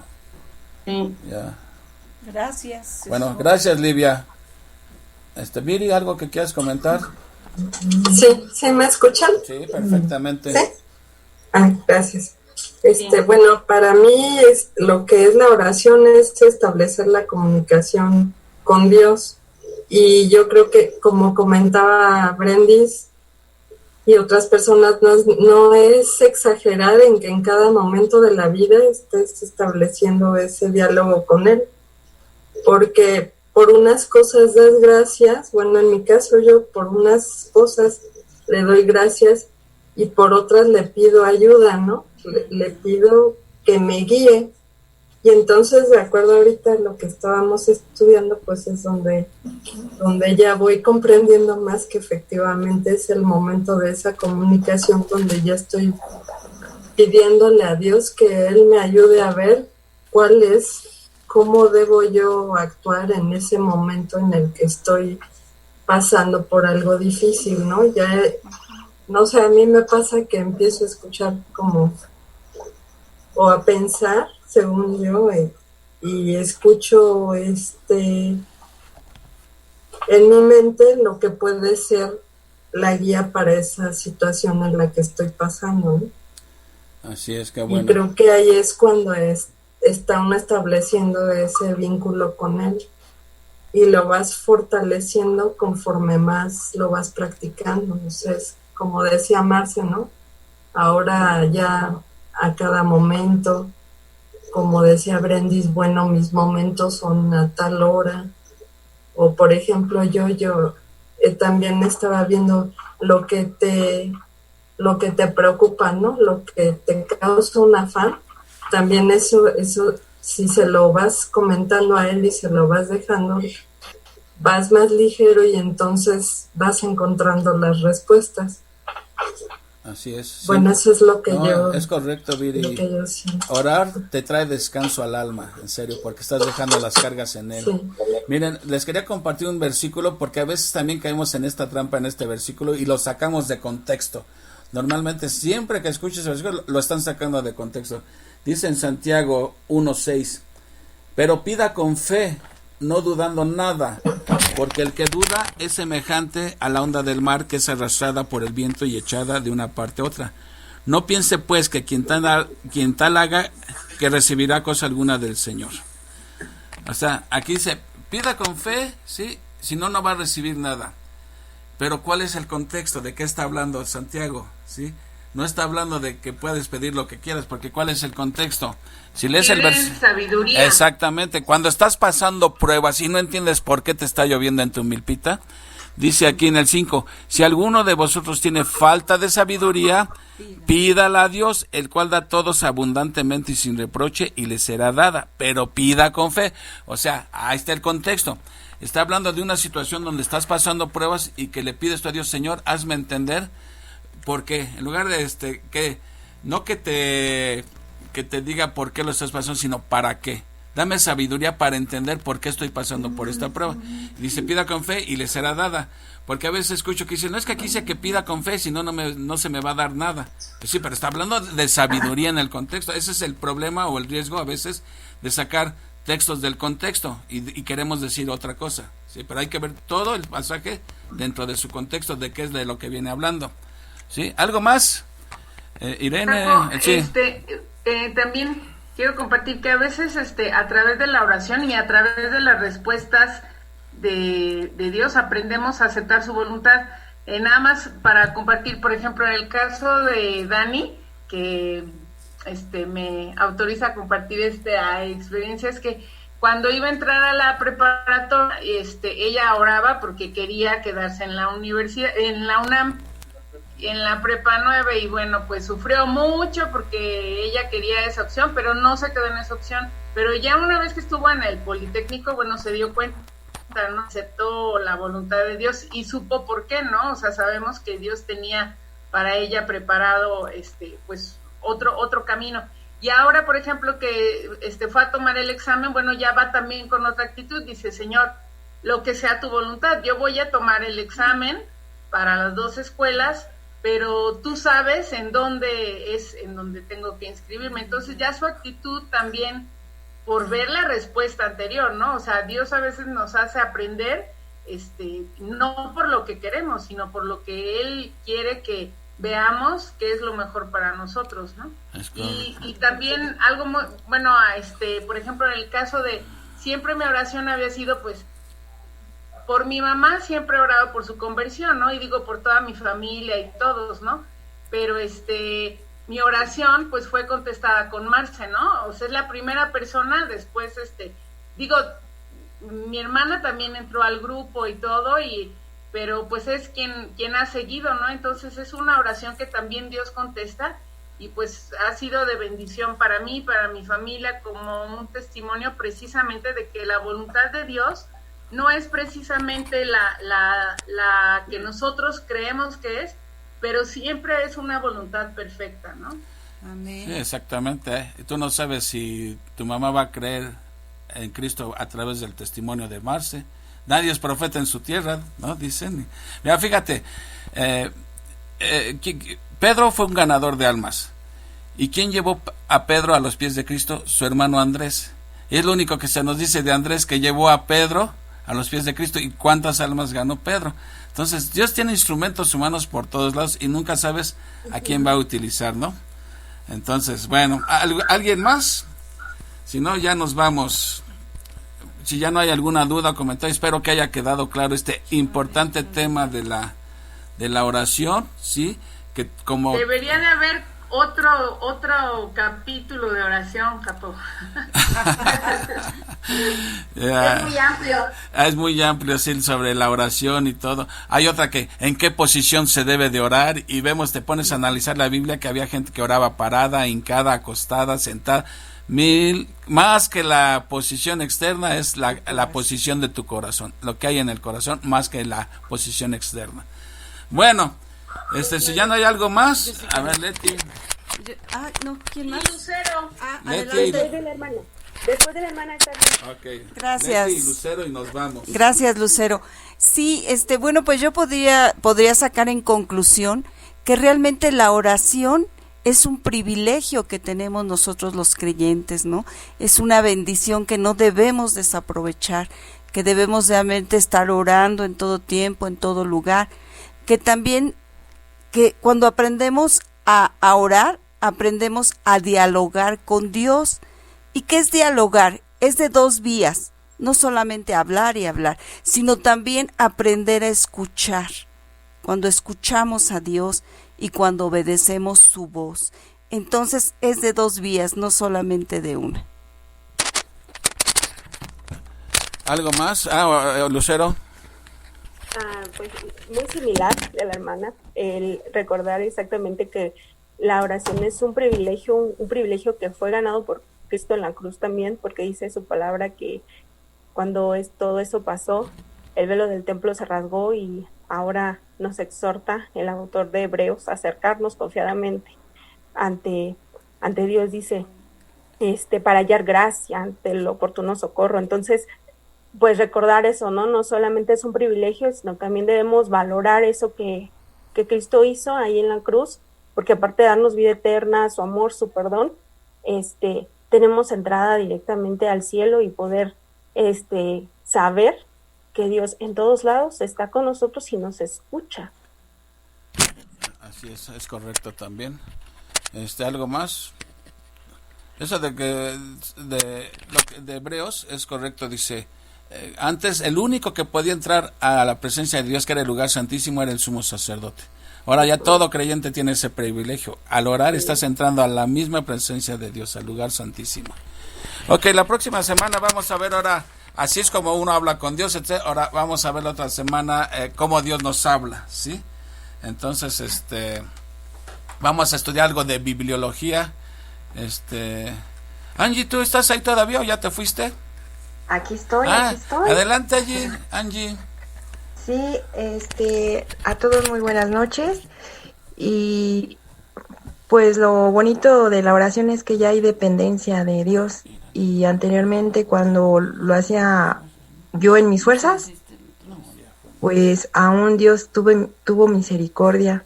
sí. Ya. Gracias. Bueno, gracias, Livia. Viri, ¿algo que quieras comentar? Sí, ¿me escuchan? Sí, perfectamente. ¿Sí? Gracias. Bueno, para mí lo que es la oración es establecer la comunicación con Dios, y yo creo que, como comentaba Brendis y otras personas, no es exagerar en que en cada momento de la vida estés estableciendo ese diálogo con Él, porque por unas cosas das gracias, bueno, en mi caso yo por unas cosas le doy gracias y por otras le pido ayuda, ¿no? Le pido que me guíe, y entonces, de acuerdo ahorita a lo que estábamos estudiando, pues es donde ya voy comprendiendo más que efectivamente es el momento de esa comunicación, donde ya estoy pidiéndole a Dios que Él me ayude a ver cómo debo yo actuar en ese momento en el que estoy pasando por algo difícil, ¿no? Ya, no sé, a mí me pasa que empiezo a escuchar como, o a pensar, según yo, y escucho en mi mente lo que puede ser la guía para esa situación en la que estoy pasando, ¿no? Así es, que bueno. Y creo que ahí es cuando está uno estableciendo ese vínculo con él y lo vas fortaleciendo conforme más lo vas practicando. Entonces, como decía Marce, ¿no? Ahora ya a cada momento, como decía Brendis, bueno, mis momentos son a tal hora. O por ejemplo, yo también estaba viendo lo que te preocupa, ¿no? Lo que te causa un afán. También eso, si se lo vas comentando a él y se lo vas dejando, vas más ligero y entonces vas encontrando las respuestas. Así es. Bueno, sí. eso es lo que es correcto, Viri. Orar te trae descanso al alma, en serio, porque estás dejando las cargas en él. Sí. Miren, les quería compartir un versículo porque a veces también caemos en esta trampa en este versículo y lo sacamos de contexto. Normalmente siempre que escuches el versículo lo están sacando de contexto. Dice en Santiago 1:6, pero pida con fe, no dudando nada, porque el que duda es semejante a la onda del mar que es arrastrada por el viento y echada de una parte a otra. No piense pues que quien tal haga, que recibirá cosa alguna del Señor. O sea, aquí dice, pida con fe, ¿sí? Si no, no va a recibir nada. Pero ¿cuál es el contexto? ¿De qué está hablando Santiago? ¿Sí? No está hablando de que puedes pedir lo que quieras, porque ¿cuál es el contexto? Si lees el versículo, sabiduría. Exactamente, cuando estás pasando pruebas y no entiendes por qué te está lloviendo en tu milpita, dice aquí en el 5, si alguno de vosotros tiene falta de sabiduría, pídala a Dios, el cual da a todos abundantemente y sin reproche, y le será dada, pero pida con fe. O sea, ahí está el contexto. Está hablando de una situación donde estás pasando pruebas y que le pides tú a Dios, Señor, hazme entender, porque en lugar de que no que te diga por qué lo estás pasando, sino para qué. Dame sabiduría para entender por qué estoy pasando por esta prueba. Y dice, pida con fe y le será dada. Porque a veces escucho que dicen, no es que aquí dice que pida con fe, si no, no se me va a dar nada. Pues sí, pero está hablando de sabiduría en el contexto. Ese es el problema o el riesgo a veces de sacar textos del contexto y queremos decir otra cosa. Sí, pero hay que ver todo el pasaje dentro de su contexto, de qué es de lo que viene hablando. ¿Sí? ¿Algo más? Irene. Sí. También quiero compartir que a veces a través de la oración y a través de las respuestas de Dios aprendemos a aceptar su voluntad. Nada más para compartir, por ejemplo, en el caso de Dani, que me autoriza a compartir experiencias, que cuando iba a entrar a la preparatoria, ella oraba porque quería quedarse en la universidad, en la UNAM, en la prepa 9, y bueno, pues sufrió mucho porque ella quería esa opción, pero no se quedó en esa opción. Pero ya una vez que estuvo en el Politécnico, bueno, se dio cuenta, ¿no? Aceptó la voluntad de Dios y supo por qué, ¿no? O sea, sabemos que Dios tenía para ella preparado, pues otro camino. Y ahora, por ejemplo, que fue a tomar el examen, bueno, ya va también con otra actitud, dice, Señor, lo que sea tu voluntad, yo voy a tomar el examen para las 2 escuelas, pero tú sabes en dónde tengo que inscribirme. Entonces ya su actitud también, por ver la respuesta anterior, ¿no? O sea, Dios a veces nos hace aprender, no por lo que queremos, sino por lo que Él quiere que veamos qué es lo mejor para nosotros, ¿no? Y también algo muy, bueno, por ejemplo, en el caso de, siempre mi oración había sido, pues, por mi mamá, siempre he orado por su conversión, ¿no? Y digo, por toda mi familia y todos, ¿no? Pero mi oración, pues, fue contestada con Marce, ¿no? O sea, es la primera persona, después, digo, mi hermana también entró al grupo y todo, pero pues es quien ha seguido, ¿no? Entonces es una oración que también Dios contesta, y pues ha sido de bendición para mí, para mi familia, como un testimonio precisamente de que la voluntad de Dios no es precisamente la que nosotros creemos que es, pero siempre es una voluntad perfecta, ¿no? Amén. Sí, exactamente. Tú no sabes si tu mamá va a creer en Cristo a través del testimonio de Marce, nadie es profeta en su tierra, ¿no? Dicen. Mira, fíjate, Pedro fue un ganador de almas. ¿Y quién llevó a Pedro a los pies de Cristo? Su hermano Andrés. Es lo único que se nos dice de Andrés, que llevó a Pedro a los pies de Cristo. ¿Y cuántas almas ganó Pedro? Entonces, Dios tiene instrumentos humanos por todos lados y nunca sabes a quién va a utilizar, ¿no? Entonces, bueno, ¿alguien más? Si no, ya nos vamos. Si ya no hay alguna duda o comentario, espero que haya quedado claro este importante tema de la oración, ¿sí? Que como debería de haber otro capítulo de oración, Capo. Es muy amplio. Es muy amplio, sí, sobre la oración y todo. Hay otra que, ¿en qué posición se debe de orar? Y vemos, te pones a analizar la Biblia, que había gente que oraba parada, hincada, acostada, sentada. Más que la posición externa es la posición de tu corazón, lo que hay en el corazón, más que la posición externa. Bueno, si ya no hay algo más, a ver, Leti. No, ¿quién más? Lucero. Leti. Después de la hermana está bien. Okay. Gracias. Leti y Lucero, y nos vamos. Gracias, Lucero. Sí, bueno, pues yo podría sacar en conclusión que realmente la oración es un privilegio que tenemos nosotros los creyentes, ¿no? Es una bendición que no debemos desaprovechar, que debemos realmente estar orando en todo tiempo, en todo lugar, que también que cuando aprendemos a orar, aprendemos a dialogar con Dios. ¿Y qué es dialogar? Es de dos vías, no solamente hablar y hablar, sino también aprender a escuchar. Cuando escuchamos a Dios y cuando obedecemos su voz. Entonces es de dos vías, no solamente de una. ¿Algo más? Lucero. Pues muy similar de la hermana, el recordar exactamente que la oración es un privilegio que fue ganado por Cristo en la cruz también, porque dice su palabra que cuando todo eso pasó, el velo del templo se rasgó y ahora nos exhorta el autor de Hebreos a acercarnos confiadamente ante Dios, dice, para hallar gracia ante el oportuno socorro. Entonces, pues recordar eso, ¿no? No solamente es un privilegio, sino también debemos valorar eso que Cristo hizo ahí en la cruz, porque aparte de darnos vida eterna, su amor, su perdón, tenemos entrada directamente al cielo y poder saber que Dios en todos lados está con nosotros y nos escucha. Así es correcto también. ¿Algo más? Eso de Hebreos es correcto, dice, antes el único que podía entrar a la presencia de Dios, que era el lugar santísimo, era el sumo sacerdote. Ahora ya todo creyente tiene ese privilegio. Al orar estás entrando a la misma presencia de Dios, al lugar santísimo. Ok, la próxima semana vamos a ver ahora, así es como uno habla con Dios, ahora vamos a ver la otra semana cómo Dios nos habla, ¿sí? Entonces, vamos a estudiar algo de bibliología. Angie, ¿tú estás ahí todavía o ya te fuiste? Aquí estoy. Adelante allí, Angie. Sí, a todos muy buenas noches. Y pues lo bonito de la oración es que ya hay dependencia de Dios. Y anteriormente, cuando lo hacía yo en mis fuerzas, pues aún Dios tuvo misericordia.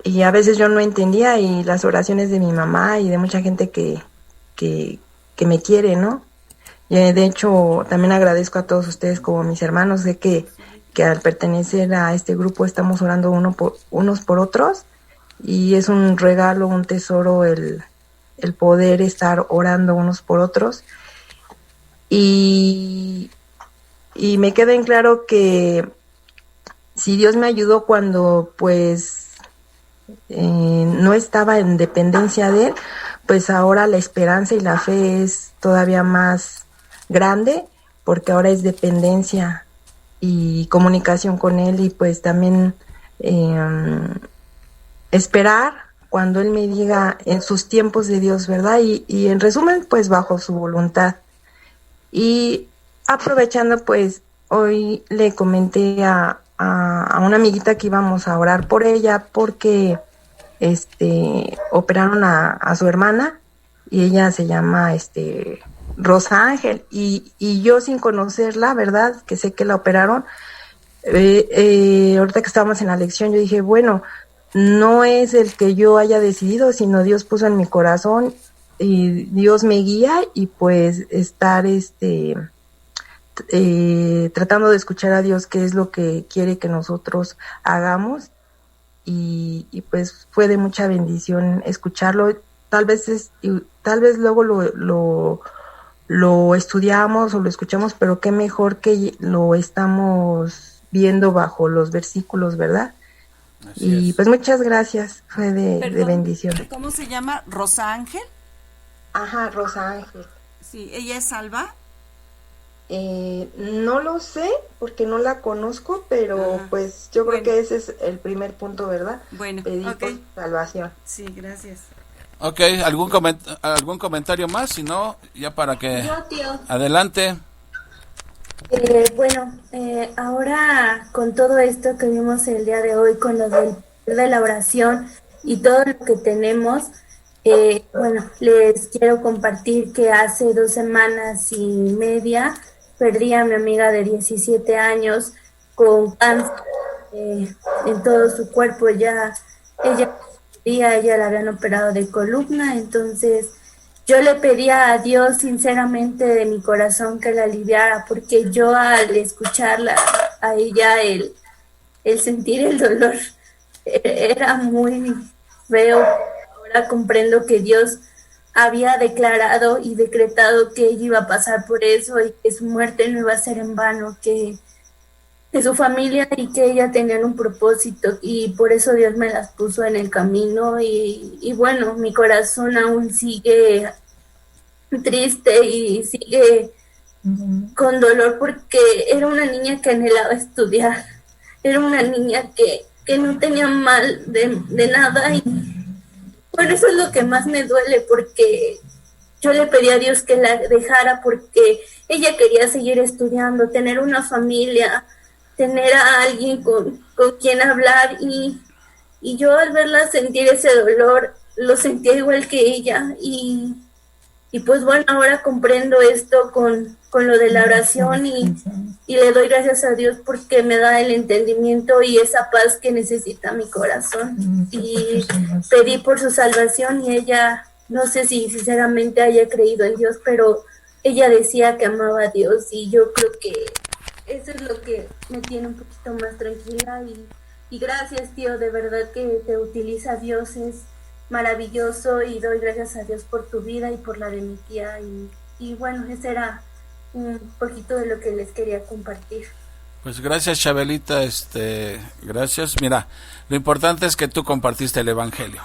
Y a veces yo no entendía, y las oraciones de mi mamá y de mucha gente que me quiere, ¿no? Y de hecho, también agradezco a todos ustedes como mis hermanos. Sé que al pertenecer a este grupo estamos orando unos por otros, y es un regalo, un tesoro el poder estar orando unos por otros. Y me queda en claro que si Dios me ayudó cuando pues no estaba en dependencia de Él, pues ahora la esperanza y la fe es todavía más grande, porque ahora es dependencia y comunicación con Él, y pues también esperar cuando Él me diga en sus tiempos de Dios, ¿verdad? Y en resumen, pues bajo su voluntad. Y aprovechando, pues hoy le comenté a una amiguita que íbamos a orar por ella, porque operaron a su hermana, y ella se llama Rosa Ángel, y yo sin conocerla, ¿verdad? Que sé que la operaron, ahorita que estábamos en la lección, yo dije, bueno, no es el que yo haya decidido, sino Dios puso en mi corazón y Dios me guía, y pues estar tratando de escuchar a Dios qué es lo que quiere que nosotros hagamos, y pues fue de mucha bendición escucharlo. Tal vez luego lo estudiamos o lo escuchamos, pero qué mejor que lo estamos viendo bajo los versículos, ¿verdad? Así es. Pues muchas gracias, fue de bendición. ¿Cómo se llama? ¿Rosa Ángel? Ajá, Rosa Ángel. Sí, ¿ella es salva? No lo sé porque no la conozco, pero pues yo creo que ese es el primer punto, ¿verdad? Bueno, pedir por salvación. Sí, gracias. Ok, ¿algún comentario más? Si no, ya para que... Yo, tío. Adelante. Bueno, ahora con todo esto que vimos el día de hoy, con lo de la oración y todo lo que tenemos, bueno, les quiero compartir que hace 2 semanas y media perdí a mi amiga de 17 años con cáncer en todo su cuerpo. Ella la habían operado de columna, entonces yo le pedía a Dios sinceramente de mi corazón que la aliviara, porque yo al escucharla a ella, el sentir el dolor era muy feo. Ahora comprendo que Dios había declarado y decretado que ella iba a pasar por eso y que su muerte no iba a ser en vano, que su familia y que ella tenían un propósito, y por eso Dios me las puso en el camino, y bueno, mi corazón aún sigue triste y sigue con dolor, porque era una niña que anhelaba estudiar, era una niña que no tenía mal de nada, y bueno, eso es lo que más me duele, porque yo le pedí a Dios que la dejara porque ella quería seguir estudiando, tener una familia, tener a alguien con quien hablar, y yo al verla sentir ese dolor, lo sentía igual que ella, y pues bueno, ahora comprendo esto con lo de la oración, y le doy gracias a Dios porque me da el entendimiento y esa paz que necesita mi corazón, y pedí por su salvación, y ella, no sé si sinceramente haya creído en Dios, pero ella decía que amaba a Dios, y yo creo que eso es lo que me tiene un poquito más tranquila, y gracias, tío, de verdad que te utiliza Dios, es maravilloso, y doy gracias a Dios por tu vida y por la de mi tía, y bueno, ese era un poquito de lo que les quería compartir. Pues gracias, Chabelita, gracias. Mira, lo importante es que tú compartiste el Evangelio.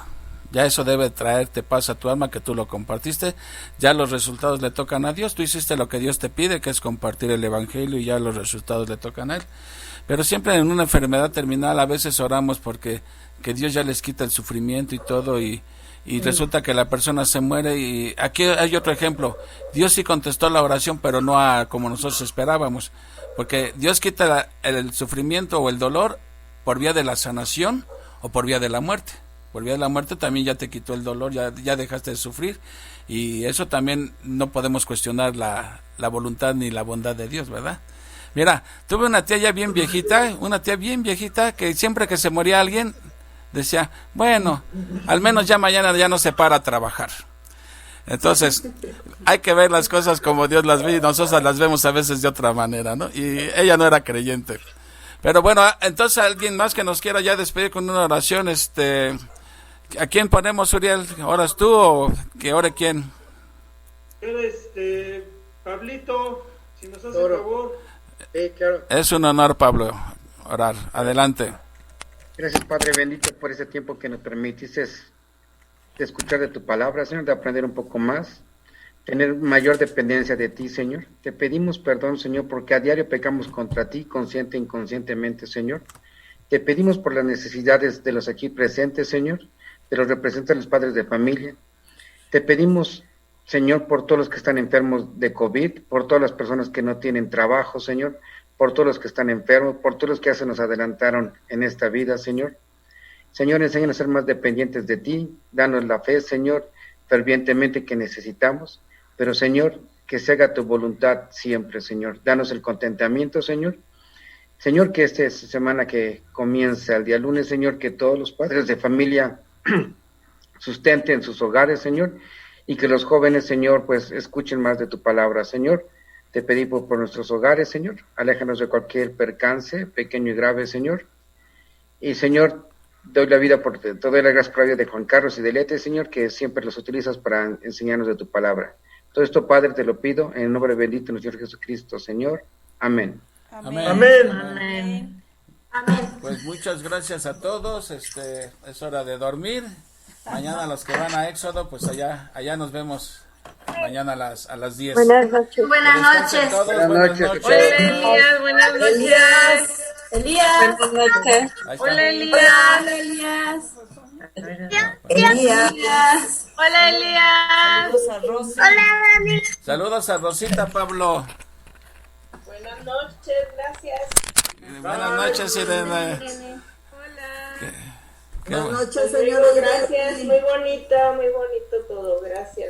Ya eso debe traerte paz a tu alma, que tú lo compartiste. Ya los resultados le tocan a Dios. Tú hiciste lo que Dios te pide, que es compartir el Evangelio, y ya los resultados le tocan a Él. Pero siempre en una enfermedad terminal a veces oramos porque que Dios ya les quita el sufrimiento y todo, y resulta que la persona se muere. Y aquí hay otro ejemplo. Dios sí contestó la oración, pero no como nosotros esperábamos, porque Dios quita el sufrimiento o el dolor por vía de la sanación o por vía de la muerte. Por vía de la muerte también ya te quitó el dolor, ya dejaste de sufrir, y eso también no podemos cuestionar la voluntad ni la bondad de Dios, ¿verdad? Mira, tuve una tía bien viejita, que siempre que se moría alguien decía, bueno, al menos ya mañana ya no se para a trabajar. Entonces, hay que ver las cosas como Dios las ve, y nosotros las vemos a veces de otra manera, ¿no? Y ella no era creyente. Pero bueno, entonces alguien más que nos quiera ya despedir con una oración, ¿a quién ponemos, Uriel? ¿Oras tú o que ore quién? Pablito, si nos hace favor. Claro. Es un honor, Pablo, orar. Adelante. Gracias, Padre bendito, por ese tiempo que nos permitiste de escuchar de tu palabra, Señor, de aprender un poco más, tener mayor dependencia de ti, Señor. Te pedimos perdón, Señor, porque a diario pecamos contra ti, consciente e inconscientemente, Señor. Te pedimos por las necesidades de los aquí presentes, Señor, de los representantes de los padres de familia. Te pedimos, Señor, por todos los que están enfermos de COVID, por todas las personas que no tienen trabajo, Señor, por todos los que están enfermos, por todos los que ya se nos adelantaron en esta vida, Señor. Señor, enséñanos a ser más dependientes de ti, danos la fe, Señor, fervientemente que necesitamos, pero, Señor, que se haga tu voluntad siempre, Señor. Danos el contentamiento, Señor. Señor, que esta semana que comienza el día lunes, Señor, que todos los padres de familia sustenten sus hogares, Señor, y que los jóvenes, Señor, pues escuchen más de tu palabra, Señor. Te pedimos por nuestros hogares, Señor. Aléjanos de cualquier percance, pequeño y grave, Señor. Y, Señor, te doy las gracias por la vida de Juan Carlos y de Lete, Señor, que siempre los utilizas para enseñarnos de tu palabra. Todo esto, Padre, te lo pido en el nombre bendito de nuestro Señor Jesucristo, Señor. Amén. Amén. Amén. Amén. Pues muchas gracias a todos. Es hora de dormir. Mañana los que van a Éxodo, pues allá nos vemos mañana a las 10. Buenas noches. Buenas noches. Todos, Buenas noches. Hola Elías, buenas noches. Elías. Buenas noches. Ahí está. Hola Elías. Hola Elías. Elías. Hola Elías. Saludos a Rosy. Saludos a Rosita, Pablo. Buenas noches, gracias. Buenas noches, Irene. Buenas noches, señora. Gracias, muy bonito todo, gracias.